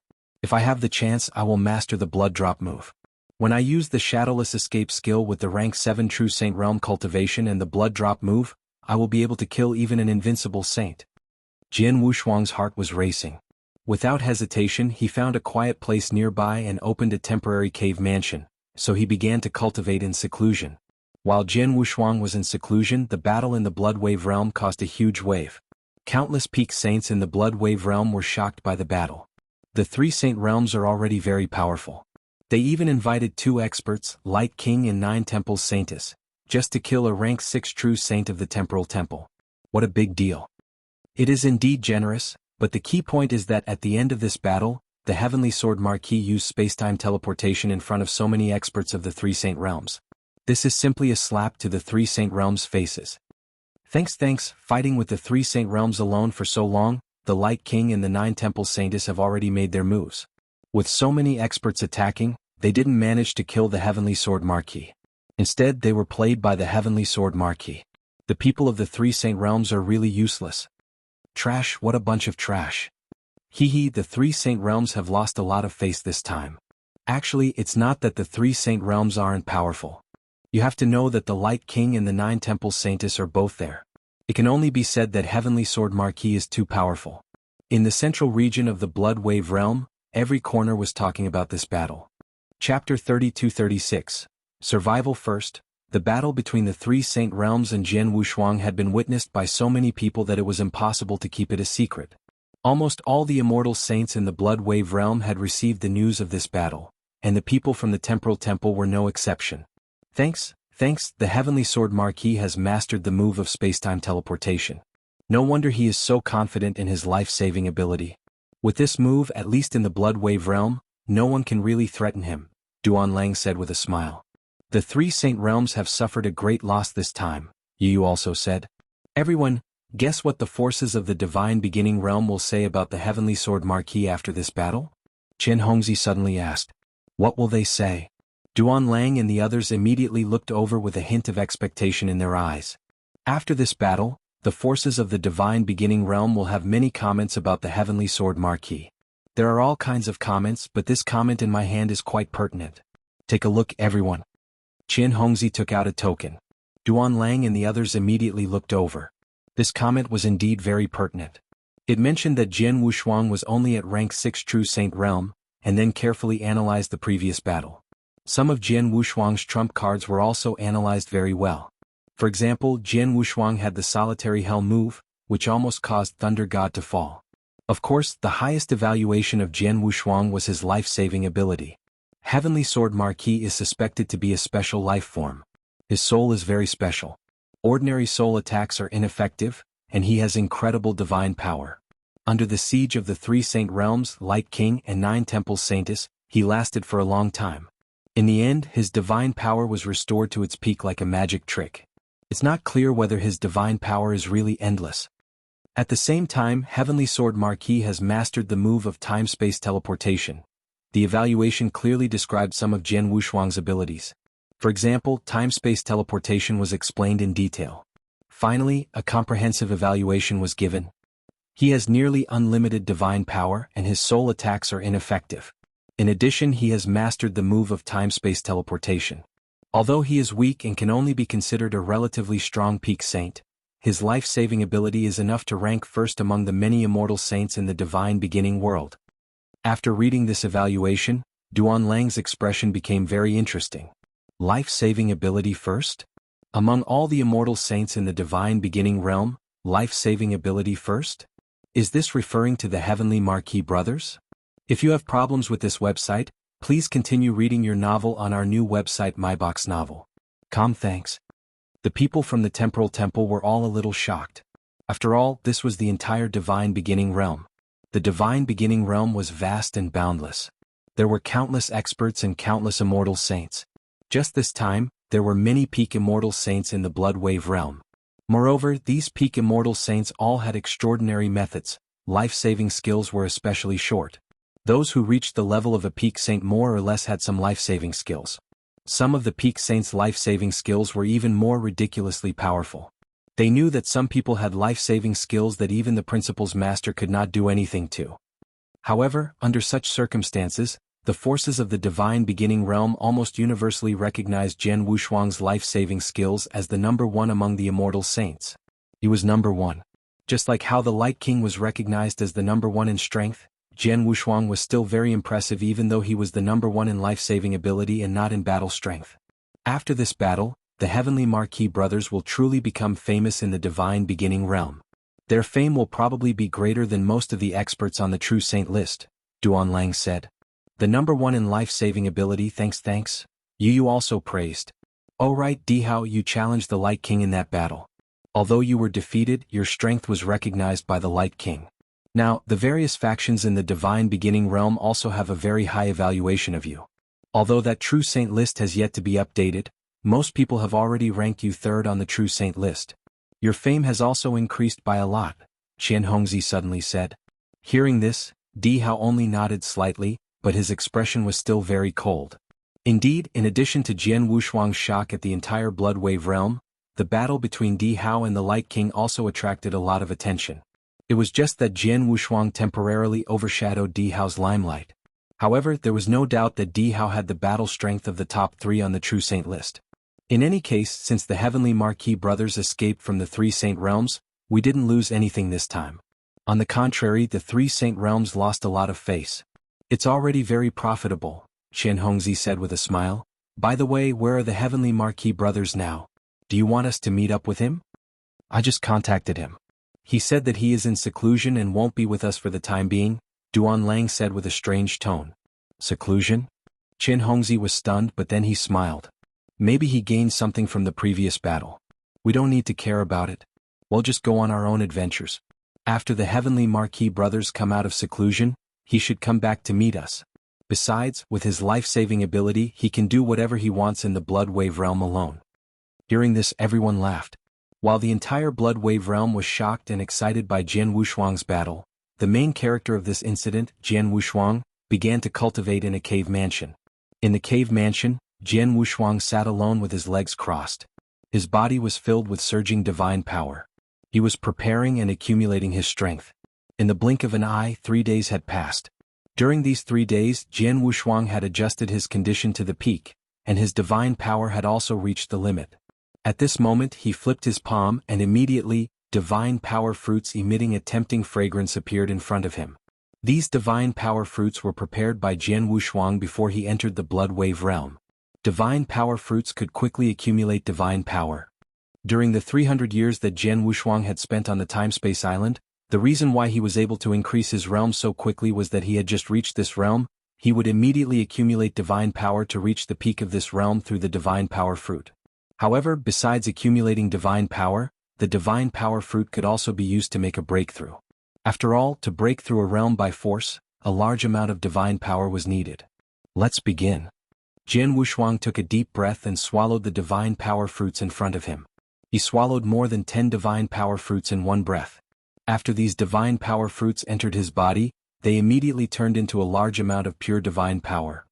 If I have the chance, I will master the Blood Drop move. When I use the Shadowless Escape skill with the rank 7 True Saint Realm Cultivation and the Blood Drop move, I will be able to kill even an invincible saint. Jianghu Shuang's heart was racing. Without hesitation, he found a quiet place nearby and opened a temporary cave mansion, so he began to cultivate in seclusion. While Jianghu Shuang was in seclusion, the battle in the Blood Wave realm caused a huge wave. Countless peak saints in the Blood Wave realm were shocked by the battle. The three saint realms are already very powerful. They even invited 2 experts, Light King and 9 Temples Saintess, just to kill a rank 6 true saint of the Temporal Temple. What a big deal. It is indeed generous, but the key point is that at the end of this battle, the Heavenly Sword Marquis used spacetime teleportation in front of so many experts of the three saint realms. This is simply a slap to the three saint realms' faces. Thanks. Fighting with the three saint realms alone for so long, the Light King and the 9 Temple Saintess have already made their moves. With so many experts attacking, they didn't manage to kill the Heavenly Sword Marquis. Instead, they were played by the Heavenly Sword Marquis. The people of the three saint realms are really useless. Trash, what a bunch of trash. The three saint realms have lost a lot of face this time. Actually, it's not that the three saint realms aren't powerful. You have to know that the Light King and the 9 Temple Saintess are both there. It can only be said that Heavenly Sword Marquis is too powerful. In the central region of the Blood Wave realm, every corner was talking about this battle. Chapter 32-36. Survival First. The battle between the three saint realms and Jianghu Shuang had been witnessed by so many people that it was impossible to keep it a secret. Almost all the immortal saints in the Blood Wave realm had received the news of this battle, and the people from the Temporal Temple were no exception. Thanks. Thanks, the Heavenly Sword Marquis has mastered the move of spacetime teleportation. No wonder he is so confident in his life-saving ability. With this move, at least in the Blood Wave realm, no one can really threaten him, Duan Lang said with a smile. The three Saint Realms have suffered a great loss this time, Yu also said. Everyone, guess what the forces of the Divine Beginning Realm will say about the Heavenly Sword Marquis after this battle? Qin Hongzi suddenly asked. What will they say? Duan Lang and the others immediately looked over with a hint of expectation in their eyes. After this battle, the forces of the Divine Beginning Realm will have many comments about the Heavenly Sword Marquis. There are all kinds of comments, but this comment in my hand is quite pertinent. Take a look, everyone. Qin Hongzi took out a token. Duan Lang and the others immediately looked over. This comment was indeed very pertinent. It mentioned that Jian Wushuang was only at rank 6 True Saint Realm, and then carefully analyzed the previous battle. Some of Jian Wushuang's trump cards were also analyzed very well. For example, Jian Wushuang had the Solitary Hell move, which almost caused Thunder God to fall. Of course, the highest evaluation of Jian Wushuang was his life-saving ability. Heavenly Sword Marquis is suspected to be a special life form. His soul is very special. Ordinary soul attacks are ineffective, and he has incredible divine power. Under the siege of the three Saint Realms, Light King and 9 Temples Saintus, he lasted for a long time. In the end, his divine power was restored to its peak like a magic trick. It's not clear whether his divine power is really endless. At the same time, Heavenly Sword Marquis has mastered the move of time-space teleportation. The evaluation clearly described some of Jian Wushuang's abilities. For example, time-space teleportation was explained in detail. Finally, a comprehensive evaluation was given. He has nearly unlimited divine power and his soul attacks are ineffective. In addition, he has mastered the move of time-space teleportation. Although he is weak and can only be considered a relatively strong peak saint, his life-saving ability is enough to rank first among the many immortal saints in the Divine Beginning world. After reading this evaluation, Duan Lang's expression became very interesting. Life-saving ability first? Among all the immortal saints in the Divine Beginning realm, life-saving ability first? Is this referring to the Heavenly Marquis brothers? If you have problems with this website, please continue reading your novel on our new website MyBox Novel. Thanks. The people from the Temporal Temple were all a little shocked. After all, this was the entire Divine Beginning realm. The Divine Beginning realm was vast and boundless. There were countless experts and countless immortal saints. Just this time, there were many peak immortal saints in the Blood Wave realm. Moreover, these peak immortal saints all had extraordinary methods. Life-saving skills were especially short. Those who reached the level of a peak saint more or less had some life-saving skills. Some of the peak saints' life-saving skills were even more ridiculously powerful. They knew that some people had life-saving skills that even the Principal's Master could not do anything to. However, under such circumstances, the forces of the Divine Beginning realm almost universally recognized Jian Wushuang's life-saving skills as the number one among the immortal saints. He was number one. Just like how the Light King was recognized as the number one in strength, Jian Wushuang was still very impressive even though he was the number one in life-saving ability and not in battle strength. After this battle, the Heavenly Marquis brothers will truly become famous in the Divine Beginning realm. Their fame will probably be greater than most of the experts on the True Saint list, Duan Lang said. The number one in life-saving ability, thanks. Yu also praised. Oh right, Dihao, you challenged the Light King in that battle. Although you were defeated, your strength was recognized by the Light King. Now, the various factions in the Divine Beginning realm also have a very high evaluation of you. Although that True Saint list has yet to be updated, most people have already ranked you third on the True Saint list. Your fame has also increased by a lot, Qin Hongzi suddenly said. Hearing this, Dihao only nodded slightly, but his expression was still very cold. Indeed, in addition to Jian Wushuang's shock at the entire Blood Wave realm, the battle between Dihao and the Light King also attracted a lot of attention. It was just that Jian Wushuang temporarily overshadowed Dihao's limelight. However, there was no doubt that Dihao had the battle strength of the top 3 on the True Saint list. In any case, since the Heavenly Marquis brothers escaped from the 3 Saint realms, we didn't lose anything this time. On the contrary, the 3 Saint realms lost a lot of face. It's already very profitable, Qin Hongzi said with a smile. By the way, where are the Heavenly Marquis brothers now? Do you want us to meet up with him? I just contacted him. He said that he is in seclusion and won't be with us for the time being, Duan Lang said with a strange tone. Seclusion? Qin Hongzi was stunned, but then he smiled. Maybe he gained something from the previous battle. We don't need to care about it. We'll just go on our own adventures. After the Heavenly Marquis brothers come out of seclusion, he should come back to meet us. Besides, with his life-saving ability, he can do whatever he wants in the Blood Wave realm alone. Hearing this, everyone laughed. While the entire Blood Wave realm was shocked and excited by Jian Wushuang's battle, the main character of this incident, Jian Wushuang, began to cultivate in a cave mansion. In the cave mansion, Jian Wushuang sat alone with his legs crossed. His body was filled with surging divine power. He was preparing and accumulating his strength. In the blink of an eye, 3 days had passed. During these 3 days, Jian Wushuang had adjusted his condition to the peak, and his divine power had also reached the limit. At this moment he flipped his palm and immediately, divine power fruits emitting a tempting fragrance appeared in front of him. These divine power fruits were prepared by Jian Wushuang before he entered the Blood Wave realm. Divine power fruits could quickly accumulate divine power. During the 300 years that Jian Wushuang had spent on the Time-Space Island, the reason why he was able to increase his realm so quickly was that he had just reached this realm. He would immediately accumulate divine power to reach the peak of this realm through the divine power fruit. However, besides accumulating divine power, the divine power fruit could also be used to make a breakthrough. After all, to break through a realm by force, a large amount of divine power was needed. Let's begin. Jian Wushuang took a deep breath and swallowed the divine power fruits in front of him. He swallowed more than 10 divine power fruits in one breath. After these divine power fruits entered his body, they immediately turned into a large amount of pure divine power.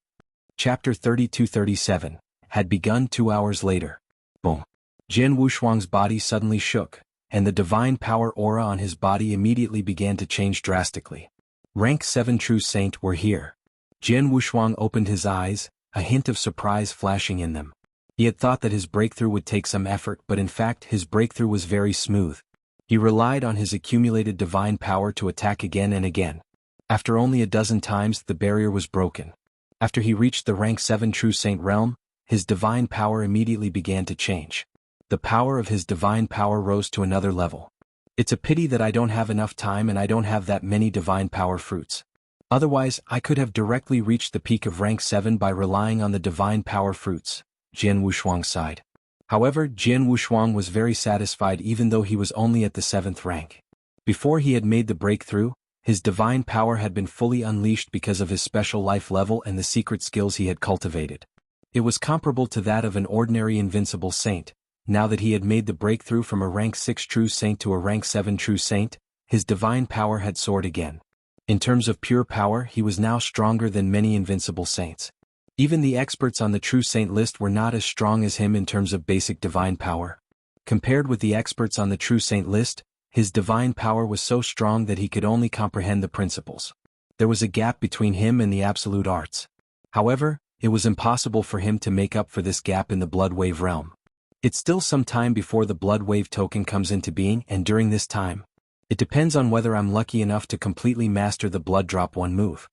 Chapter 32-37 had begun 2 hours later. Boom. Jian Wushuang's body suddenly shook, and the divine power aura on his body immediately began to change drastically. Rank 7 True Saint were here. Jian Wushuang opened his eyes, a hint of surprise flashing in them. He had thought that his breakthrough would take some effort, but in fact his breakthrough was very smooth. He relied on his accumulated divine power to attack again and again. After only a dozen times, the barrier was broken. After he reached the rank 7 True Saint realm, his divine power immediately began to change. The power of his divine power rose to another level. It's a pity that I don't have enough time and I don't have that many divine power fruits. Otherwise, I could have directly reached the peak of rank 7 by relying on the divine power fruits, Jian Wushuang sighed. However, Jian Wushuang was very satisfied even though he was only at the 7th rank. Before he had made the breakthrough, his divine power had been fully unleashed because of his special life level and the secret skills he had cultivated. It was comparable to that of an ordinary invincible saint. Now that he had made the breakthrough from a rank 6 True Saint to a rank 7 True Saint, his divine power had soared again. In terms of pure power, he was now stronger than many invincible saints. Even the experts on the True Saint list were not as strong as him in terms of basic divine power. Compared with the experts on the True Saint list, his divine power was so strong that he could only comprehend the principles. There was a gap between him and the absolute arts. However, it was impossible for him to make up for this gap in the Blood Wave realm. It's still some time before the Blood Wave token comes into being, and during this time, it depends on whether I'm lucky enough to completely master the Blood Drop 1 move.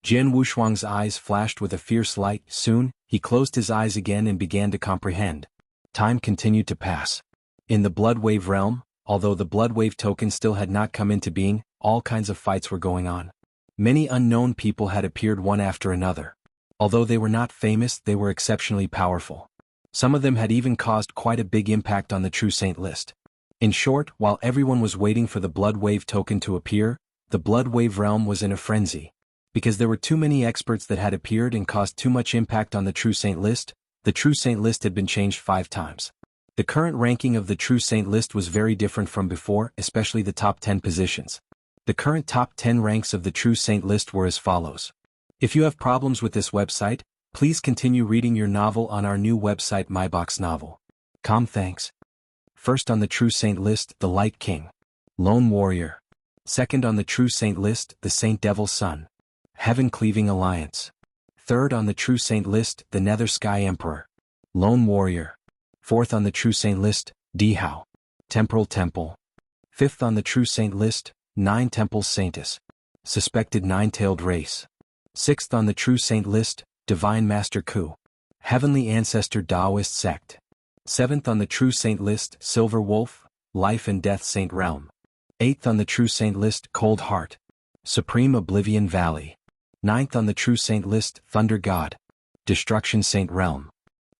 Jian Wushuang's eyes flashed with a fierce light. Soon, he closed his eyes again and began to comprehend. Time continued to pass. In the Blood Wave realm, although the Blood Wave token still had not come into being, all kinds of fights were going on. Many unknown people had appeared one after another. Although they were not famous, they were exceptionally powerful. Some of them had even caused quite a big impact on the True Saint list. In short, while everyone was waiting for the Blood Wave token to appear, the Blood Wave realm was in a frenzy. Because there were too many experts that had appeared and caused too much impact on the True Saint list, the True Saint list had been changed 5 times. The current ranking of the True Saint list was very different from before, especially the top 10 positions. The current top 10 ranks of the True Saint list were as follows. If you have problems with this website, please continue reading your novel on our new website MyBox Novel. Thanks. First on the True Saint list, the Light King. Lone Warrior. Second on the True Saint list, the Saint Devil's Son. Heaven Cleaving Alliance. Third on the True Saint list, the Nether Sky Emperor. Lone Warrior. Fourth on the True Saint list, Dihao. Temporal Temple. Fifth on the True Saint list, 9 Temples Saintus. Suspected 9-tailed race. Sixth on the True Saint list, Divine Master Ku. Heavenly Ancestor Taoist Sect. Seventh on the True Saint list, Silver Wolf, Life and Death Saint Realm. Eighth on the True Saint list, Cold Heart. Supreme Oblivion Valley. Ninth on the True Saint list, Thunder God. Destruction Saint Realm.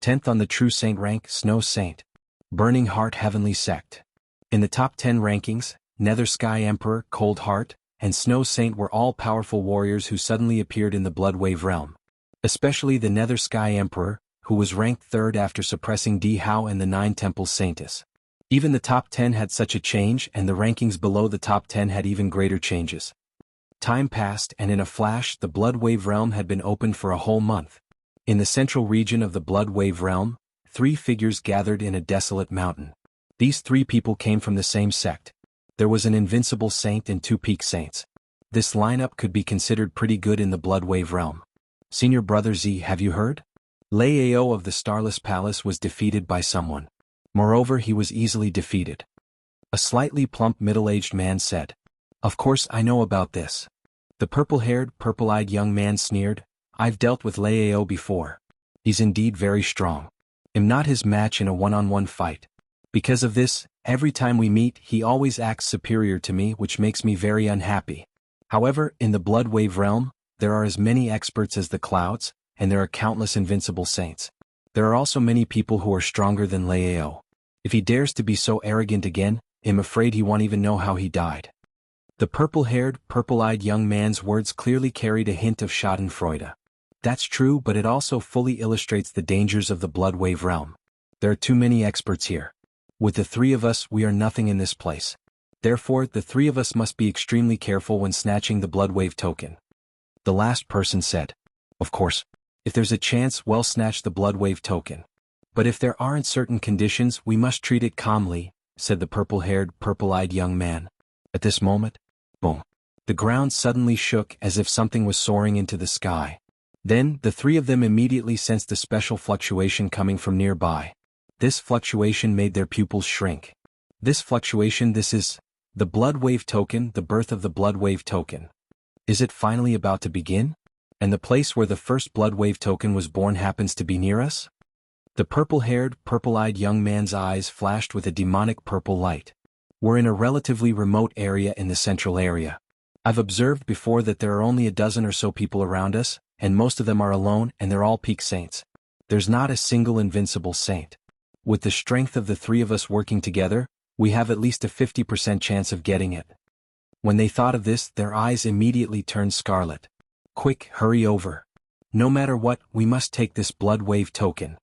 10th on the True Saint rank, Snow Saint. Burning Heart Heavenly Sect. In the top 10 rankings, Nether Sky Emperor, Cold Heart, and Snow Saint were all powerful warriors who suddenly appeared in the Bloodwave realm. Especially the Nether Sky Emperor, who was ranked 3rd after suppressing Dihao and the 9 Temples Saintess. Even the top 10 had such a change, and the rankings below the top 10 had even greater changes. Time passed, and in a flash the Bloodwave realm had been opened for a whole month. In the central region of the Bloodwave realm, 3 figures gathered in a desolate mountain. These 3 people came from the same sect. There was an Invincible Saint and 2 Peak Saints. This lineup could be considered pretty good in the Bloodwave realm. Senior Brother Z, have you heard? Lei Ao of the Starless Palace was defeated by someone. Moreover, he was easily defeated. A slightly plump middle-aged man said. Of course I know about this. The purple-haired, purple-eyed young man sneered. I've dealt with Lei Ao before. He's indeed very strong. I'm not his match in a one-on-one fight. Because of this, every time we meet he always acts superior to me, which makes me very unhappy. However, in the Bloodwave realm, there are as many experts as the clouds, and there are countless invincible saints. There are also many people who are stronger than Lei Ao. If he dares to be so arrogant again, I'm afraid he won't even know how he died. The purple-haired, purple-eyed young man's words clearly carried a hint of schadenfreude. That's true, but it also fully illustrates the dangers of the Bloodwave realm. There are too many experts here. With the 3 of us, we are nothing in this place. Therefore, the 3 of us must be extremely careful when snatching the Bloodwave token. The last person said. Of course. If there's a chance, we'll snatch the Bloodwave token. But if there aren't certain conditions, we must treat it calmly, said the purple-haired, purple-eyed young man. At this moment, boom. The ground suddenly shook as if something was soaring into the sky. Then, the 3 of them immediately sensed a special fluctuation coming from nearby. This fluctuation made their pupils shrink. This fluctuation, this is the Bloodwave token, the birth of the Bloodwave token. Is it finally about to begin? And the place where the first Bloodwave token was born happens to be near us? The purple-haired, purple-eyed young man's eyes flashed with a demonic purple light. We're in a relatively remote area in the central area. I've observed before that there are only a dozen or so people around us, and most of them are alone, and they're all peak saints. There's not a single invincible saint. With the strength of the 3 of us working together, we have at least a 50% chance of getting it. When they thought of this, their eyes immediately turned scarlet. Quick, hurry over. No matter what, we must take this Bloodwave token.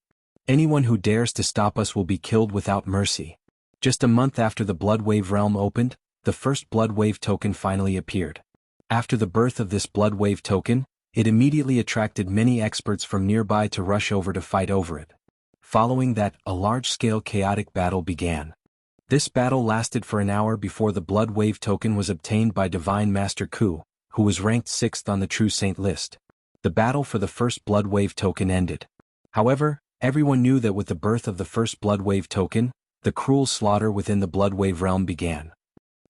Anyone who dares to stop us will be killed without mercy. Just a month after the Bloodwave realm opened, the first Bloodwave token finally appeared. After the birth of this Bloodwave token, it immediately attracted many experts from nearby to rush over to fight over it. Following that, a large-scale chaotic battle began. This battle lasted for an hour before the Bloodwave token was obtained by Divine Master Ku, who was ranked 6th on the True Saint list. The battle for the first Bloodwave token ended. However, everyone knew that with the birth of the first Bloodwave token, the cruel slaughter within the Bloodwave realm began.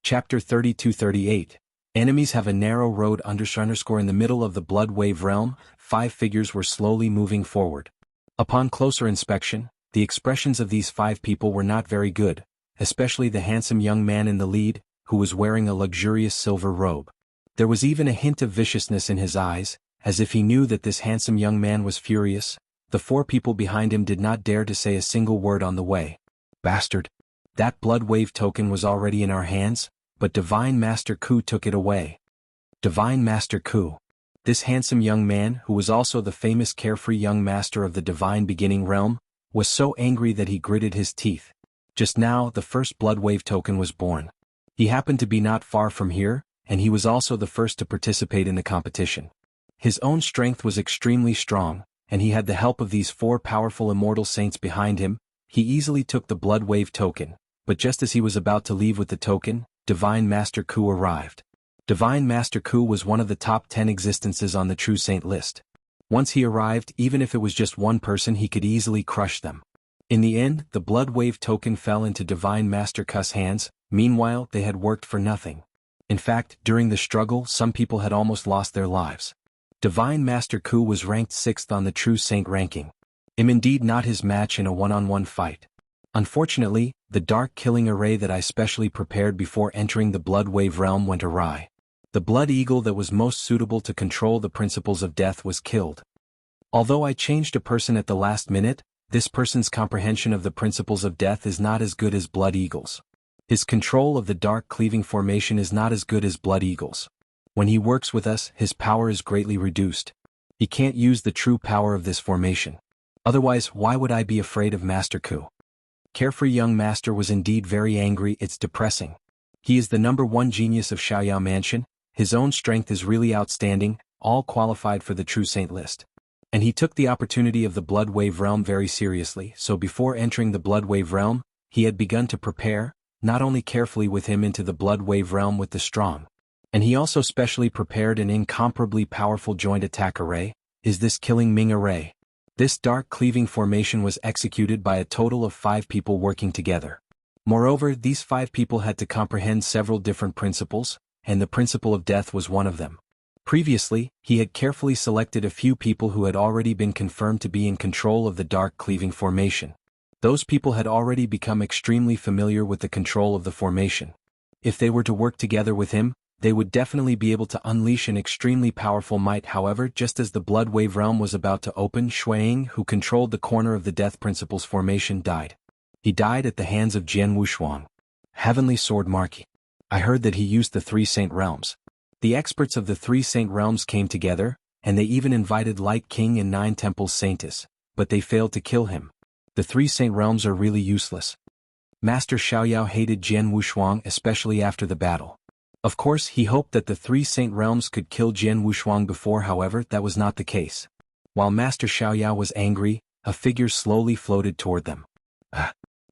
Chapter 32-38. Enemies have a narrow road in the middle of the Bloodwave realm. 5 figures were slowly moving forward. Upon closer inspection, the expressions of these 5 people were not very good, especially the handsome young man in the lead, who was wearing a luxurious silver robe. There was even a hint of viciousness in his eyes, as if he knew that this handsome young man was furious. The 4 people behind him did not dare to say a single word on the way. Bastard! That Bloodwave token was already in our hands, but Divine Master Ku took it away. Divine Master Ku. This handsome young man, who was also the famous carefree young master of the Divine Beginning realm, was so angry that he gritted his teeth. Just now, the first Bloodwave token was born. He happened to be not far from here, and he was also the first to participate in the competition. His own strength was extremely strong, and he had the help of these 4 powerful immortal saints behind him. He easily took the Bloodwave token, but just as he was about to leave with the token, Divine Master Ku arrived. Divine Master Ku was one of the top 10 existences on the True Saint list. Once he arrived, even if it was just one person, he could easily crush them. In the end, the Bloodwave token fell into Divine Master Ku's hands. Meanwhile, they had worked for nothing. In fact, during the struggle, some people had almost lost their lives. Divine Master Ku was ranked 6th on the True Saint ranking. Indeed not his match in a one-on-one fight. Unfortunately, the dark killing array that I specially prepared before entering the Bloodwave realm went awry. The blood eagle that was most suitable to control the principles of death was killed. Although I changed a person at the last minute, this person's comprehension of the principles of death is not as good as Blood Eagle's. His control of the dark cleaving formation is not as good as Blood Eagle's. When he works with us, his power is greatly reduced. He can't use the true power of this formation. Otherwise, why would I be afraid of Master Ku? Carefree young master was indeed very angry. It's depressing. He is the #1 genius of Xiaoyao Mansion. His own strength is really outstanding, all qualified for the true saint list. And he took the opportunity of the Blood Wave realm very seriously, so before entering the Blood Wave realm, he had begun to prepare, not only carefully with him into the Blood Wave realm with the strong, and he also specially prepared an incomparably powerful joint attack array, is this Killing Ming array. This dark cleaving formation was executed by a total of 5 people working together. Moreover, these 5 people had to comprehend several different principles, and the principle of death was one of them. Previously, he had carefully selected a few people who had already been confirmed to be in control of the dark cleaving formation. Those people had already become extremely familiar with the control of the formation. If they were to work together with him, they would definitely be able to unleash an extremely powerful might. However, just as the Blood Wave realm was about to open, Xueying, who controlled the corner of the Death Principles formation, died. He died at the hands of Jianghu Shuang. Heavenly Sword Marquis. I heard that he used the 3 Saint Realms. The experts of the 3 Saint Realms came together, and they even invited Light King and 9 Temples Saintess, but they failed to kill him. The 3 Saint Realms are really useless. Master Xiaoyao hated Jianghu Shuang, especially after the battle. Of course, he hoped that the 3 Saint Realms could kill Jianghu Shuang before. However, that was not the case. While Master Xiaoyao was angry, a figure slowly floated toward them.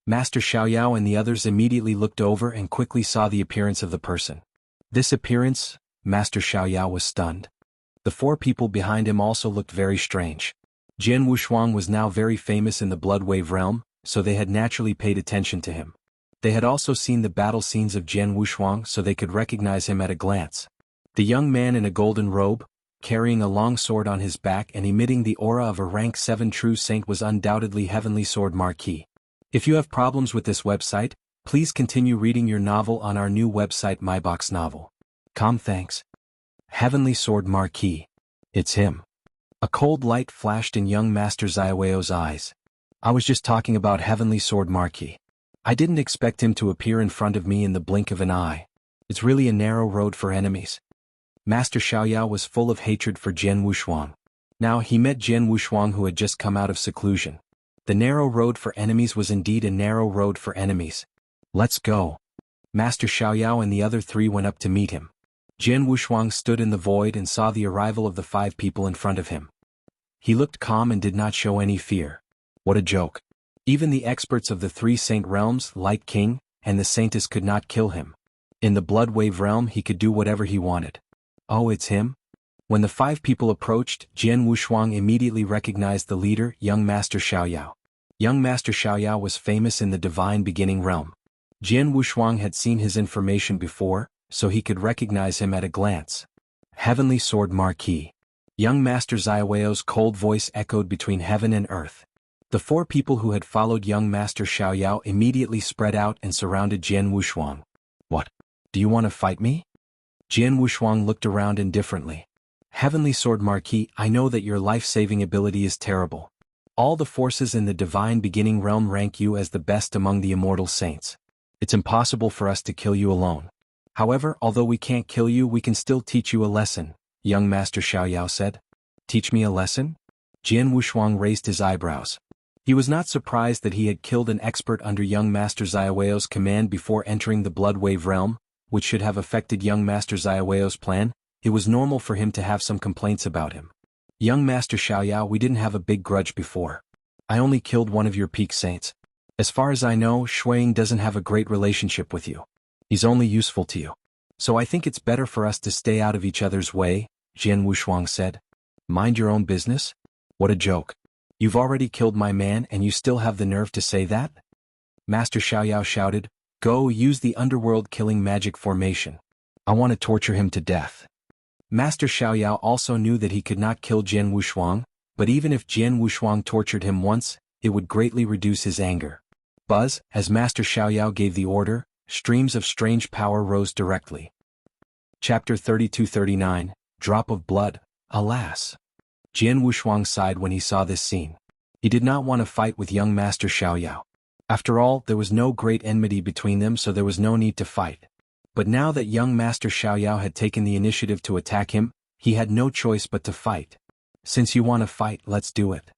Master Xiaoyao and the others immediately looked over and quickly saw the appearance of the person. This appearance, Master Xiaoyao was stunned. The 4 people behind him also looked very strange. Jianghu Shuang was now very famous in the Blood Wave realm, so they had naturally paid attention to him. They had also seen the battle scenes of Jianghu Shuang, so they could recognize him at a glance. The young man in a golden robe, carrying a long sword on his back and emitting the aura of a rank 7 true saint, was undoubtedly Heavenly Sword Marquis. If you have problems with this website, please continue reading your novel on our new website MyBox Novel. Thanks. Heavenly Sword Marquis. It's him. A cold light flashed in young Master Xiaoyao's eyes. I was just talking about Heavenly Sword Marquis. I didn't expect him to appear in front of me in the blink of an eye. It's really a narrow road for enemies. Master Xiaoyao was full of hatred for Jianghu Shuang. Now he met Jianghu Shuang, who had just come out of seclusion. The narrow road for enemies was indeed a narrow road for enemies. Let's go. Master Xiaoyao and the other 3 went up to meet him. Jianghu Shuang stood in the void and saw the arrival of the 5 people in front of him. He looked calm and did not show any fear. What a joke. Even the experts of the 3 Saint Realms, Light King, and the Saintess could not kill him. In the Blood Wave realm he could do whatever he wanted. Oh, it's him? When the 5 people approached, Jianghu Shuang immediately recognized the leader, young Master Xiaoyao. Young Master Xiaoyao was famous in the Divine Beginning realm. Jianghu Shuang had seen his information before, so he could recognize him at a glance. Heavenly Sword Marquis. Young Master Xiaoyao's cold voice echoed between heaven and earth. The 4 people who had followed young Master Xiaoyao immediately spread out and surrounded Jianghu Shuang. What? Do you want to fight me? Jianghu Shuang looked around indifferently. Heavenly Sword Marquis, I know that your life-saving ability is terrible. All the forces in the Divine Beginning realm rank you as the best among the immortal saints. It's impossible for us to kill you alone. However, although we can't kill you, we can still teach you a lesson, young Master Xiaoyao said. Teach me a lesson? Jianghu Shuang raised his eyebrows. He was not surprised that he had killed an expert under young Master Xiaoyao's command before entering the Blood Wave realm, which should have affected young Master Xiaoyao's plan. It was normal for him to have some complaints about him. Young Master Xiaoyao, we didn't have a big grudge before. I only killed one of your peak saints. As far as I know, Xueying doesn't have a great relationship with you. He's only useful to you. So I think it's better for us to stay out of each other's way, Jianghu Shuang said. Mind your own business? What a joke. You've already killed my man and you still have the nerve to say that? Master Xiaoyao shouted, Go use the underworld killing magic formation. I want to torture him to death. Master Xiaoyao also knew that he could not kill Jianghu Shuang, but even if Jianghu Shuang tortured him once, it would greatly reduce his anger. Buzz, as Master Xiaoyao gave the order, streams of strange power rose directly. Chapter 32-39, Drop of Blood, Alas. Jianghu Shuang sighed when he saw this scene. He did not want to fight with young Master Xiaoyao. After all, there was no great enmity between them, so there was no need to fight. But now that young Master Xiaoyao had taken the initiative to attack him, he had no choice but to fight. Since you want to fight, let's do it.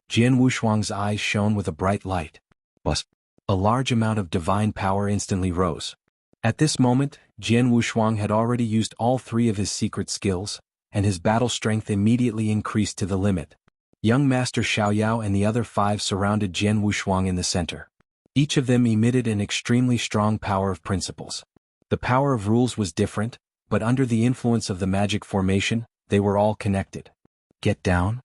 Jian Wushuang's eyes shone with a bright light. Buzz. A large amount of divine power instantly rose. At this moment, Jian Wushuang had already used all 3 of his secret skills, and his battle strength immediately increased to the limit. Young Master Xiaoyao and the other 5 surrounded Jian Wushuang in the center. Each of them emitted an extremely strong power of principles. The power of rules was different, but under the influence of the magic formation, they were all connected. Get down?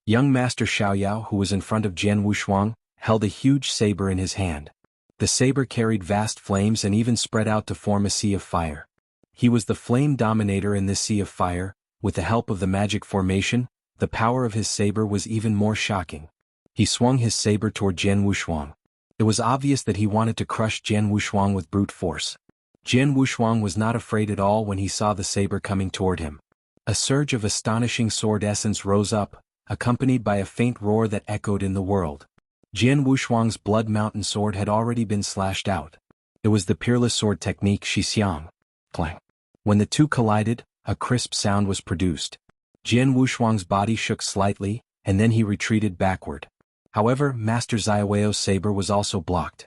Young Master Xiaoyao, who was in front of Jian Wushuang, held a huge saber in his hand. The saber carried vast flames and even spread out to form a sea of fire. He was the flame dominator in this sea of fire. With the help of the magic formation, the power of his saber was even more shocking. He swung his saber toward Jian Wushuang. It was obvious that he wanted to crush Jian Wushuang with brute force. Jian Wushuang was not afraid at all when he saw the saber coming toward him. A surge of astonishing sword essence rose up, accompanied by a faint roar that echoed in the world. Jian Wushuang's blood mountain sword had already been slashed out. It was the peerless sword technique Shixiang. Clang. When the two collided, a crisp sound was produced. Jian Wushuang's body shook slightly, and then he retreated backward. However, Master Xiaoyao's saber was also blocked.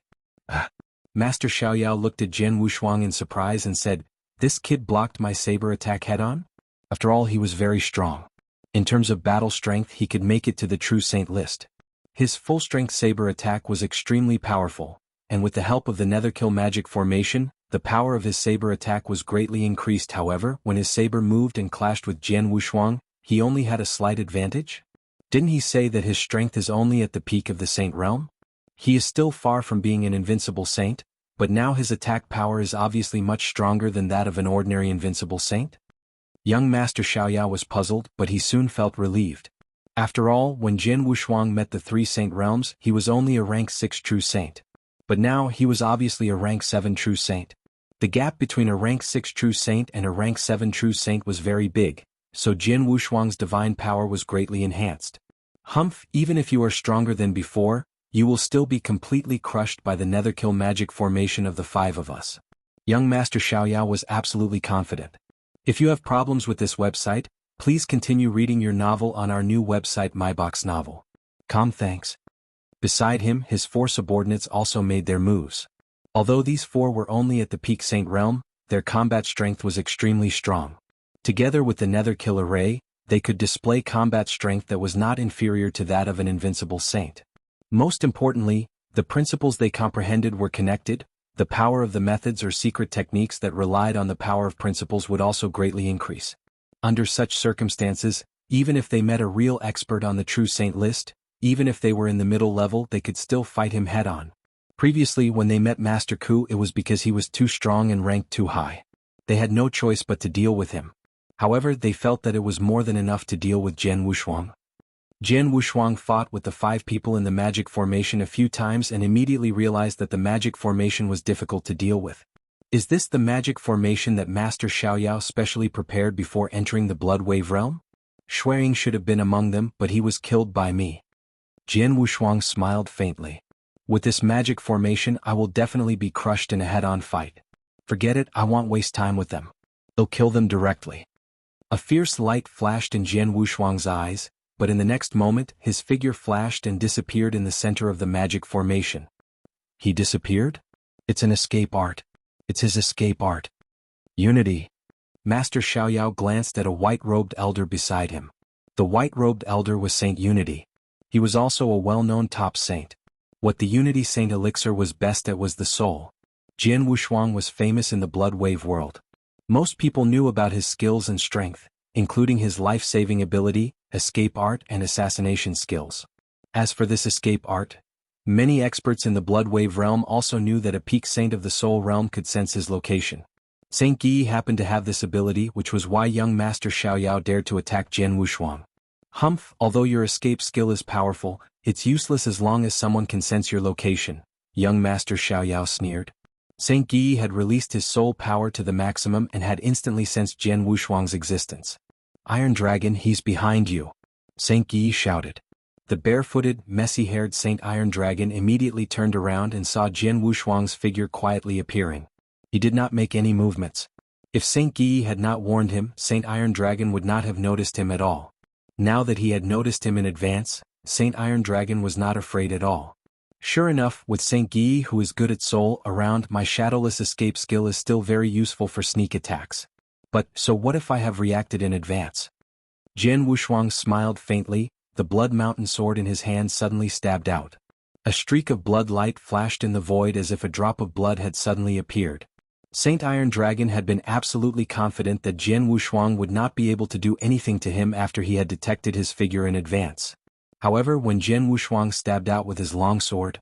Master Xiaoyao looked at Jian Wushuang in surprise and said, "This kid blocked my saber attack head-on?" After all, he was very strong. In terms of battle strength, he could make it to the true saint list. His full-strength saber attack was extremely powerful, and with the help of the Netherkill magic formation, the power of his saber attack was greatly increased. However, when his saber moved and clashed with Jian Wushuang, he only had a slight advantage? Didn't he say that his strength is only at the peak of the saint realm? He is still far from being an invincible saint, but now his attack power is obviously much stronger than that of an ordinary invincible saint? Young Master Xiaoyao was puzzled, but he soon felt relieved. After all, when Jian Wushuang met the 3 saint realms, he was only a rank 6 true saint. But now he was obviously a rank 7 true saint. The gap between a rank 6 true saint and a rank 7 true saint was very big, so Jian Wushuang's divine power was greatly enhanced. Humph, even if you are stronger than before, you will still be completely crushed by the Netherkill magic formation of the 5 of us. Young Master Xiaoyao was absolutely confident. If you have problems with this website, please continue reading your novel on our new website MyBox Novel. Thanks. Beside him, his 4 subordinates also made their moves. Although these 4 were only at the peak saint realm, their combat strength was extremely strong. Together with the Netherkill array, they could display combat strength that was not inferior to that of an invincible saint. Most importantly, the principles they comprehended were connected. The power of the methods or secret techniques that relied on the power of principles would also greatly increase. Under such circumstances, even if they met a real expert on the true saint list, even if they were in the middle level, they could still fight him head-on. Previously, when they met Master Ku, it was because he was too strong and ranked too high. They had no choice but to deal with him. However, they felt that it was more than enough to deal with Jian Wushuang. Jian Wushuang fought with the 5 people in the magic formation a few times and immediately realized that the magic formation was difficult to deal with. Is this the magic formation that Master Xiaoyao specially prepared before entering the Blood Wave realm? Shuaying should have been among them, but he was killed by me. Jian Wushuang smiled faintly. With this magic formation, I will definitely be crushed in a head-on fight. Forget it, I won't waste time with them. I'll kill them directly. A fierce light flashed in Jian Wushuang's eyes, but in the next moment, his figure flashed and disappeared in the center of the magic formation. He disappeared? It's an escape art. It's his escape art. Unity. Master Xiaoyao glanced at a white-robed elder beside him. The white-robed elder was Saint Unity. He was also a well-known top saint. What the Unity Saint elixir was best at was the soul. Jian Wushuang was famous in the Blood Wave world. Most people knew about his skills and strength, including his life-saving ability, escape art, and assassination skills. As for this escape art, many experts in the Blood Wave realm also knew that a peak saint of the Soul realm could sense his location. Saint Guyi happened to have this ability, which was why young Master Xiaoyao dared to attack Jian Wushuang. Humph, although your escape skill is powerful, it's useless as long as someone can sense your location, young Master Xiaoyao sneered. Saint Guyi had released his soul power to the maximum and had instantly sensed Jian Wushuang's existence. Iron Dragon, he's behind you. Saint Guyi shouted. The barefooted, messy-haired Saint Iron Dragon immediately turned around and saw Jian Wushuang's figure quietly appearing. He did not make any movements. If Saint Yi had not warned him, Saint Iron Dragon would not have noticed him at all. Now that he had noticed him in advance, Saint Iron Dragon was not afraid at all. Sure enough, with Saint Yi who is good at soul around, my shadowless escape skill is still very useful for sneak attacks. But, so what if I have reacted in advance? Jian Wushuang smiled faintly, the Blood Mountain sword in his hand suddenly stabbed out. A streak of blood light flashed in the void as if a drop of blood had suddenly appeared. Saint Iron Dragon had been absolutely confident that Jian Wushuang would not be able to do anything to him after he had detected his figure in advance. However, when Jian Wushuang stabbed out with his long sword,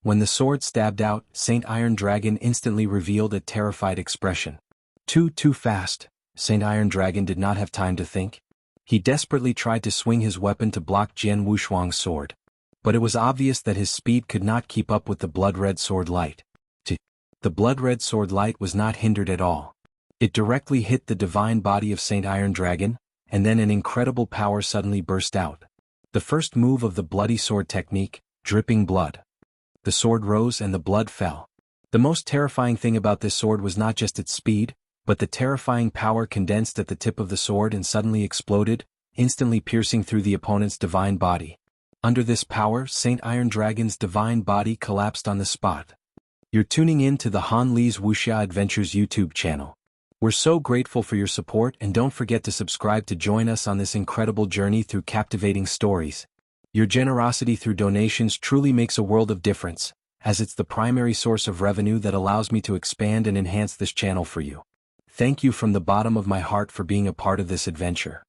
when the sword stabbed out, Saint Iron Dragon instantly revealed a terrified expression. Too fast. Saint Iron Dragon did not have time to think. He desperately tried to swing his weapon to block Jian Wushuang's sword. But it was obvious that his speed could not keep up with the blood-red sword light. The blood-red sword light was not hindered at all. It directly hit the divine body of Saint Iron Dragon, and then an incredible power suddenly burst out. The first move of the bloody sword technique, dripping blood. The sword rose and the blood fell. The most terrifying thing about this sword was not just its speed, but the terrifying power condensed at the tip of the sword and suddenly exploded, instantly piercing through the opponent's divine body. Under this power, Saint Iron Dragon's divine body collapsed on the spot. You're tuning in to the Han Li's Wuxia Adventures YouTube channel. We're so grateful for your support, and don't forget to subscribe to join us on this incredible journey through captivating stories. Your generosity through donations truly makes a world of difference, as it's the primary source of revenue that allows me to expand and enhance this channel for you. Thank you from the bottom of my heart for being a part of this adventure.